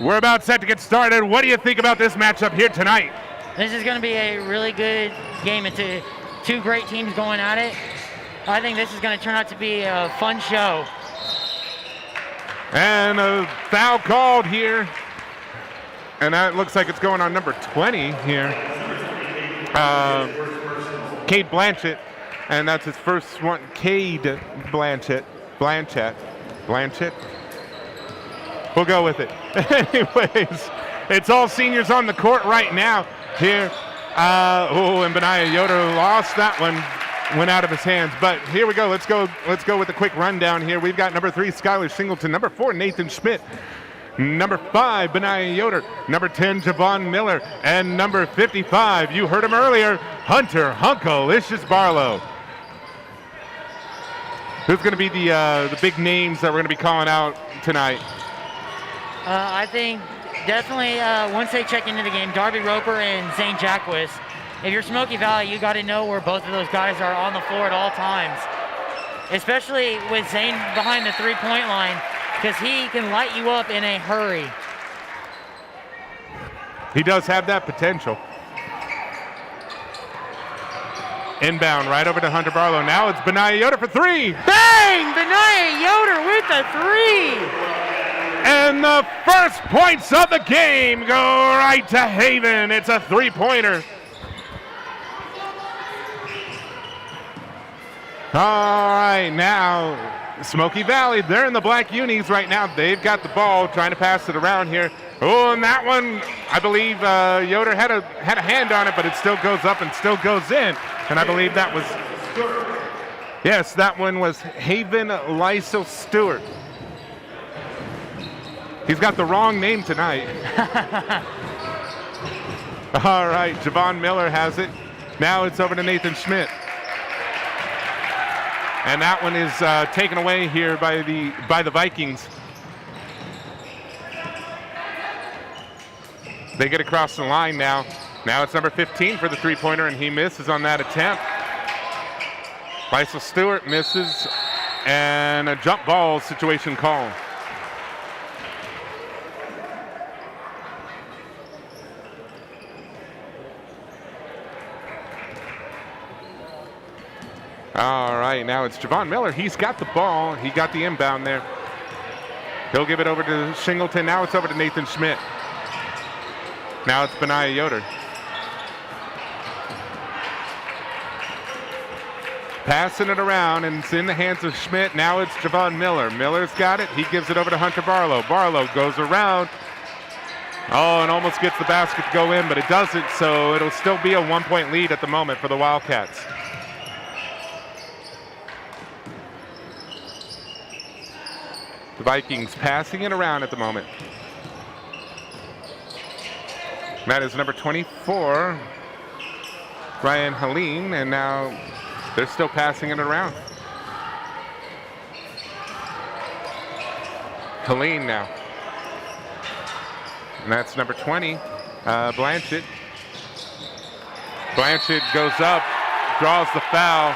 we're about set to get started. What do you think about this matchup here tonight? This is going to be a really good game. It's two great teams going at it. I think this is going to turn out to be a fun show. And a foul called here. And that looks like it's going on number 20 here. Cade Blanchett. And that's his first one, Cade Blanchett. We'll go with it. Anyways, it's all seniors on the court right now here. And Benaiah Yoder lost that one, went out of his hands. But here we go. Let's go with a quick rundown here. We've got number 3, Skylar Singleton. Number 4, Nathan Schmidt. Number 5, Benaiah Yoder. Number 10, Javon Miller. And number 55, you heard him earlier, Hunter Hunkalicious Barlow. Who's going to be the big names that we're going to be calling out tonight? I think definitely once they check into the game, Darby Roper and Zane Jackwis. If you're Smoky Valley, you got to know where both of those guys are on the floor at all times, especially with Zane behind the three-point line, because he can light you up in a hurry. He does have that potential. Inbound right over to Hunter Barlow. Now it's Benaiah Yoder for 3. Bang! Benaiah Yoder with the 3. And the first points of the game go right to Haven. It's a 3-pointer. All right, now Smoky Valley, they're in the black unis right now. They've got the ball, trying to pass it around here. Oh, and that one, I believe Yoder had a hand on it, but it still goes up and still goes in. And I believe that was, yes, that one was Haven Lysel Stewart. He's got the wrong name tonight. All right, Javon Miller has it. Now it's over to Nathan Schmidt. And that one is taken away here by the Vikings. They get across the line now. Now it's number 15 for the 3-pointer, and he misses on that attempt. Lysel Stewart misses, and a jump ball situation call. All right, now it's Javon Miller. He's got the ball. He got the inbound there. He'll give it over to Shingleton. Now it's over to Nathan Schmidt. Now it's Benaiah Yoder. Passing it around, and it's in the hands of Schmidt. Now it's Javon Miller. Miller's got it. He gives it over to Hunter Barlow. Barlow goes around. Oh, and almost gets the basket to go in, but it doesn't, so it'll still be a 1-point lead at the moment for the Wildcats. The Vikings passing it around at the moment. That is number 24, Ryan Helene, and now they're still passing it around. Helene now. And that's number 20, Blanchett. Blanchett goes up, draws the foul.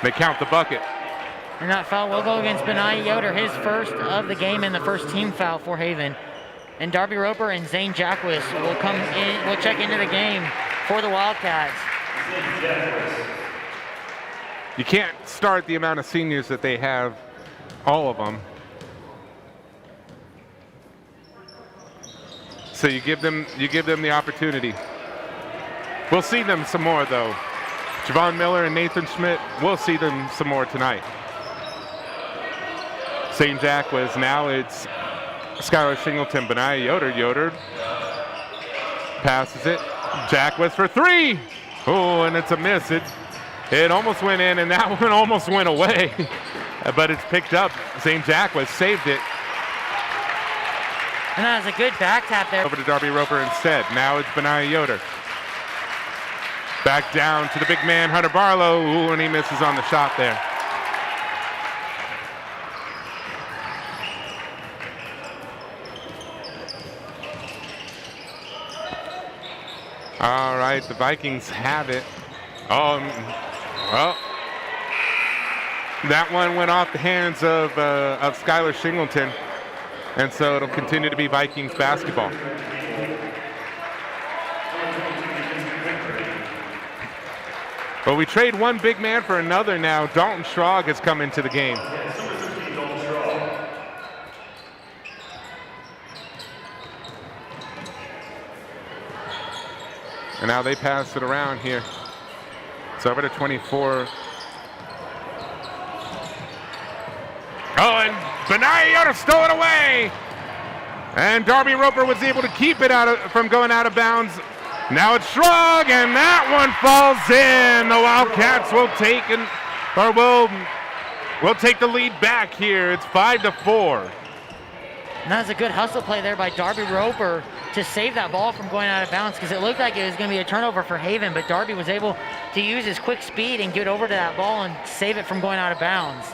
They count the bucket. And that foul will go against Benaiah Yoder, his first of the game and the first team foul for Haven. And Darby Roper and Zane Jackwis will come in, will check into the game for the Wildcats. you can't start the amount of seniors that they have, all of them. So you give them the opportunity. We'll see them some more though. Javon Miller and Nathan Schmidt, we'll see them some more tonight. St. Jack was now it's Skylar Singleton, Benaiah Yoder passes it. Jack was for three. Oh, and it's a miss. It almost went in, and that one almost went away. But it's picked up. St. Jack was saved it. And that was a good back tap there. Over to Darby Roper instead. Now it's Benaiah Yoder. Back down to the big man, Hunter Barlow. Ooh, and he misses on the shot there. All right, the Vikings have it. Well, that one went off the hands of Skylar Singleton, and so it'll continue to be Vikings basketball. But we trade one big man for another now. Dalton Schrog has come into the game. And now they pass it around here. It's over to 24. Oh, and Benaiah Yoder stole it away. And Darby Roper was able to keep it from going out of bounds. Now it's Schrog, and that one falls in. The Wildcats will take the lead back here. It's 5-4. And that was a good hustle play there by Darby Roper to save that ball from going out of bounds, because it looked like it was going to be a turnover for Haven, but Darby was able to use his quick speed and get over to that ball and save it from going out of bounds.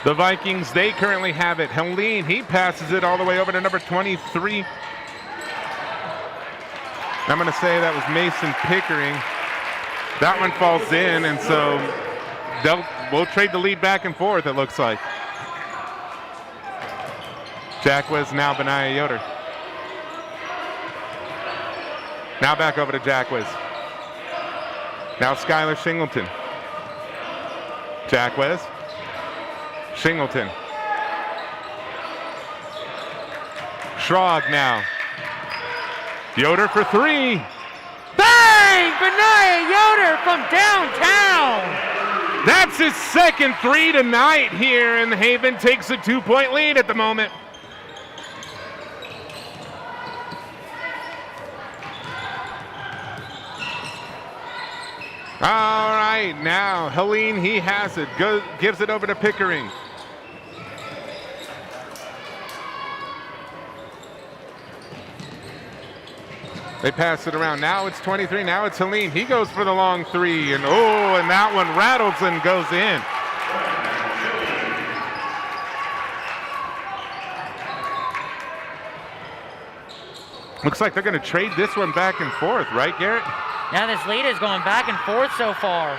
The Vikings, they currently have it. Helene, he passes it all the way over to number 23. I'm going to say that was Mason Pickering. That one falls in, and so we'll trade the lead back and forth, it looks like. Jack was now Benaiah Yoder. Now back over to Jack was. Now Skylar Singleton. Jack was. Singleton. Schrog now. Yoder for three. Bang! Benaiah Yoder from downtown. That's his second three tonight here, and Haven takes a 2-point lead at the moment. All right, now Helene, he has it. Gives it over to Pickering. They pass it around. Now it's 23. Now it's Helene. He goes for the long three, and and that one rattles and goes in. Looks like they're going to trade this one back and forth, right, Garrett? Now this lead is going back and forth so far.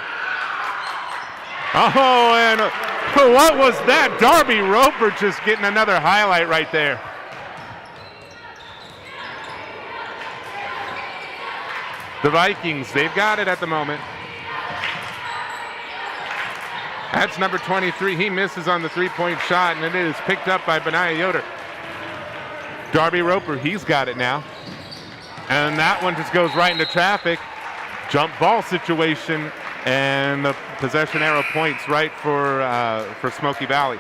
Oh, and what was that? Darby Roper just getting another highlight right there. The Vikings, they've got it at the moment. That's number 23. He misses on the three-point shot, and it is picked up by Benaiah Yoder. Darby Roper, he's got it now. And that one just goes right into traffic. Jump ball situation, and the possession arrow points right for Smoky Valley.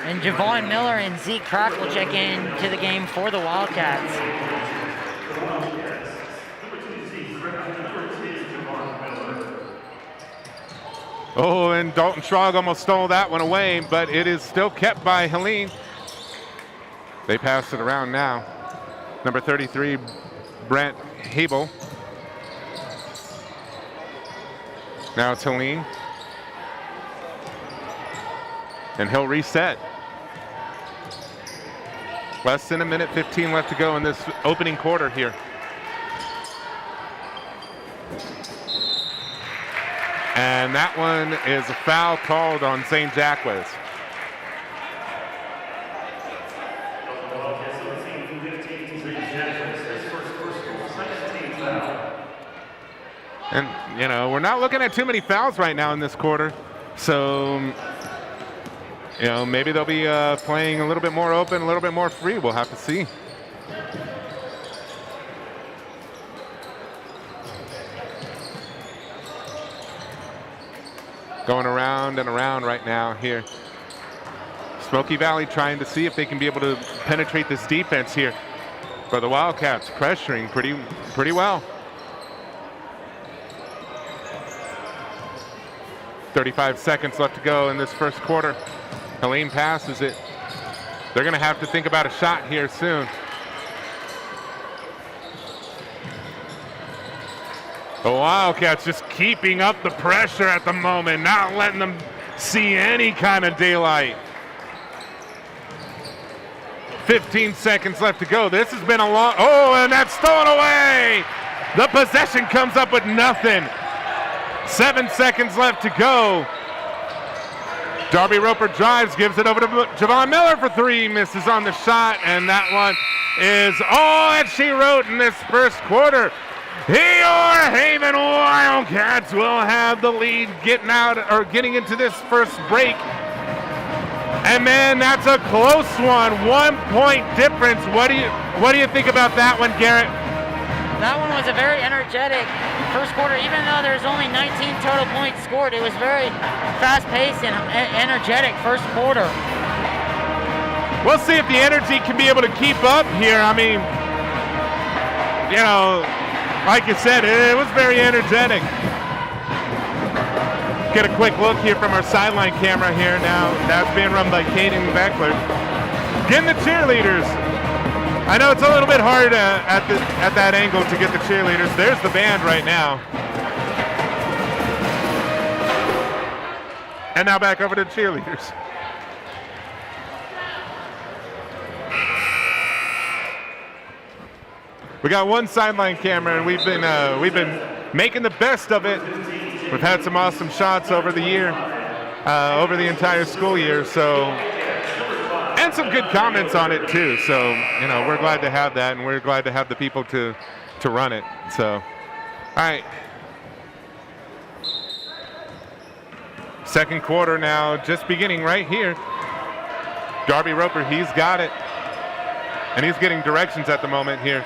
And Javon Miller and Zeke Crack will check in to the game for the Wildcats. Oh, and Dalton Schrog almost stole that one away, but it is still kept by Helene. They pass it around now. Number 33, Brent Habel. Now it's Helene. And he'll reset. Less than a minute 15 left to go in this opening quarter here. And that one is a foul called on St. Jacques. And, you know, we're not looking at too many fouls right now in this quarter. So, you know, maybe they'll be playing a little bit more open, a little bit more free. We'll have to see. Going around and around right now here. Smoky Valley trying to see if they can be able to penetrate this defense here. For the Wildcats, pressuring pretty well. 35 seconds left to go in this first quarter. Helene passes it. They're going to have to think about a shot here soon. The Wildcats just keeping up the pressure at the moment, not letting them see any kind of daylight. 15 seconds left to go. This has been a long, and that's stolen away. The possession comes up with nothing. 7 seconds left to go. Darby Roper drives, gives it over to Javon Miller for three, misses on the shot, and that one is all that she wrote in this first quarter. Haven Wildcats will have the lead getting into this first break. And man, that's a close one. 1 point difference. What do you think about that one, Garrett? That one was a very energetic first quarter. Even though there's only 19 total points scored, it was very fast-paced and energetic first quarter. We'll see if the energy can be able to keep up here. I mean, you know, like you said, it was very energetic. Get a quick look here from our sideline camera here now. That's being run by Kaden Beckler. Getting the cheerleaders. I know it's a little bit hard at that angle to get the cheerleaders. There's the band right now. And now back over to the cheerleaders. We got one sideline camera, and we've been making the best of it. We've had some awesome shots over the year, over the entire school year. So, and some good comments on it too. So, you know, we're glad to have that, and we're glad to have the people to run it. So, all right. Second quarter now, just beginning right here. Darby Roper, he's got it, and he's getting directions at the moment here.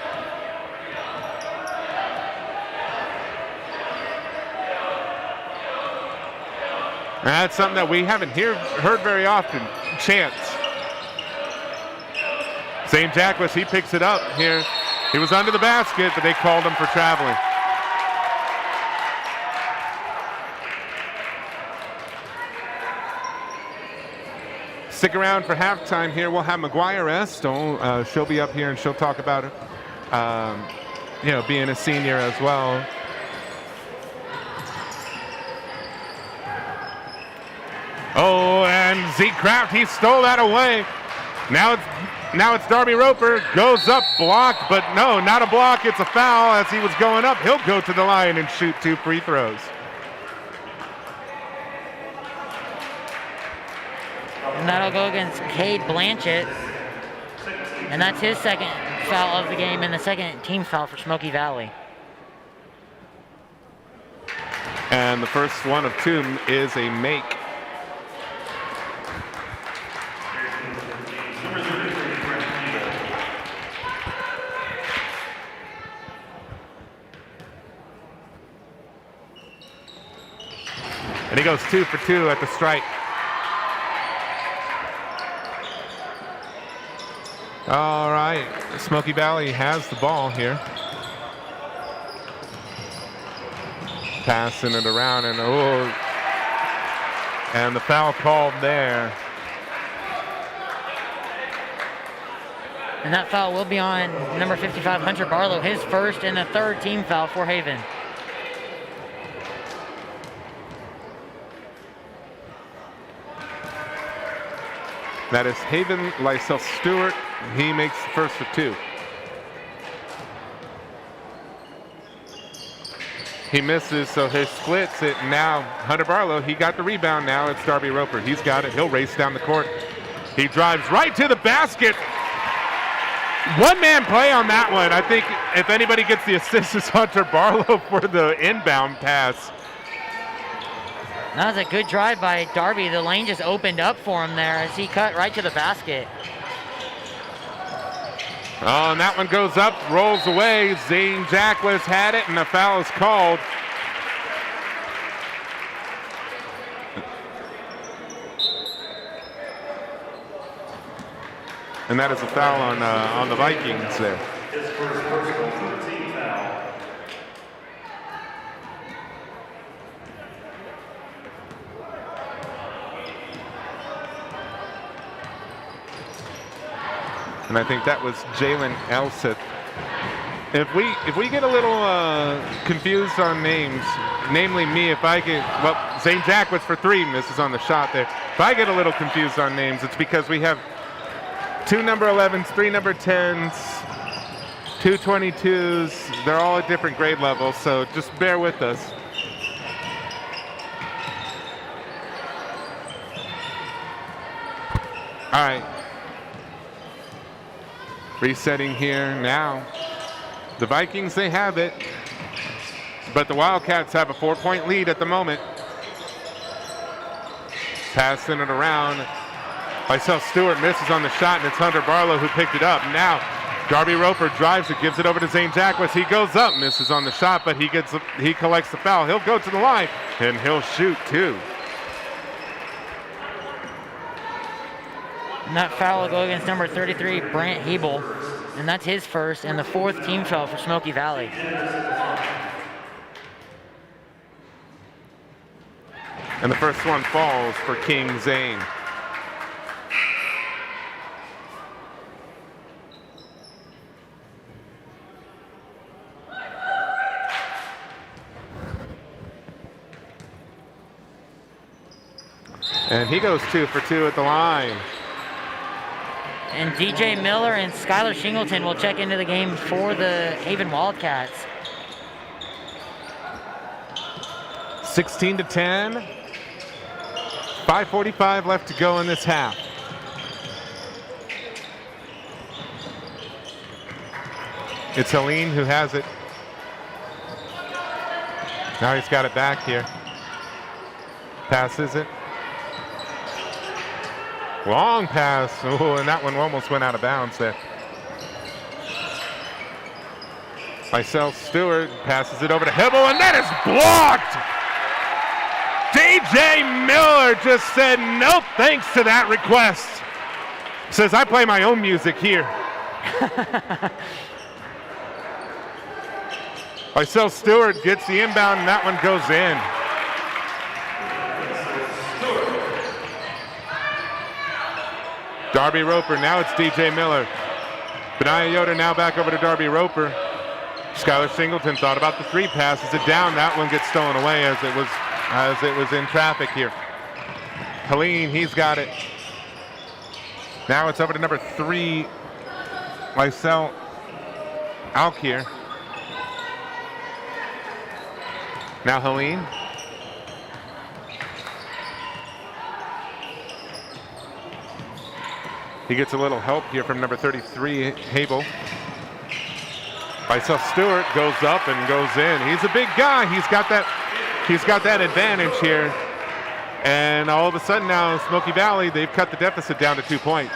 That's something that we haven't heard very often. Chance. St. Jacques, he picks it up here. He was under the basket, but they called him for traveling. Stick around for halftime here. We'll have McGuire Estel. She'll be up here and she'll talk about it. You know, being a senior as well. Oh, and Zeke Kraft, he stole that away. Now it's Darby Roper, goes up, blocked, but no, not a block, it's a foul as he was going up. He'll go to the line and shoot 2 free throws. And that'll go against Cade Blanchett. And that's his second foul of the game and the second team foul for Smoky Valley. And the first one of 2 is a make. And he goes 2 for 2 at the strike. All right, Smoky Valley has the ball here. Passing it around, and and the foul called there. And that foul will be on number 55, Hunter Barlow, his first and the third team foul for Haven. That is Haven Lysel Stewart. He makes the first of 2. He misses, so he splits it. Now Hunter Barlow, he got the rebound. Now it's Darby Roper. He's got it. He'll race down the court. He drives right to the basket. One-man play on that one. I think if anybody gets the assist, it's Hunter Barlow for the inbound pass. That was a good drive by Darby. The lane just opened up for him there as he cut right to the basket. Oh, and that one goes up, rolls away. Zane Jackless had it, and a foul is called. And that is a foul on the Vikings there. His first personal team foul. And I think that was Jalen Elseth. If we get a little confused on names, namely me, if I get, well, Zane Jackless for 3 misses on the shot there. If I get a little confused on names, it's because we have 2 number 11s, 3 number 10s, 2 22s. They're all at different grade levels, so just bear with us. All right. Resetting here now. The Vikings, they have it, but the Wildcats have a 4-point lead at the moment. Passing it around. Myself Stewart misses on the shot, and it's Hunter Barlow who picked it up. Now, Darby Roper drives it, gives it over to Zane Jackless. He goes up, misses on the shot, but he collects the foul. He'll go to the line, and he'll shoot too. And that foul will go against number 33, Brant Hebel. And that's his first and the 4th team foul for Smoky Valley. And the first one falls for King Zane. And he goes 2 for 2 at the line. And DJ Miller and Skylar Shingleton will check into the game for the Haven Wildcats. 16-10. 5:45 left to go in this half. It's Helene who has it. Now he's got it back here. Passes it. Long pass. Oh, and that one almost went out of bounds there. Myself Stewart passes it over to Hibble, and that is blocked. DJ Miller just said no thanks to that request. Says, I play my own music here. Myself Stewart gets the inbound, and that one goes in. Darby Roper, now it's DJ Miller. Benaya Yoder now back over to Darby Roper. Skylar Singleton thought about the 3, passes it down. That one gets stolen away as it was in traffic here. Helene, he's got it. Now it's over to number 3, Lysel Alkier. Now Helene. He gets a little help here from number 33, Habel. Myself Stewart goes up and goes in. He's a big guy. He's got that advantage here. And all of a sudden now, Smoky Valley, they've cut the deficit down to 2 points.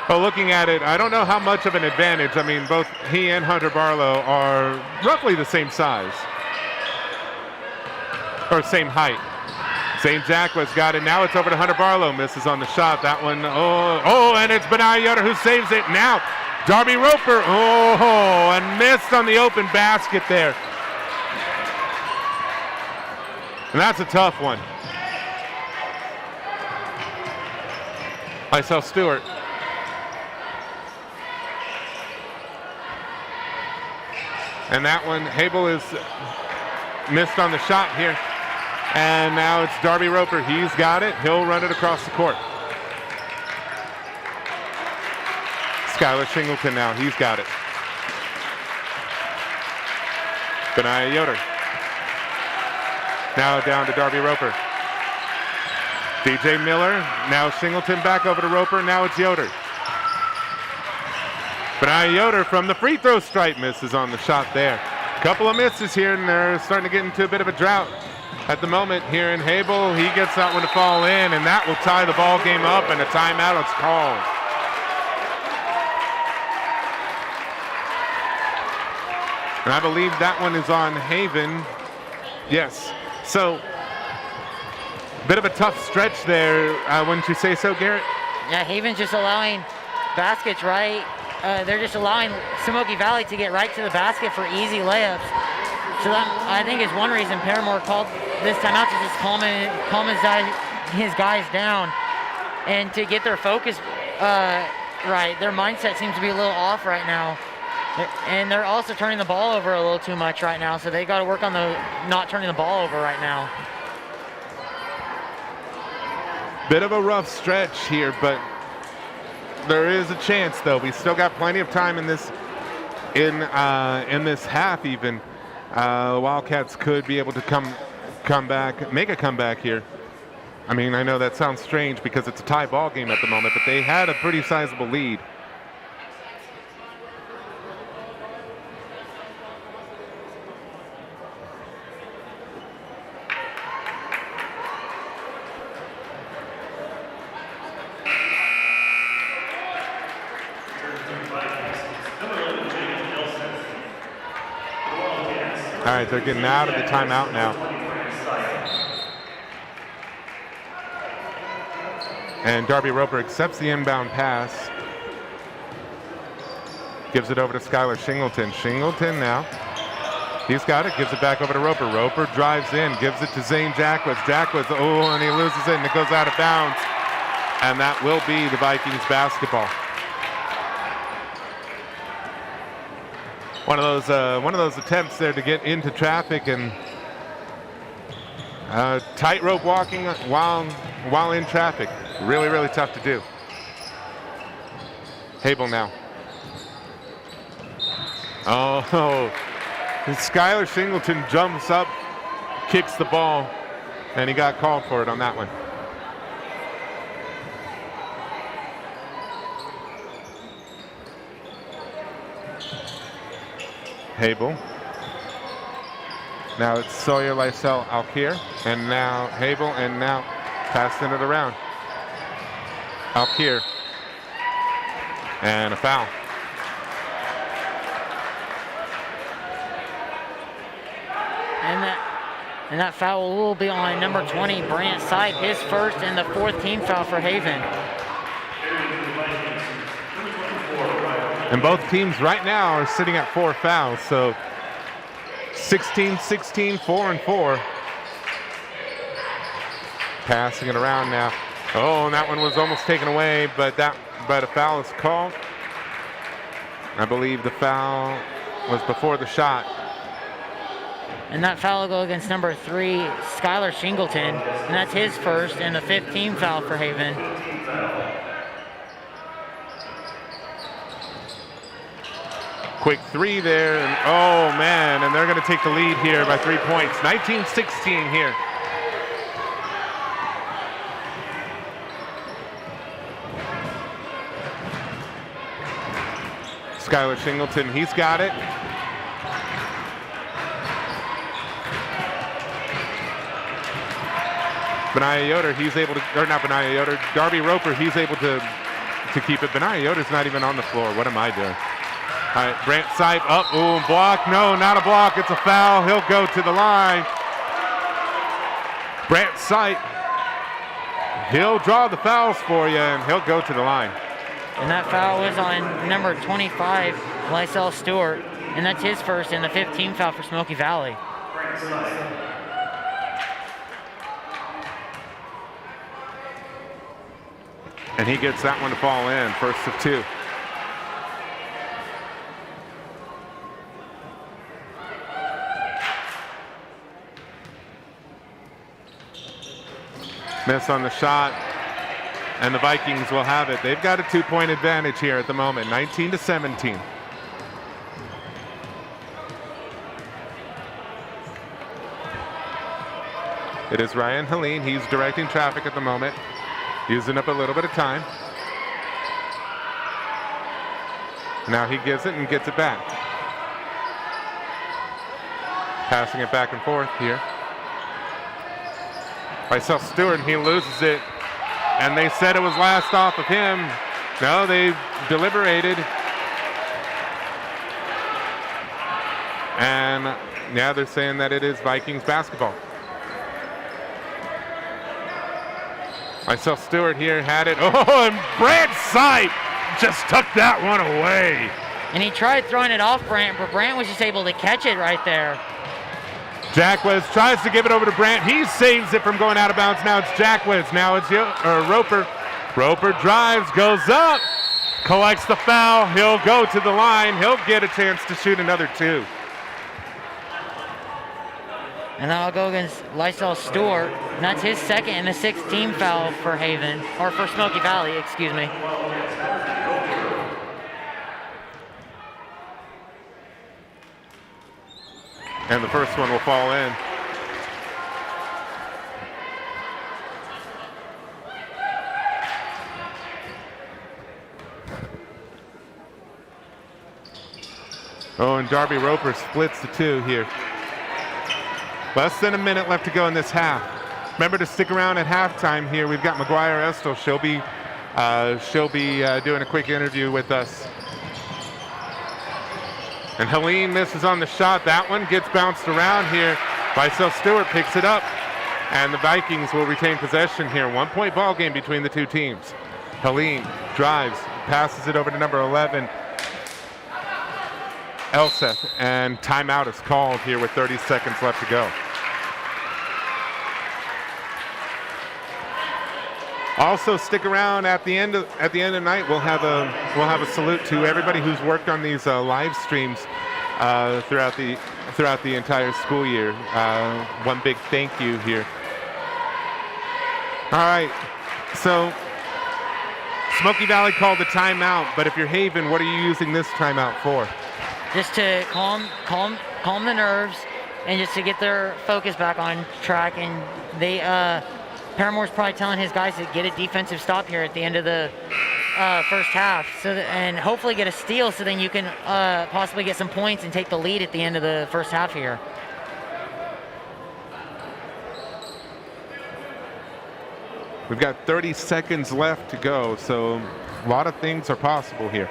But looking at it, I don't know how much of an advantage. I mean, both he and Hunter Barlow are roughly the same size. Or same height. Zane Jackless got it. Now it's over to Hunter Barlow. Misses on the shot. That one, and it's Benaya Yoder who saves it. Now, Darby Roper, and missed on the open basket there. And that's a tough one. Myself Stewart. And that one, Habel is missed on the shot here. And now it's Darby Roper. He's got it. He'll run it across the court. Skylar Shingleton now. He's got it. Benaya Yoder. Now down to Darby Roper. DJ Miller, now Singleton back over to Roper, now it's Yoder. But Yoder from the free throw stripe misses on the shot there. Couple of misses here, and they're starting to get into a bit of a drought at the moment here in Habel. He gets that one to fall in, and that will tie the ball game up, and a timeout is called. And I believe that one is on Haven. Yes. So, bit of a tough stretch there, wouldn't you say so, Garrett? Yeah, Haven's just allowing baskets right. They're just allowing Smoky Valley to get right to the basket for easy layups. So that, I think, is one reason Paramore called this timeout, to just calm his guys down and to get their focus right. Their mindset seems to be a little off right now. And they're also turning the ball over a little too much right now, so they got to work on the not turning the ball over right now. Bit of a rough stretch here, but there is a chance, though. We still got plenty of time in this half. Even the Wildcats could be able to come back, make a comeback here. I mean, I know that sounds strange because it's a tie ball game at the moment, but they had a pretty sizable lead. All right, they're getting out of the timeout now. And Darby Roper accepts the inbound pass. Gives it over to Skylar Shingleton. Shingleton now. He's got it, gives it back over to Roper. Roper drives in, gives it to Zane Jackwitz. Jackwitz, and he loses it, and it goes out of bounds. And that will be the Vikings basketball. One of those attempts there to get into traffic, and tightrope walking while in traffic. Really, really tough to do. Habel now. Oh, Skylar Singleton jumps up, kicks the ball, and he got called for it on that one. Habel. Now it's Sawyer, Lysel, Alkir, and now Habel, and now passing it around. Alkir. And a foul. And that foul will be on number 20, Brant Sipe, his first and the fourth team foul for Haven. And both teams right now are sitting at 4 fouls, so 16-16, 4-4. Passing it around now. Oh, and that one was almost taken away, but a foul is called. I believe the foul was before the shot. And that foul will go against number 3, Skylar Shingleton, and that's his first and the 5th team foul for Haven. Quick three there, and oh man, and they're going to take the lead here by 3 points. 19-16 here. Skylar Shingleton, he's got it. Benaiah Yoder, he's able to, or not Benaiah Yoder, Darby Roper, he's able to keep it. Benaiah Yoder's not even on the floor. What am I doing? All right, Brant Sipe up, block. No, not a block, it's a foul. He'll go to the line. Brant Sipe, he'll draw the fouls for you, and he'll go to the line. And that foul was on number 25, Lysel Stewart, and that's his first and the 5th team foul for Smoky Valley. And he gets that one to fall in, first of 2. Miss on the shot, and the Vikings will have it. They've got a 2-point advantage here at the moment, 19-17. It is Ryan Helene. He's directing traffic at the moment, using up a little bit of time. Now he gives it and gets it back. Passing it back and forth here. By Seth Stewart, he loses it. And they said it was last off of him. No, they deliberated. And now they're saying that it is Vikings basketball. Myself Stewart here had it. Oh, and Brant Sipe just took that one away. And he tried throwing it off Brant, but Brant was just able to catch it right there. Jacquez tries to give it over to Brant. He saves it from going out of bounds. Now it's Jacquez. Now it's Roper. Roper drives, goes up, collects the foul. He'll go to the line. He'll get a chance to shoot another two. And then I'll go against Lysel Stewart. And that's his second and the sixth team foul for Haven, or for Smoky Valley, excuse me. And the first one will fall in. Oh, and Darby Roper splits the two here. Less than a minute left to go in this half. Remember to stick around at halftime here. We've got McGuire Estel. She'll be doing a quick interview with us. And Helene misses on the shot. That one gets bounced around here. Lysel Stewart picks it up. And the Vikings will retain possession here. 1 point ball game between the two teams. Helene drives, passes it over to number 11, Elseth, and timeout is called here with 30 seconds left to go. Also, stick around at the end of the night. We'll have a salute to everybody who's worked on these live streams throughout the entire school year. One big thank you here. All right, so Smoky Valley called the timeout, but if you're Haven, what are you using this timeout for? Just to calm the nerves and just to get their focus back on track. And they Paramore's probably telling his guys to get a defensive stop here at the end of the first half, and hopefully get a steal, so then you can possibly get some points and take the lead at the end of the first half here. We've got 30 seconds left to go, so a lot of things are possible here.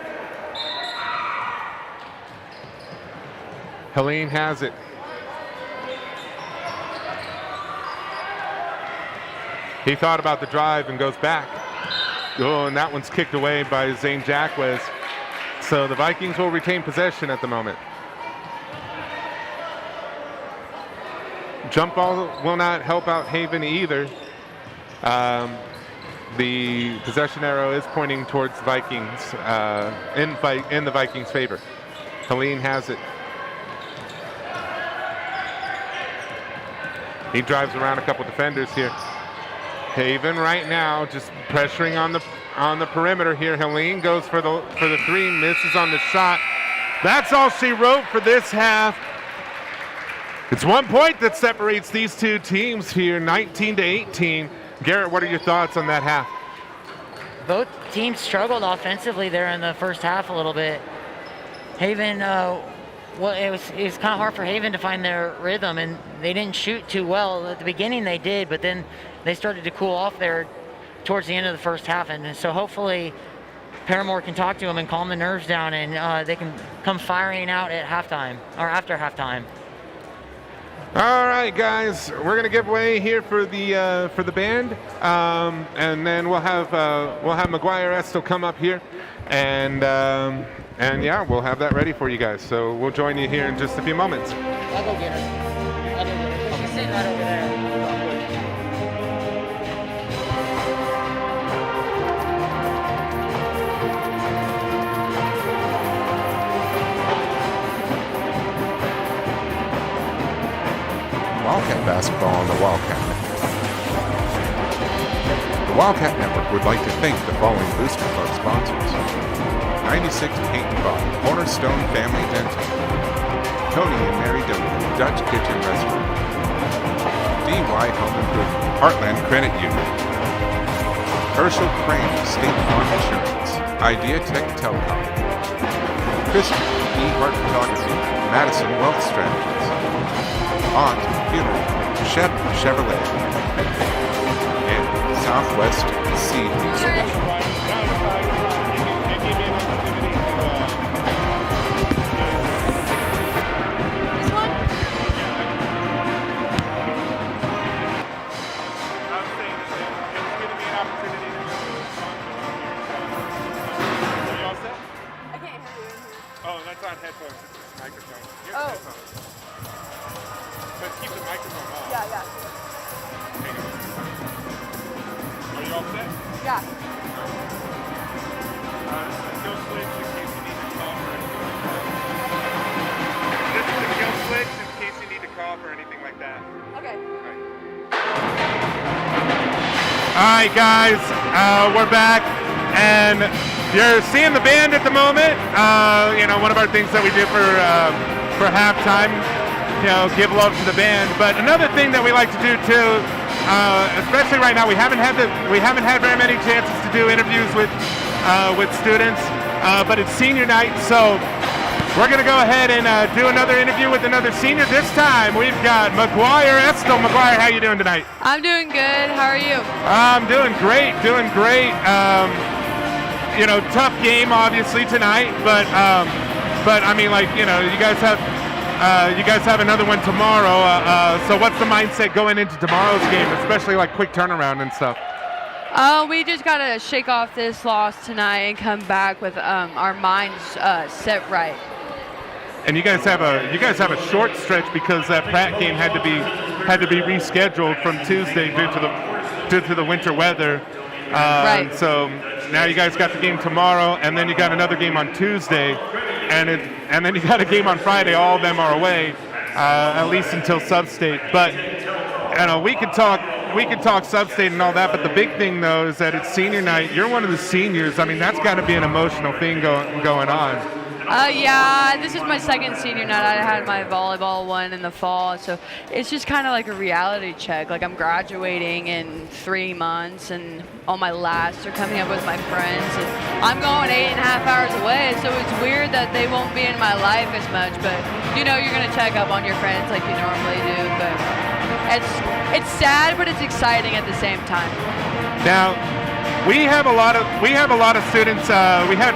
Helene has it. He thought about the drive and goes back. Oh, and that one's kicked away by Zane Jacquez. So the Vikings will retain possession at the moment. Jump ball will not help out Haven either. The possession arrow is pointing towards the Vikings in the Vikings' favor. Helene has it. He drives around a couple defenders here. Haven right now just pressuring on the perimeter here. Helene goes for the three, misses on the shot. That's all she wrote for this half. It's 1 point that separates these two teams here, 19-18. Garrett, what are your thoughts on that half? Both teams struggled offensively there in the first half a little bit. Haven, it was kind of hard for Haven to find their rhythm, and they didn't shoot too well. At the beginning they did, but then they started to cool off there towards the end of the first half, and so hopefully Paramore can talk to them and calm the nerves down, and they can come firing out at halftime, or after halftime. All right, guys, we're gonna give way here for the band, and then we'll have McGuire Estel come up here, and yeah, we'll have that ready for you guys. So we'll join you here in just a few moments. I'll go get her. She's sitting right over there. Wildcat basketball on the Wildcat Network. The Wildcat Network would like to thank the following Booster Club sponsors: 96 Paint and Body, Cornerstone Family Dental, Tony and Mary Dillon, Dutch Kitchen Restaurant, DY Home Improvement, Heartland Credit Union, Herschel Crane, State Farm Insurance, Idea Tech Telecom, Christian E. Hart Photography, Madison Wealth Strategies, Aunt Funeral, Shep Chevrolet, and Southwest Seed Research. On headphones, it's just a microphone. Here's the headphones. But keep the microphone on. Yeah. Hang on. Are you all set? Yeah. This is the kill switch in case you need to call for anything like that. This is the kill switch in case you need to call for anything like that. Okay. All right, guys, we're back, and you're seeing the band at the moment. One of our things that we do for halftime, give love to the band. But another thing that we like to do too, especially right now, we haven't had very many chances to do interviews with students, but it's senior night, so we're gonna go ahead and do another interview with another senior. This time we've got McGuire Estel. McGuire, how you doing tonight? I'm doing good. How are you? I'm doing great. Tough game obviously tonight, but I mean, you guys have another one tomorrow. So what's the mindset going into tomorrow's game, especially like quick turnaround and stuff? We just gotta shake off this loss tonight and come back with our minds set right. And you guys have a short stretch because that Pratt game had to be rescheduled from Tuesday due to the winter weather. Right. So now you guys got the game tomorrow, and then you got another game on Tuesday, and then you got a game on Friday. All of them are away, at least until Sub-State. But we can talk Sub-State and all that. But the big thing though is that it's senior night. You're one of the seniors. I mean, that's got to be an emotional thing going on. Yeah, this is my second senior night. I had my volleyball one in the fall, so it's just kind of like a reality check. Like, I'm graduating in 3 months, and all my lasts are coming up with my friends, and I'm going 8.5 hours away, so it's weird that they won't be in my life as much, but you're going to check up on your friends like you normally do, but it's sad, but it's exciting at the same time. Now, we have a lot of students. We have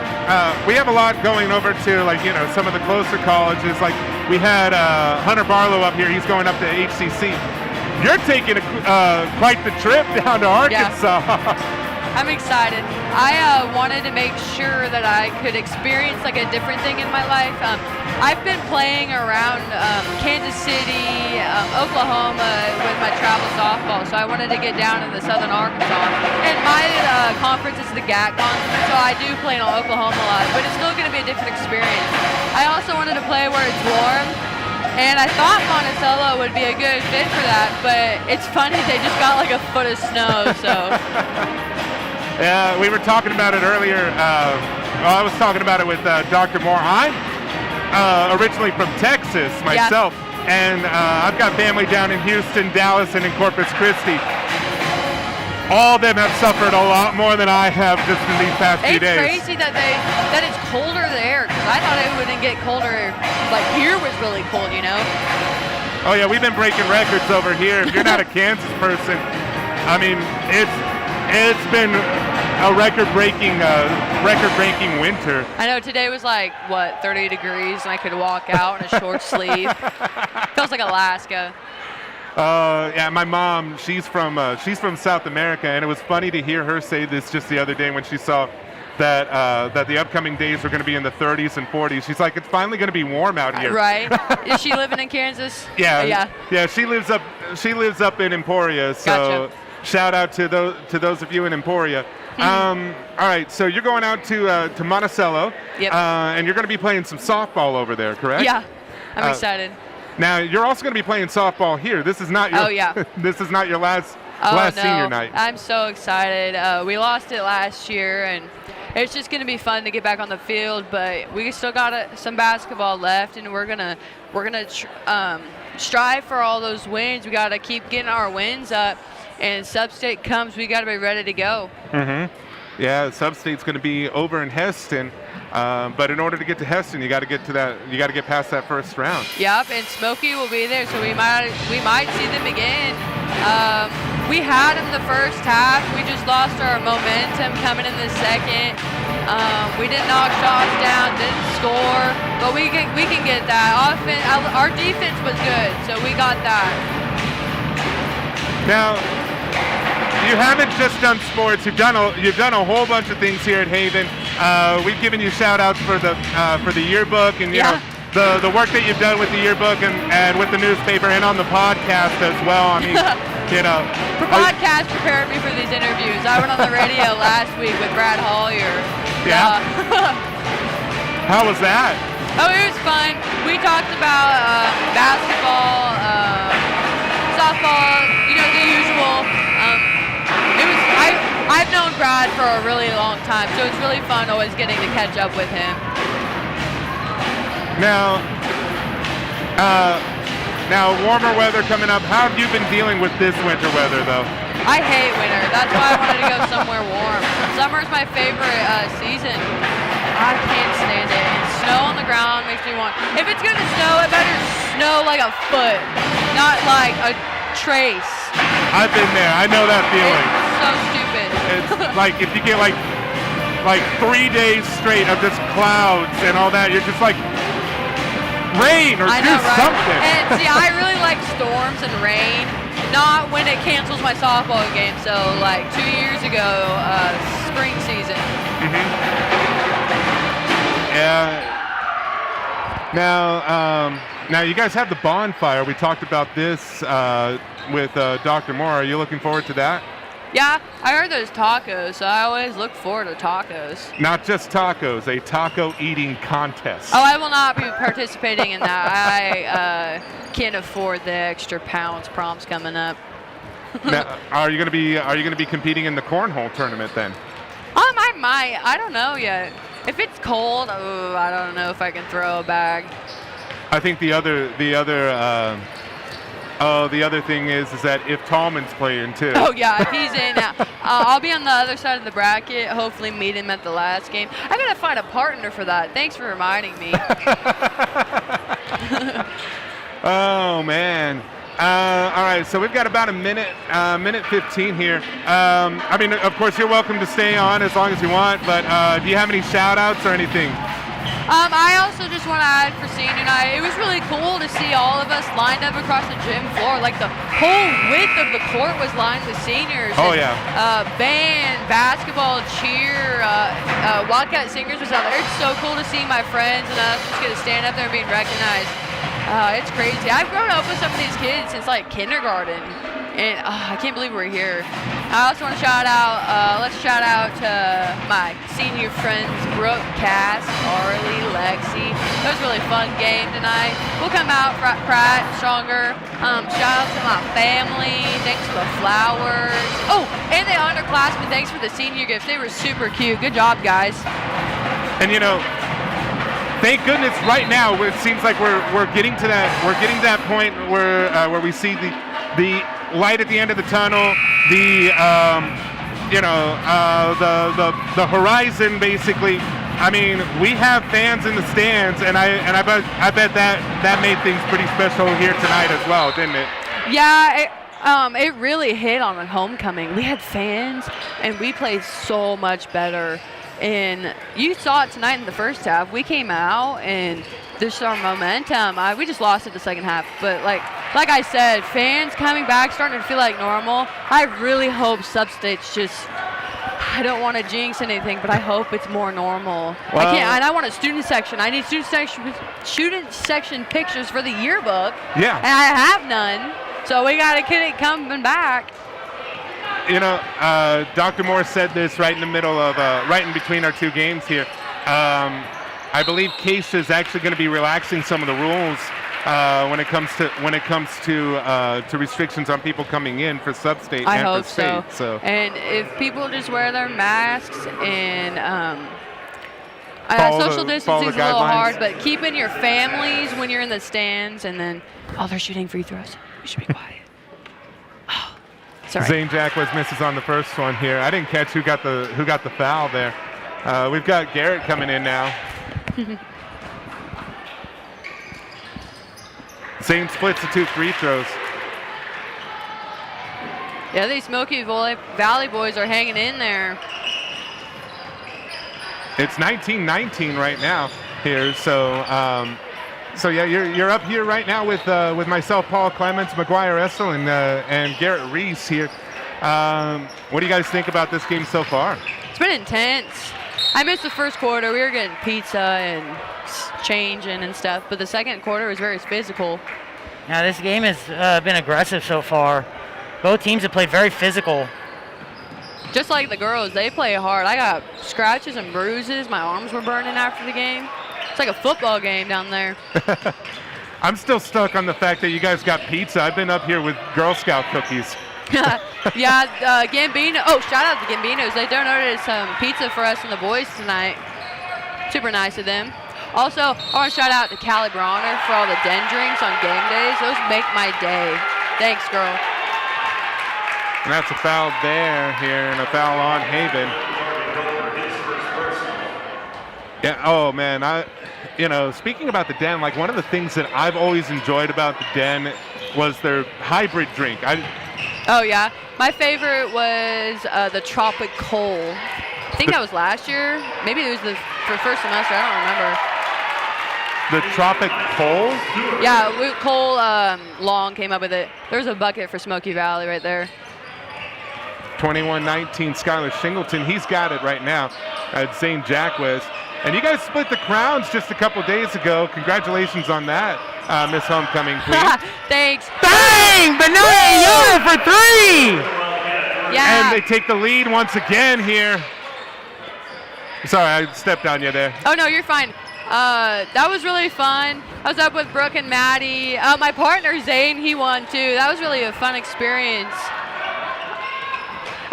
a lot going over to some of the closer colleges. Like we had Hunter Barlow up here. He's going up to HCC. You're taking quite the trip down to Arkansas. Yeah. I'm excited. I wanted to make sure that I could experience like a different thing in my life. I've been playing around Kansas City, Oklahoma with my travel softball, so I wanted to get down into southern Arkansas. And my conference is the GAC conference, so I do play in Oklahoma a lot, but it's still going to be a different experience. I also wanted to play where it's warm, and I thought Monticello would be a good fit for that, but it's funny, they just got like a foot of snow, so. Yeah, we were talking about it earlier. I was talking about it with Dr. Moore. I'm originally from Texas myself, and I've got family down in Houston, Dallas, and in Corpus Christi. All of them have suffered a lot more than I have just in these past few days. It's crazy that it's colder there, because I thought it wouldn't get colder. Like here was really cold, Oh yeah, we've been breaking records over here. If you're not a Kansas person, I mean, it's been a record-breaking winter. I know today was like 30 degrees, and I could walk out in a short sleeve. Feels like Alaska. Yeah, my mom, she's from South America, and it was funny to hear her say this just the other day when she saw that the upcoming days were going to be in the 30s and 40s. She's like, it's finally going to be warm out here. Right? Is she living in Kansas? Yeah. She lives up in Emporia. So. Gotcha. Shout out to those of you in Emporia. All right, so you're going out to Monticello, yep. And you're going to be playing some softball over there, correct? Yeah, I'm excited. Now you're also going to be playing softball here. This is not your this is not your last no. senior night. I'm so excited. We lost it last year, and it's just going to be fun to get back on the field. But we still got some basketball left, and we're gonna strive for all those wins. We got to keep getting our wins up, and sub-state comes, we got to be ready to go. Yeah, sub-state's going to be over in Heston, but in order to get to Heston, you got to get to that. You got to get past that first round. Yep, and Smoky will be there, so we might see them again. We had them the first half. We just lost our momentum coming in the second. We didn't knock shots down, didn't score, but we can get that. Our defense was good, so we got that. Now, you haven't just done sports. You've done a whole bunch of things here at Haven. We've given you shout-outs for the yearbook and you know the work that you've done with the yearbook and with the newspaper and on the podcast as well. I mean, you know. The podcast prepared me for these interviews. I went on the radio last week with Brad Hollier. Yeah. How was that? Oh, it was fun. We talked about basketball, softball, you know, the usual. I've known Brad for a really long time, so it's really fun always getting to catch up with him. Now, warmer weather coming up. How have you been dealing with this winter weather, though? I hate winter. That's why I wanted to go somewhere warm. Summer's my favorite season. I can't stand it. And snow on the ground makes me want. If it's gonna snow, it better snow like a foot, not like a trace. I've been there. I know that feeling. It's so stupid. It's like if you get like 3 days straight of just clouds and all that, you're just like, rain or do something. And see, I really like storms and rain, not when it cancels my softball game. So like 2 years ago, spring season. Yeah. Now you guys have the bonfire. We talked about this with Dr. Moore. Are you looking forward to that? Yeah, I heard there's tacos, so I always look forward to tacos. Not just tacos, a taco eating contest. Oh, I will not be participating in that. I can't afford the extra pounds. Prom's coming up. Now, are you going to be competing in the cornhole tournament then? I might. I don't know yet. If it's cold, I don't know if I can throw a bag. I think the other thing is that if Tallman's playing too. Oh yeah, if he's in, I'll be on the other side of the bracket. Hopefully, meet him at the last game. I gotta find a partner for that. Thanks for reminding me. Oh man. All right, so we've got about a minute 15 here. I mean, of course, you're welcome to stay on as long as you want, but do you have any shout-outs or anything? I also just want to add for senior night, it was really cool to see all of us lined up across the gym floor. Like the whole width of the court was lined with seniors. Oh, and, yeah. Band, basketball, cheer, Wildcat singers was out there. It's so cool to see my friends and us just get to stand up there and being recognized. It's crazy. I've grown up with some of these kids since like kindergarten, and I can't believe we're here. I also want to let's shout out to my senior friends, Brooke, Cass, Arlie, Lexi. It was a really fun game tonight. We'll come out Pratt, stronger. Shout out to my family. Thanks for the flowers. Oh, and the underclassmen. Thanks for the senior gifts. They were super cute. Good job, guys. And you know, thank goodness right now it seems like we're getting to that point where we see the light at the end of the tunnel, the horizon basically. I mean, we have fans in the stands, and I bet that made things pretty special here tonight as well, didn't it? Yeah. It really hit on the homecoming. We had fans, and we played so much better. And you saw it tonight in the first half. We came out and just our momentum. We just lost it the second half. But like I said, fans coming back, starting to feel like normal. I really hope Substate's just. I don't want to jinx anything, but I hope it's more normal. Well, I can't. And I want a student section. I need student section pictures for the yearbook. Yeah. And I have none. So we got to get it coming back. You know, Dr. Moore said this right in the middle of, right in between our two games here. I believe Keisha is actually going to be relaxing some of the rules when it comes to restrictions on people coming in for sub-state I and hope for state. so. And if people just wear their masks and social distancing is a little hard, but keep in your families when you're in the stands, and then they're shooting free throws. You should be quiet. Oh, sorry. Zane Jackwes misses on the first one here. I didn't catch who got the foul there. We've got Garrett coming in now. Zane splits the 2 free throws. Yeah, these Smoky Valley boys are hanging in there. It's 19-19 right now here, so yeah, you're up here right now with myself, Paul Clements, McGuire Essel, and Garrett Reese here. What do you guys think about this game so far? It's been intense. I missed the first quarter. We were getting pizza and changing and stuff, but the second quarter was very physical. Yeah, this game has been aggressive so far. Both teams have played very physical. Just like the girls, they play hard. I got scratches and bruises. My arms were burning after the game. It's like a football game down there. I'm still stuck on the fact that you guys got pizza. I've been up here with Girl Scout cookies. Yeah, Gambino. Oh, shout out to Gambinos. They donated some pizza for us and the boys tonight. Super nice of them. Also, I want to shout out to Callie Bronner for all the den drinks on game days. Those make my day. Thanks, girl. And that's a foul there here, and a foul on Haven. Yeah. Oh man, speaking about the den, like one of the things that I've always enjoyed about the den was their hybrid drink. Oh yeah, my favorite was the Tropic Coal. I think that was last year. Maybe it was for first semester. I don't remember. The Tropic Coal? Yeah, Cole Long came up with it. There's a bucket for Smoky Valley right there. 21-19, Skylar Shingleton. He's got it right now at Zane Jackwes. And you guys split the crowns just a couple days ago. Congratulations on that, Miss Homecoming Queen. Thanks. Bang! Benoni Yoder for 3! Yeah. And they take the lead once again here. Sorry, I stepped on you there. Oh, no, you're fine. That was really fun. I was up with Brooke and Maddie. My partner, Zane, he won too. That was really a fun experience.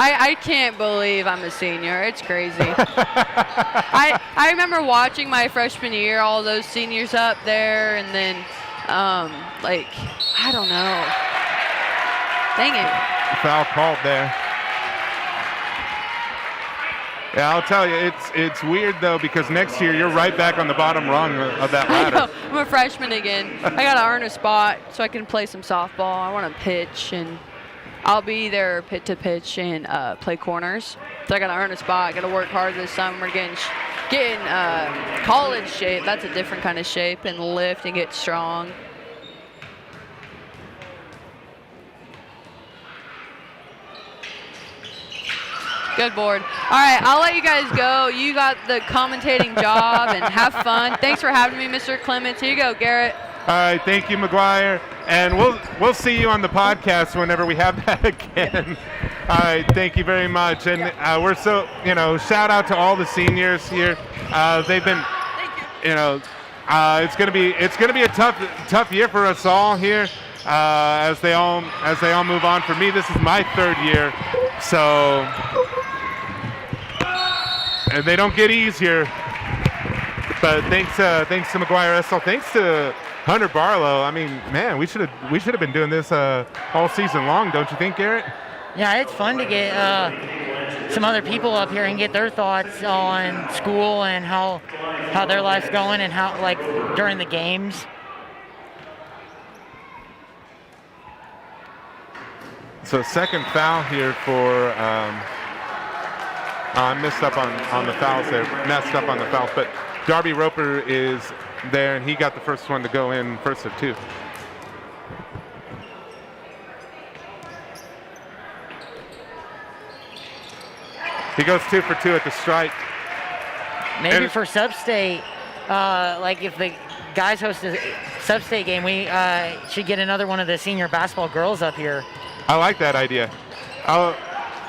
I can't believe I'm a senior. It's crazy. I remember watching my freshman year, all those seniors up there, and then, I don't know. Dang it. Foul called there. Yeah, I'll tell you, it's weird though, because next year you're right back on the bottom rung of that ladder. I know. I'm a freshman again. I gotta earn a spot so I can play some softball. I want to pitch, and I'll be there pit to pitch and play corners. So I gotta earn a spot. I gotta work hard this summer, getting college shape. That's a different kind of shape, and lift and get strong. Good board. All right, I'll let you guys go. You got the commentating job, and have fun. Thanks for having me, Mr. Clements. Here you go, Garrett. All right, thank you, McGuire. And we'll see you on the podcast whenever we have that again. All right, thank you very much. And we're so, shout out to all the seniors here. They've been, it's gonna be a tough year for us all here as they all move on. For me, this is my third year, so. And they don't get easier. But thanks to McGuire Essel, thanks to Hunter Barlow. I mean, man, we should have been doing this all season long, don't you think, Garrett? Yeah, it's fun to get some other people up here and get their thoughts on school and how their life's going and how during the games. So second foul here for. I messed up on the fouls there. Messed up on the fouls, but Darby Roper is there, and he got the first one to go in, first of two. He goes 2 for 2 at the strike. Maybe for sub-state, if the guys host a sub-state game, we should get another one of the senior basketball girls up here. I like that idea.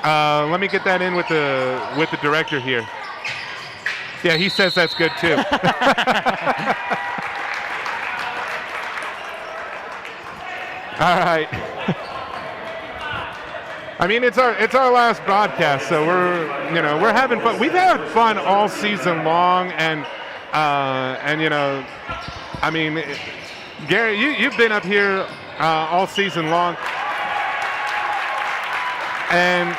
Let me get that in with the director here. Yeah, he says that's good too. All right. I mean, it's our last broadcast, so we're having fun. We've had fun all season long, and I mean, Gary, you've been up here all season long, and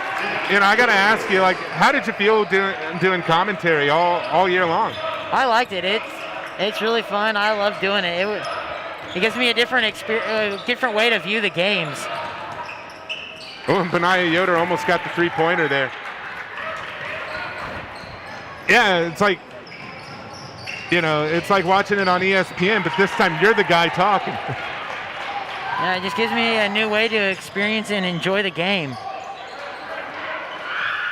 I got to ask you, like, how did you feel doing commentary all year long? I liked it. It's really fun. I love doing it. It gives me a different way to view the games. Oh, and Benaya Yoder almost got the three-pointer there. Yeah, it's like, it's like watching it on ESPN, but this time you're the guy talking. Yeah, it just gives me a new way to experience and enjoy the game.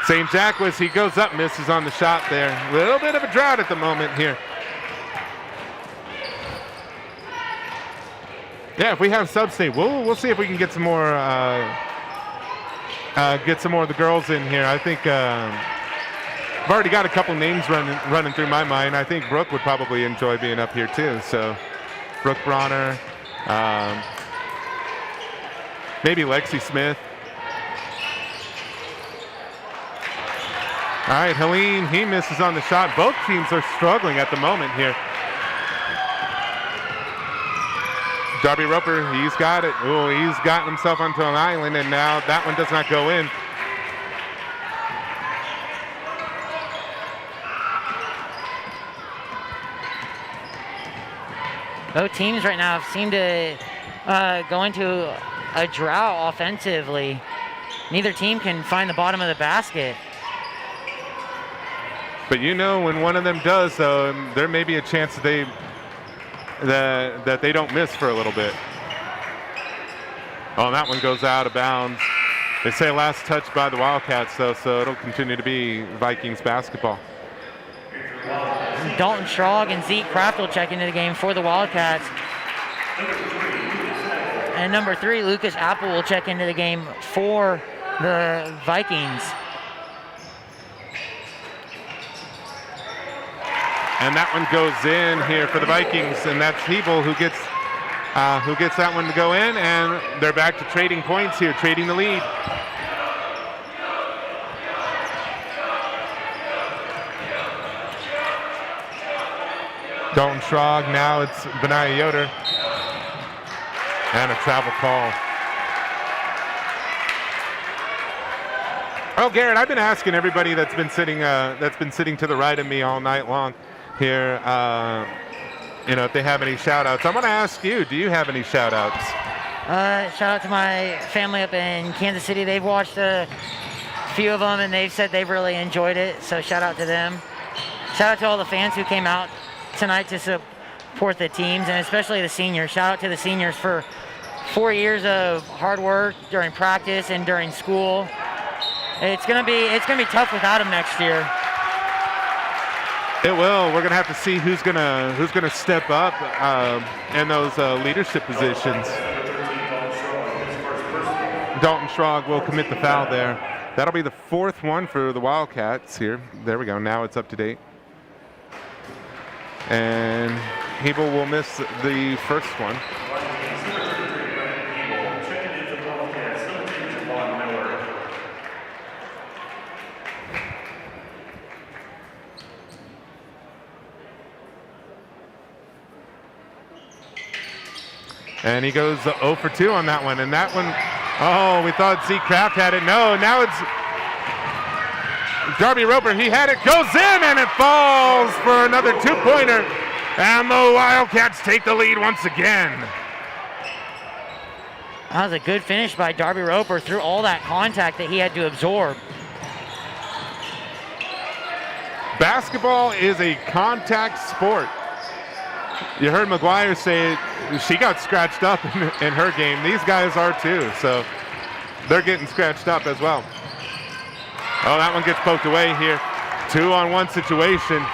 St. Jacques, he goes up, misses on the shot there. A little bit of a drought at the moment here. Yeah, if we have Sub-State, we'll see if we can get some more of the girls in here. I think I've already got a couple names running through my mind. I think Brooke would probably enjoy being up here too. So Brooke Bronner, maybe Lexi Smith. All right, Helene, he misses on the shot. Both teams are struggling at the moment here. Darby Roper, he's got it. Oh, he's gotten himself onto an island, and now that one does not go in. Both teams right now seem to go into a drought offensively. Neither team can find the bottom of the basket. But when one of them does, there may be a chance that they don't miss for a little bit. Oh, and that one goes out of bounds. They say last touch by the Wildcats, though, so it'll continue to be Vikings basketball. Dalton Strog and Zeke Kraft will check into the game for the Wildcats. And number 3, Lucas Apple, will check into the game for the Vikings. And that one goes in here for the Vikings, and that's Hebel who gets that one to go in, and they're back to trading points here, trading the lead. Dalton Strog, now it's Benaya Yoder, and a travel call. Well, Garrett, I've been asking everybody that's been sitting to the right of me all night long here, if they have any shout-outs. I'm going to ask you, do you have any shout-outs? Shout out to my family up in Kansas City. They've watched a few of them, and they've said they've really enjoyed it, so shout out to them. Shout out to all the fans who came out tonight to support the teams, and especially the seniors. Shout out to the seniors for 4 years of hard work during practice and during school. It's gonna be tough without them next year. It will. We're gonna have to see who's gonna step up in those leadership positions. Dalton Strog will commit the foul there. That'll be the 4th one for the Wildcats here. There we go. Now it's up to date. And Hebel will miss the first one. And he goes 0 for 2 on that one. And that one, we thought Zeke Kraft had it. No, now it's Darby Roper. He had it, goes in, and it falls for another 2-pointer. And the Wildcats take the lead once again. That was a good finish by Darby Roper through all that contact that he had to absorb. Basketball is a contact sport. You heard McGuire say she got scratched up in her game. These guys are too, so they're getting scratched up as well. Oh, that one gets poked away here. 2-on-1 situation.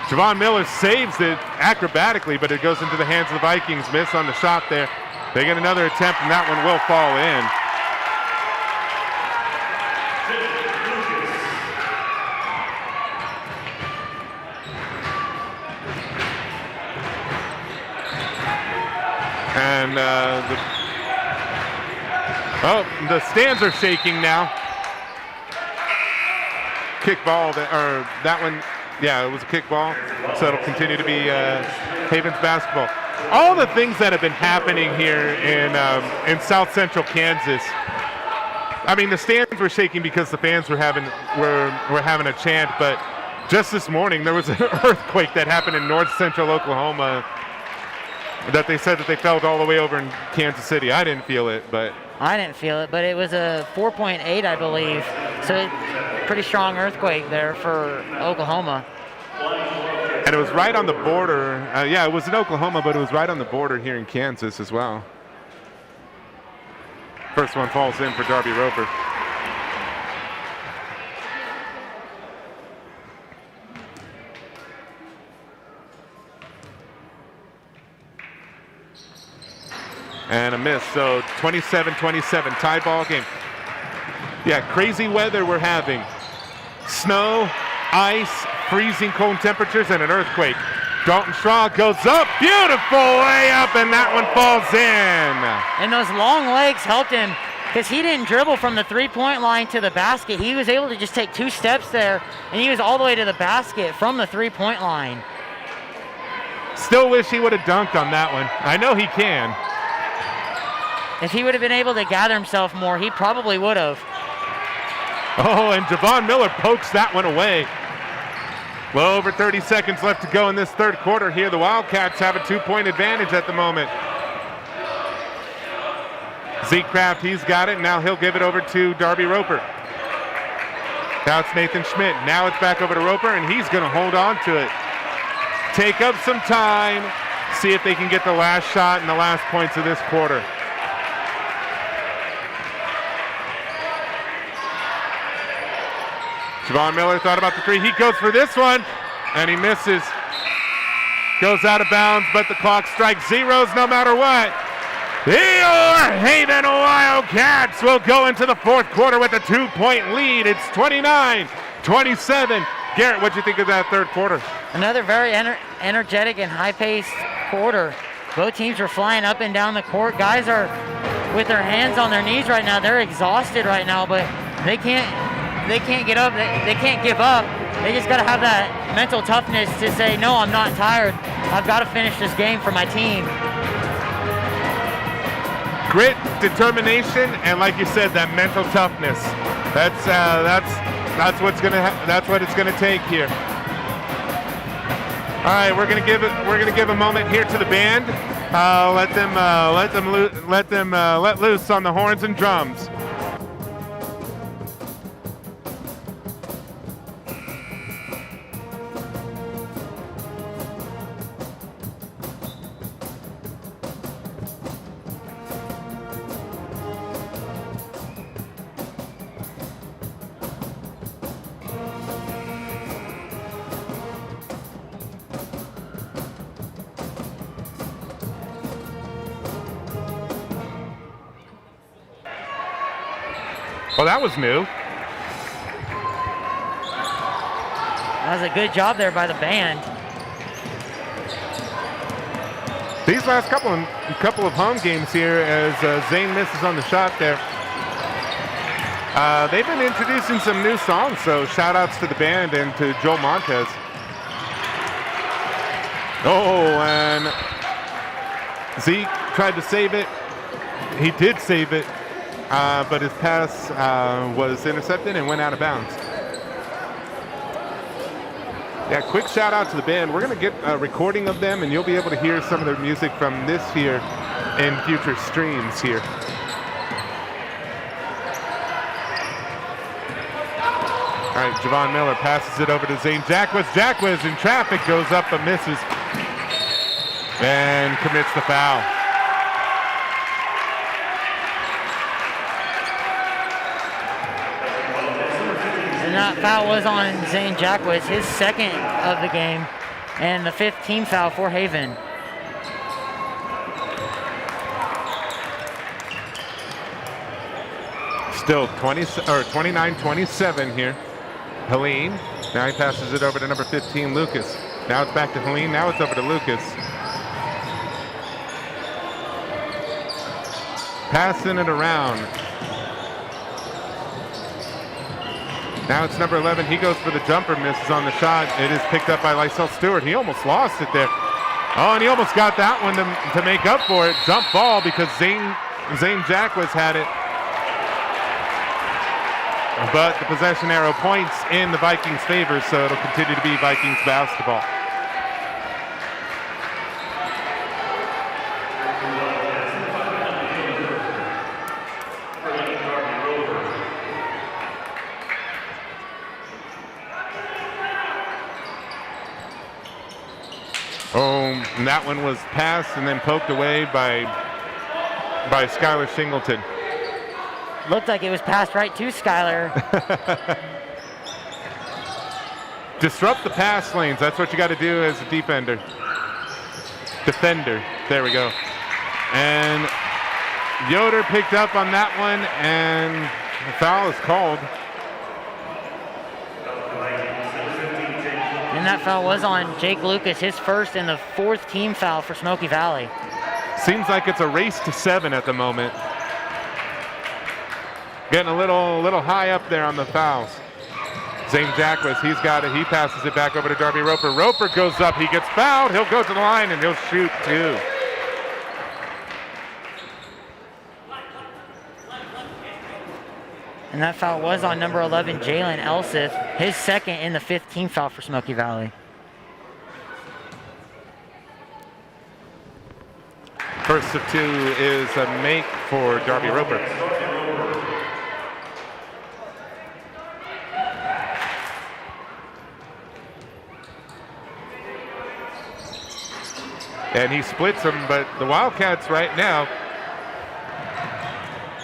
Javon Miller saves it acrobatically, but it goes into the hands of the Vikings. Miss on the shot there. They get another attempt, and that one will fall in. And the stands are shaking now. Kick ball, that one, yeah, it was a kick ball. So it'll continue to be Havens basketball. All the things that have been happening here in South Central Kansas. I mean, the stands were shaking because the fans were having a chant, but just this morning there was an earthquake that happened in North Central Oklahoma that they said that they felt all the way over in Kansas City. I didn't feel it, but it was a 4.8, I believe. So pretty strong earthquake there for Oklahoma. And it was right on the border. Yeah, it was in Oklahoma, but it was right on the border here in Kansas as well. First one falls in for Darby Roper. And a miss, so 27-27, tie ball game. Yeah, crazy weather we're having. Snow, ice, freezing cold temperatures, and an earthquake. Dalton Straw goes up, beautiful layup, and that one falls in. And those long legs helped him because he didn't dribble from the three-point line to the basket. He was able to just take 2 steps there, and he was all the way to the basket from the three-point line. Still wish he would have dunked on that one. I know he can. If he would have been able to gather himself more, he probably would have. Oh, and Javon Miller pokes that one away. Well, over 30 seconds left to go in this third quarter here. The Wildcats have a 2-point advantage at the moment. Zeke Kraft, he's got it. Now he'll give it over to Darby Roper. Now it's Nathan Schmidt. Now it's back over to Roper, and he's going to hold on to it. Take up some time. See if they can get the last shot and the last points of this quarter. Javon Miller thought about the three. He goes for this one, and he misses. Goes out of bounds, but the clock strikes zeros no matter what. Your Haven Wildcats will go into the fourth quarter with a 2-point lead. It's 29-27. Garrett, what'd you think of that third quarter? Another very energetic and high-paced quarter. Both teams are flying up and down the court. Guys are with their hands on their knees right now. They're exhausted right now, but they can't get up. They can't give up. They just got to have that mental toughness to say, no, I'm not tired. I've got to finish this game for my team. Grit, determination, and like you said, that mental toughness. That's what it's gonna take here. All right, we're gonna give a moment here to the band. Let loose on the horns and drums. Well, that was new. That was a good job there by the band. These last couple of home games here, as Zane misses on the shot there, they've been introducing some new songs, so shout outs to the band and to Joel Montez. Oh, and Zeke tried to save it. He did save it. But his pass was intercepted and went out of bounds. Yeah, quick shout out to the band. We're going to get a recording of them, and you'll be able to hear some of their music from this here in future streams here. All right, Javon Miller passes it over to Zane Jackwes. Jackwes in traffic goes up but misses and commits the foul. And that foul was on Zane Jackwes, his second of the game, and the 5th team foul for Haven. Still 29-27 here. Helene, now he passes it over to number 15, Lucas. Now it's back to Helene, now it's over to Lucas. Passing it around. Now it's number 11. He goes for the jumper, misses on the shot. It is picked up by Lysel Stewart. He almost lost it there. Oh, and he almost got that one to make up for it. Jump ball because Zane Jackwes had it. But the possession arrow points in the Vikings' favor, so it'll continue to be Vikings basketball. Oh, and that one was passed and then poked away by Skylar Singleton. Looked like it was passed right to Skylar. Disrupt the pass lanes. That's what you got to do as a defender. There we go. And Yoder picked up on that one, and the foul is called. And that foul was on Jake Lucas, his first and the fourth team foul for Smoky Valley. Seems like it's a race to 7 at the moment. Getting a little high up there on the fouls. Zane Jackwes, he's got it. He passes it back over to Darby Roper. Roper goes up. He gets fouled. He'll go to the line, and he'll shoot 2. And that foul was on number 11, Jalen Elseth, his second and the fifth team foul for Smoky Valley. First of 2 is a make for Darby Roper. And he splits them, but the Wildcats right now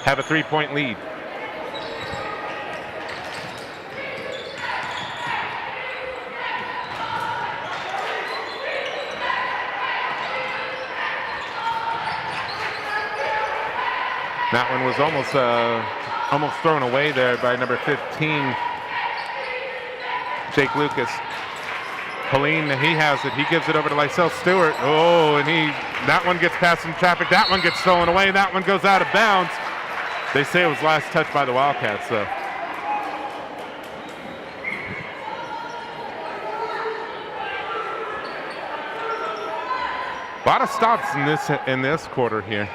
have a 3-point lead. That one was almost thrown away there by number 15, Jake Lucas. Helene, he has it. He gives it over to Lysel Stewart. Oh, and that one gets past some traffic. That one gets stolen away. That one goes out of bounds. They say it was last touched by the Wildcats, though. A lot of stops in this quarter here.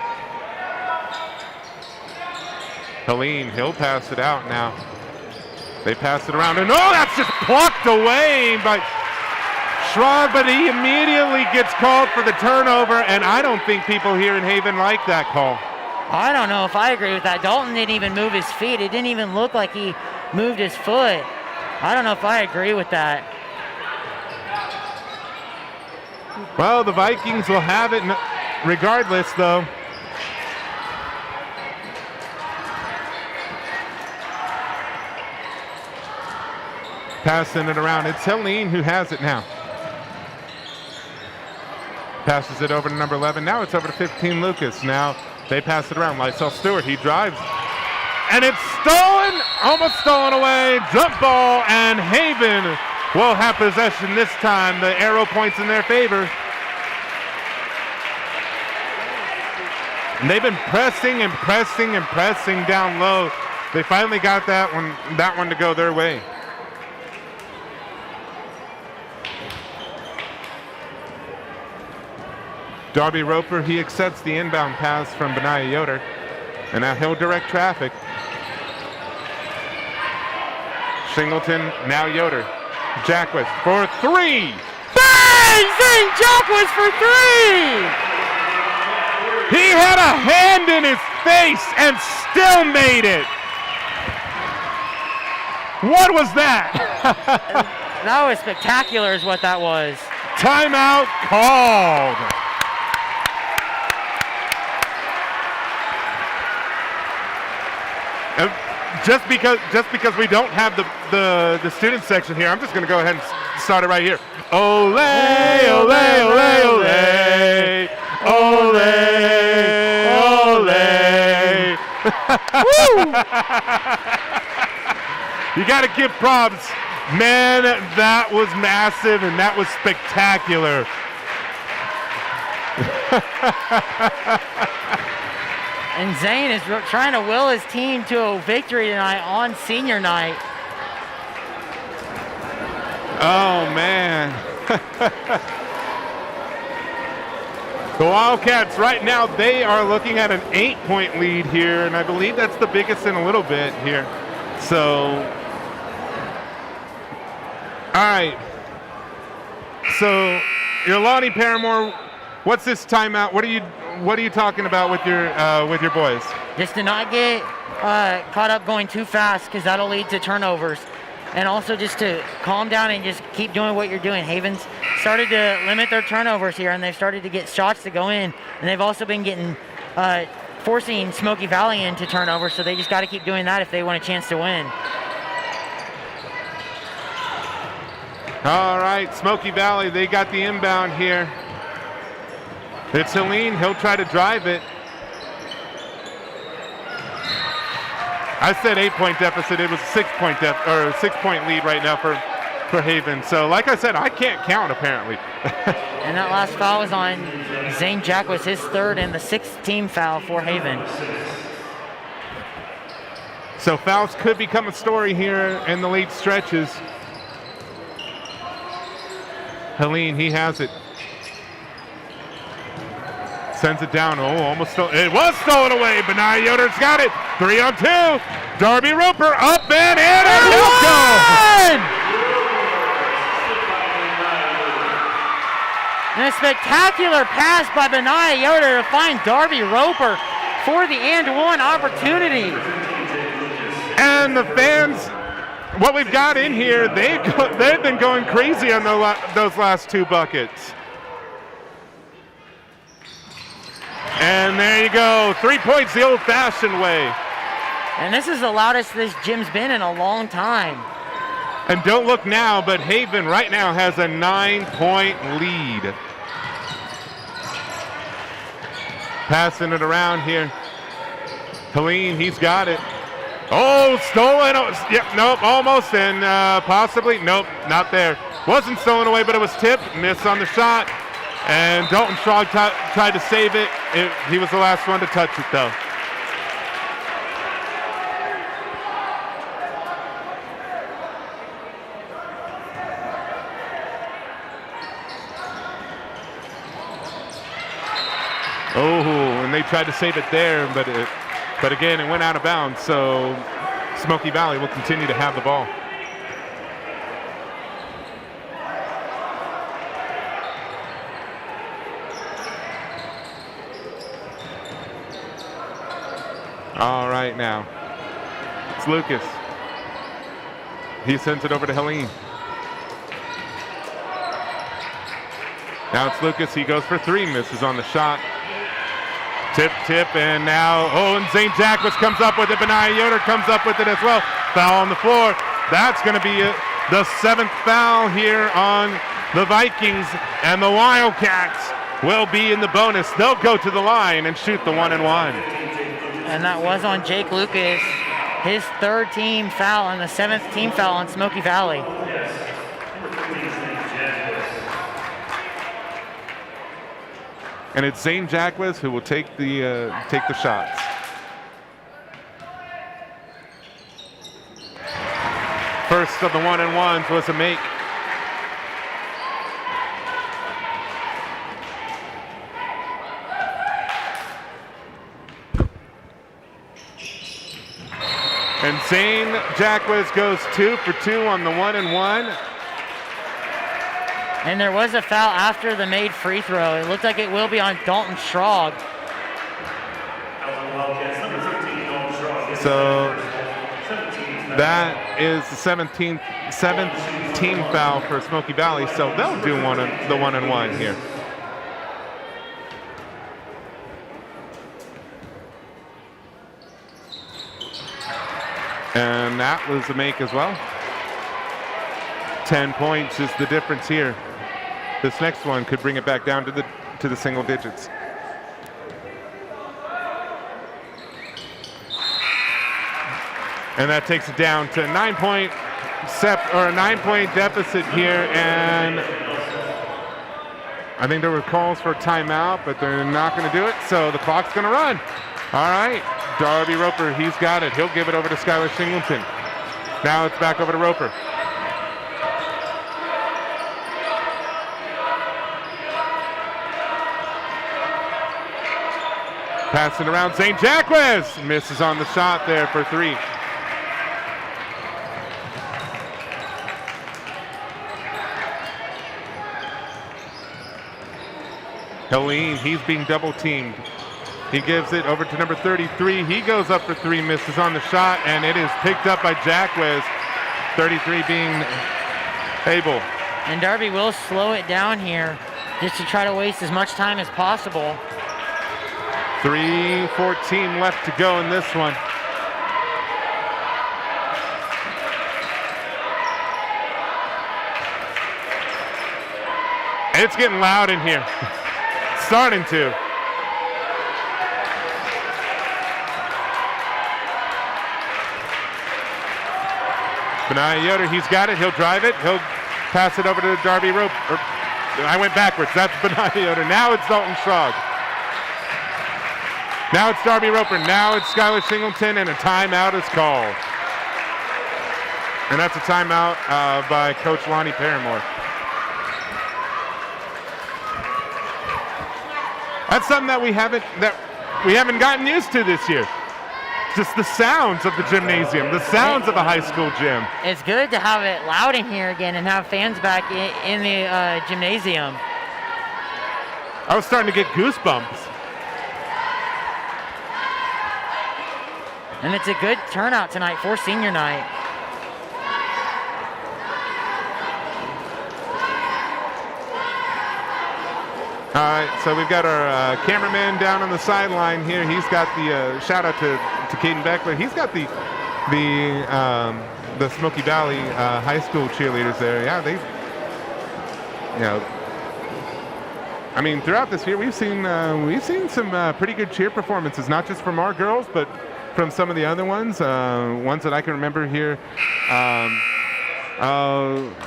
Helene, he'll pass it out now. They pass it around, and oh, that's just plucked away by Schrag, but he immediately gets called for the turnover, and I don't think people here in Haven like that call. I don't know if I agree with that. Dalton didn't even move his feet. It didn't even look like he moved his foot. I don't know if I agree with that. Well, the Vikings will have it regardless, though. Passing it around. It's Helene who has it now. Passes it over to number 11. Now it's over to 15, Lucas. Now they pass it around. Lysel Stewart, he drives. And it's stolen, almost stolen away. Jump ball, and Haven will have possession this time. The arrow points in their favor. And they've been pressing and pressing and pressing down low. They finally got that one to go their way. Darby Roper, he accepts the inbound pass from Benaiah Yoder. And now he'll direct traffic. Singleton, now Yoder. Jackwes for 3. Bang! Zane Jackwes for 3! He had a hand in his face and still made it. What was that? That was spectacular is what that was. Timeout called. Just because we don't have the student section here, I'm just going to go ahead and start it right here. Ole, ole, ole, ole, ole, ole. You got to give props. Man, that was massive and that was spectacular. And Zane is trying to will his team to a victory tonight on senior night. Oh, man. The Wildcats right now, they are looking at an 8-point lead here, and I believe that's the biggest in a little bit here. So, all right. So, Lonnie Paramore, what's this timeout? What are you talking about with your boys? Just to not get caught up going too fast, because that'll lead to turnovers. And also just to calm down and just keep doing what you're doing. Haven's started to limit their turnovers here, and they've started to get shots to go in. And they've also been getting forcing Smoky Valley into turnovers, so they just got to keep doing that if they want a chance to win. All right, Smoky Valley, they got the inbound here. It's Helene, he'll try to drive it. I said 8-point deficit, it was a 6-point lead right now for Haven. So like I said, I can't count apparently. And that last foul was on Zane Jackwes, his third and the 6th team foul for Haven. So fouls could become a story here in the late stretches. Helene, he has it. Sends it down. Oh, almost stolen. It was stolen away. Benai Yoder's got it. 3-on-2. Darby Roper up and in. And he'll go. And a spectacular pass by Benai Yoder to find Darby Roper for the and-one opportunity. And the fans, what we've got in here, they've been going crazy on those last 2 buckets. And there you go, 3 points the old-fashioned way. And this is the loudest this gym's been in a long time. And don't look now, but Haven right now has a 9-point lead. Passing it around here. Helene, he's got it. Oh, stolen. Oh, yep, nope, almost, and possibly. Nope, not there. Wasn't stolen away, but it was tipped. Miss on the shot. And Dalton Strong tried to save it. He was the last one to touch it, though. Oh, and they tried to save it there, but again, it went out of bounds. So Smoky Valley will continue to have the ball. All right, now it's Lucas. He sends it over to Helene. Now it's Lucas. He goes for 3, misses on the shot. Tip, and now, and Zane Jackwes comes up with it. Benai Yoder comes up with it as well. Foul on the floor. That's going to be the 7th foul here on the Vikings, and the Wildcats will be in the bonus. They'll go to the line and shoot the 1-and-1. And that was on Jake Lucas, his 3rd team foul and the 7th team foul on Smoky Valley. And it's Zane Jackwes who will take the shots. First of the 1-and-1s was a make. And Zane Jackwes goes 2 for 2 on the 1-and-1. And there was a foul after the made free throw. It looked like it will be on Dalton Strog. So that is the 7th team foul for Smoky Valley. So they'll do the 1-and-1 here. And that was a make as well. 10 points is the difference here. This next one could bring it back down to the single digits. And that takes it down to a 9-point deficit here. And I think there were calls for a timeout, but they're not going to do it. So the clock's going to run. All right, Darby Roper, he's got it. He'll give it over to Skylar Singleton. Now it's back over to Roper. Passing around, Zane Jacquez misses on the shot there for 3. Helene, he's being double teamed. He gives it over to number 33. He goes up for 3, misses on the shot, and it is picked up by Jacquez. 33 being able. And Darby will slow it down here just to try to waste as much time as possible. 3:14 left to go in this one. It's getting loud in here. Starting to. Benaiah Yoder, he's got it. He'll drive it. He'll pass it over to Darby Roper. I went backwards. That's Benaiah Yoder. Now it's Dalton Schrog. Now it's Darby Roper. Now it's Skylar Singleton, and a timeout is called. And that's a timeout by Coach Lonnie Paramore. That's something that we haven't gotten used to this year. Just the sounds of the gymnasium, the sounds of a high school gym. It's good to have it loud in here again and have fans back in the gymnasium. I was starting to get goosebumps. And it's a good turnout tonight for senior night. All right, so we've got our cameraman down on the sideline here. He's got the shout out to Caden Beckler. He's got the Smoky Valley high school cheerleaders there. Yeah, I mean, throughout this year we've seen some pretty good cheer performances, not just from our girls, but from some of the other ones. Ones that I can remember here.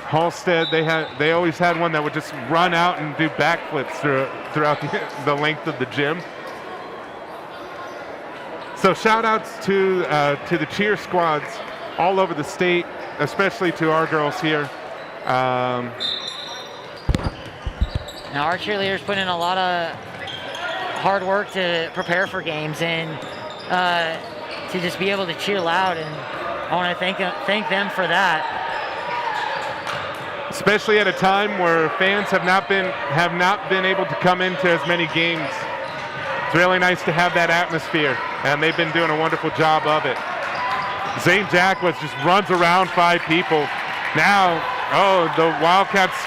Halstead, they always had one that would just run out and do backflips throughout the length of the gym. So shout outs to the cheer squads all over the state, especially to our girls here. Now our cheerleaders put in a lot of hard work to prepare for games and to just be able to cheer loud, and I want to thank them for that. Especially at a time where fans have not been able to come into as many games. It's really nice to have that atmosphere, and they've been doing a wonderful job of it. Zane Jacquez just runs around 5 people. Now, the Wildcats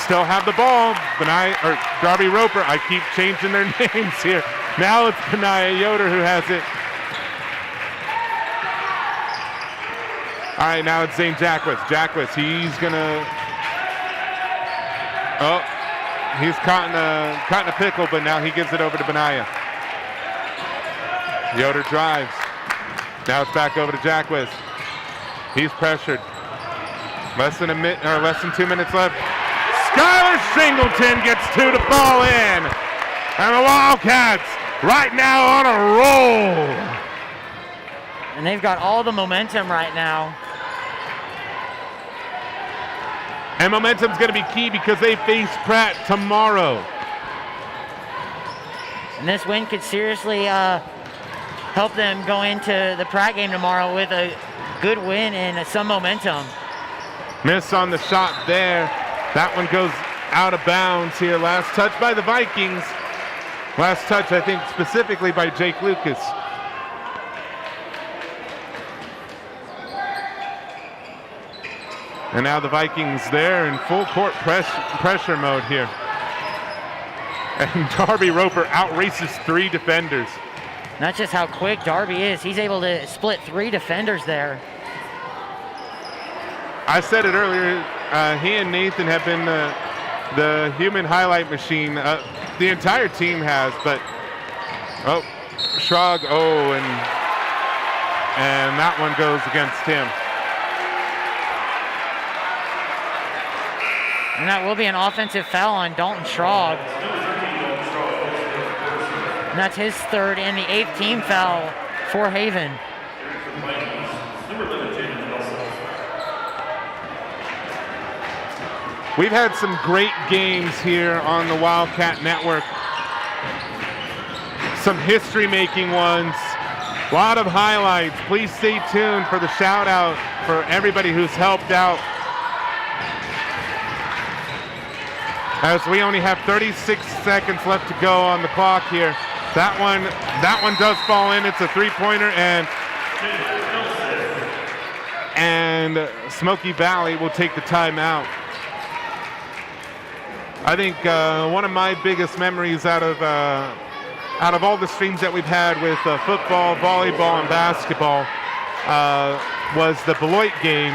still have the ball. Darby Roper, I keep changing their names here. Now it's Benaiah Yoder who has it. All right, now it's Zane Jacquez. Jacquez, he's gonna. Oh, he's caught in a pickle, but now he gives it over to Benaiah. Yoder drives. Now it's back over to Jacquez. He's pressured. Less than 2 minutes left. Skylar Singleton gets 2 to fall in. And the Wildcats right now on a roll. And they've got all the momentum right now. And momentum's going to be key because they face Pratt tomorrow. And this win could seriously help them go into the Pratt game tomorrow with a good win and some momentum. Miss on the shot there. That one goes out of bounds here. Last touch by the Vikings. Last touch, I think, specifically by Jake Lucas. And now the Vikings there in full court pressure mode here. And Darby Roper outraces 3 defenders. That's just how quick Darby is. He's able to split 3 defenders there. I said it earlier, he and Nathan have been the human highlight machine. The entire team has, but Schrog, and that one goes against him. And that will be an offensive foul on Dalton Schrog. And that's his third and the 8th team foul for Haven. We've had some great games here on the Wildcat Network. Some history-making ones. A lot of highlights. Please stay tuned for the shout-out for everybody who's helped out. As we only have 36 seconds left to go on the clock here. That one does fall in. It's a three-pointer, and Smoky Valley will take the timeout. I think one of my biggest memories out of all the streams that we've had with football, volleyball, and basketball was the Beloit game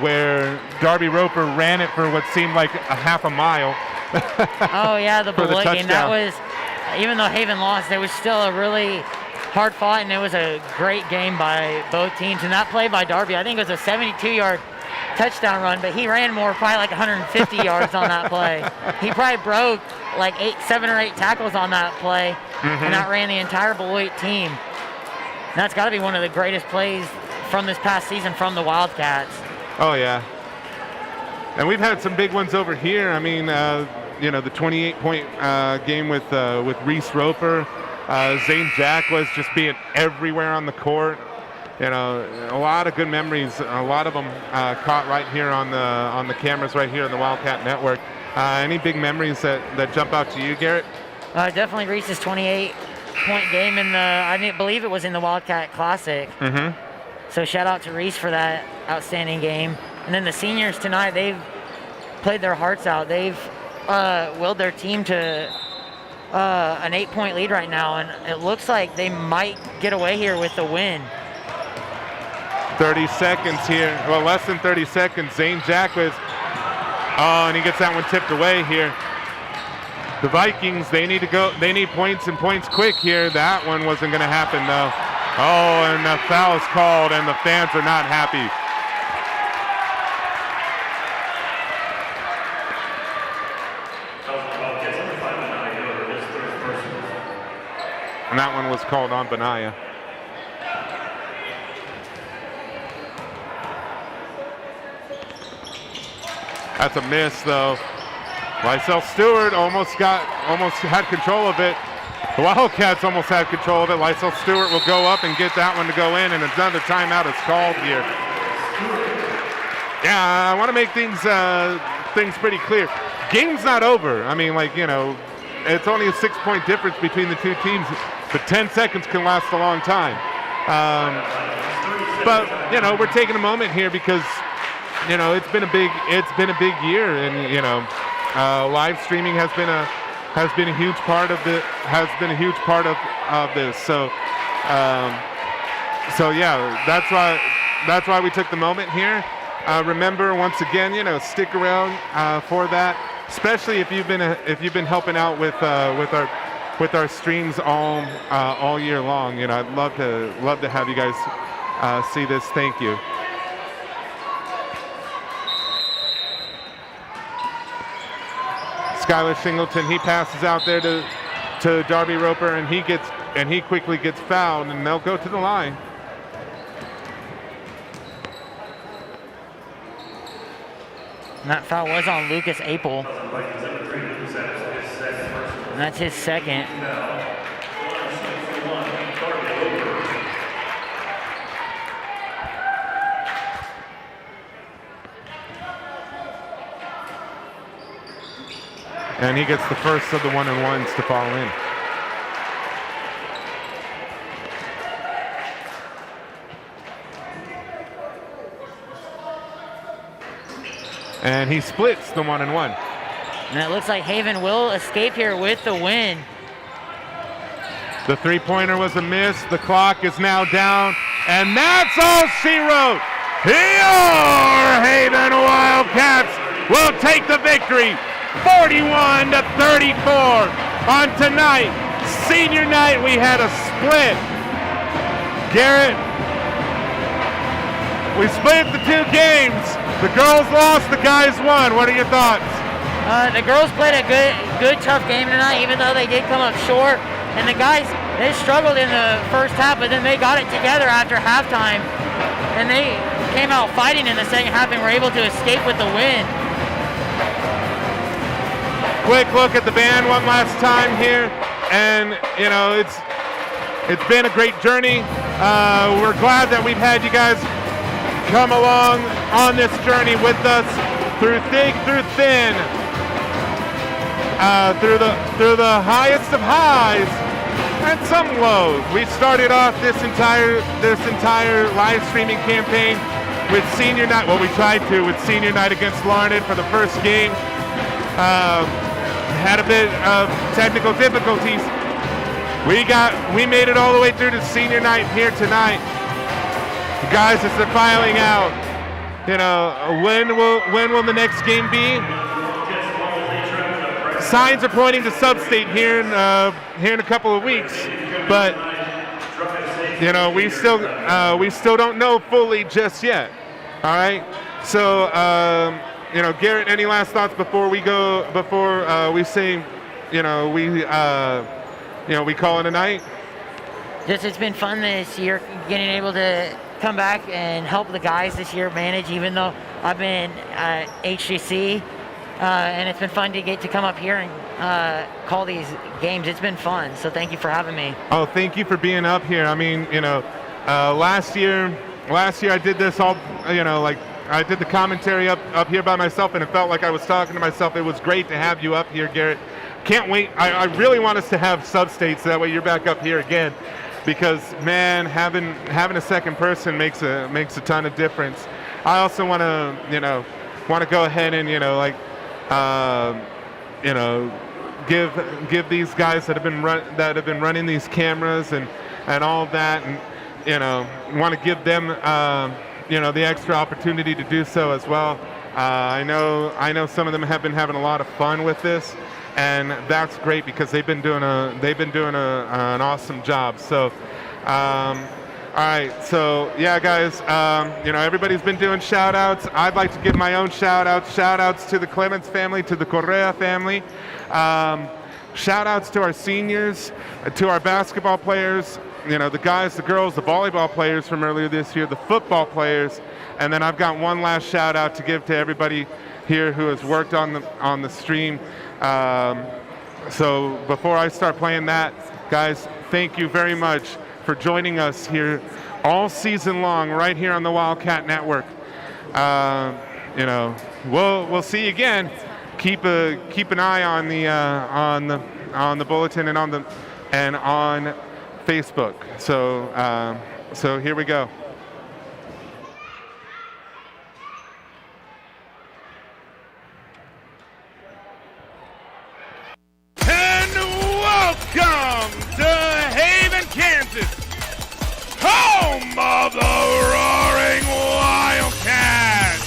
where Darby Roper ran it for what seemed like a half a mile. Oh yeah, the for Beloit the game. That touchdown. was, even though Haven lost, it was still a really hard fought, and it was a great game by both teams. And that play by Darby, I think it was a 72-yard touchdown run, but he ran more, probably like 150 yards on that play. He probably broke like 7 or 8 tackles on that play, and outran the entire Beloit team. And that's got to be one of the greatest plays from this past season from the Wildcats. Oh yeah, and we've had some big ones over here. I mean, you know, the 28-point game with Reese Roper. Zane Jack was just being everywhere on the court. You know, a lot of good memories. A lot of them caught right here on the cameras right here on the Wildcat Network. Any big memories that jump out to you, Garrett? Definitely Reese's 28-point game in the, I believe it was in the Wildcat Classic. So shout out to Reese for that outstanding game. And then the seniors tonight, they've played their hearts out. They've willed their team to an 8-point lead right now, and it looks like they might get away here with the win. 30 seconds here. Well, less than 30 seconds. Zane Jack was, and he gets that one tipped away here. The Vikings, they need points and points quick here. That one wasn't going to happen though. Oh, and the foul is called, and the fans are not happy. And that one was called on Benaya. That's a miss though. Lysel Stewart almost had control of it. The Wildcats almost had control of it. Lysel Stewart will go up and get that one to go in, and another timeout is called here. Yeah, I want to make things pretty clear. Game's not over. I mean, like, you know, it's only a 6-point difference between the two teams, but 10 seconds can last a long time. But you know, we're taking a moment here because, you know, it's been a big year, and you know, live streaming has been a huge part of this. So yeah, that's why we took the moment here. Remember, once again, you know, stick around for that, especially if you've been helping out with our streams all year long. You know, I'd love to have you guys see this. Thank you. Skylar Singleton, he passes out there to Darby Roper, and he quickly gets fouled, and they'll go to the line. And that foul was on Lucas Apel. And that's his second. And he gets the first of the 1-and-1s to fall in. And he splits the 1-and-1. And it looks like Haven will escape here with the win. The three-pointer was a miss. The clock is now down. And that's all she wrote. Your Haven Wildcats will take the victory, 41-34 on tonight. Senior night, we had a split. Garrett, we split the two games. The girls lost, the guys won. What are your thoughts? The girls played a good, tough game tonight, even though they did come up short. And the guys, they struggled in the first half, but then they got it together after halftime. And they came out fighting in the second half and were able to escape with the win. Quick look at the band one last time here. And, you know, it's been a great journey. We're glad that we've had you guys come along on this journey with us through thick, through thin, through the highest of highs and some lows. We started off this entire live streaming campaign with senior night. Well, we tried to with senior night against Larned for the first game. Had a bit of technical difficulties. We made it all the way through to senior night here tonight. Guys, as they're filing out, you know, when will the next game be? Signs are pointing to Sub-State here in a couple of weeks, but you know, we still don't know fully just yet. All right, so you know, Garrett, any last thoughts before we go? Before we say, you know, we call it a night? Just, it's been fun this year, getting able to come back and help the guys this year manage, even though I've been at HGC, and it's been fun to get to come up here and call these games. It's been fun, so thank you for having me. Oh, thank you for being up here. I mean, you know, last year I did this all, you know, like I did the commentary up here by myself, and it felt like I was talking to myself. It was great to have you up here, Garrett. Can't wait. I really want us to have Sub-State, so that way you're back up here again. Because man, having a second person makes a ton of difference. I also want to go ahead and give these guys that have been running these cameras and all that, and want to give them the extra opportunity to do so as well. I know some of them have been having a lot of fun with this. And that's great because they've been doing an awesome job. So, all right. So yeah, guys. Everybody's been doing shout outs. I'd like to give my own shout outs. Shout outs to the Clements family, to the Correa family. Shout outs to our seniors, to our basketball players. You know, the guys, the girls, the volleyball players from earlier this year, the football players, and then I've got one last shout out to give to everybody here who has worked on the stream. So before I start playing that, guys, thank you very much for joining us here all season long, right here on the Wildcat Network. We'll see you again. Keep an eye on the bulletin and on Facebook. So here we go. Welcome to Haven, Kansas, home of the Roaring Wildcats.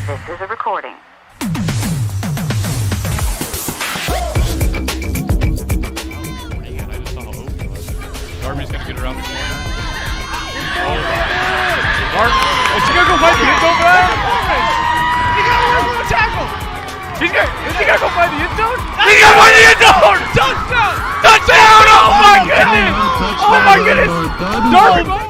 This is a recording. Darby's gonna get around the corner. Oh my God. Is she gonna go find the end zone for that? He got away from the tackle. Is he gonna go find the end zone? He's gonna find the end zone! Touchdown! Touchdown! Oh my goodness! Oh my goodness! Darby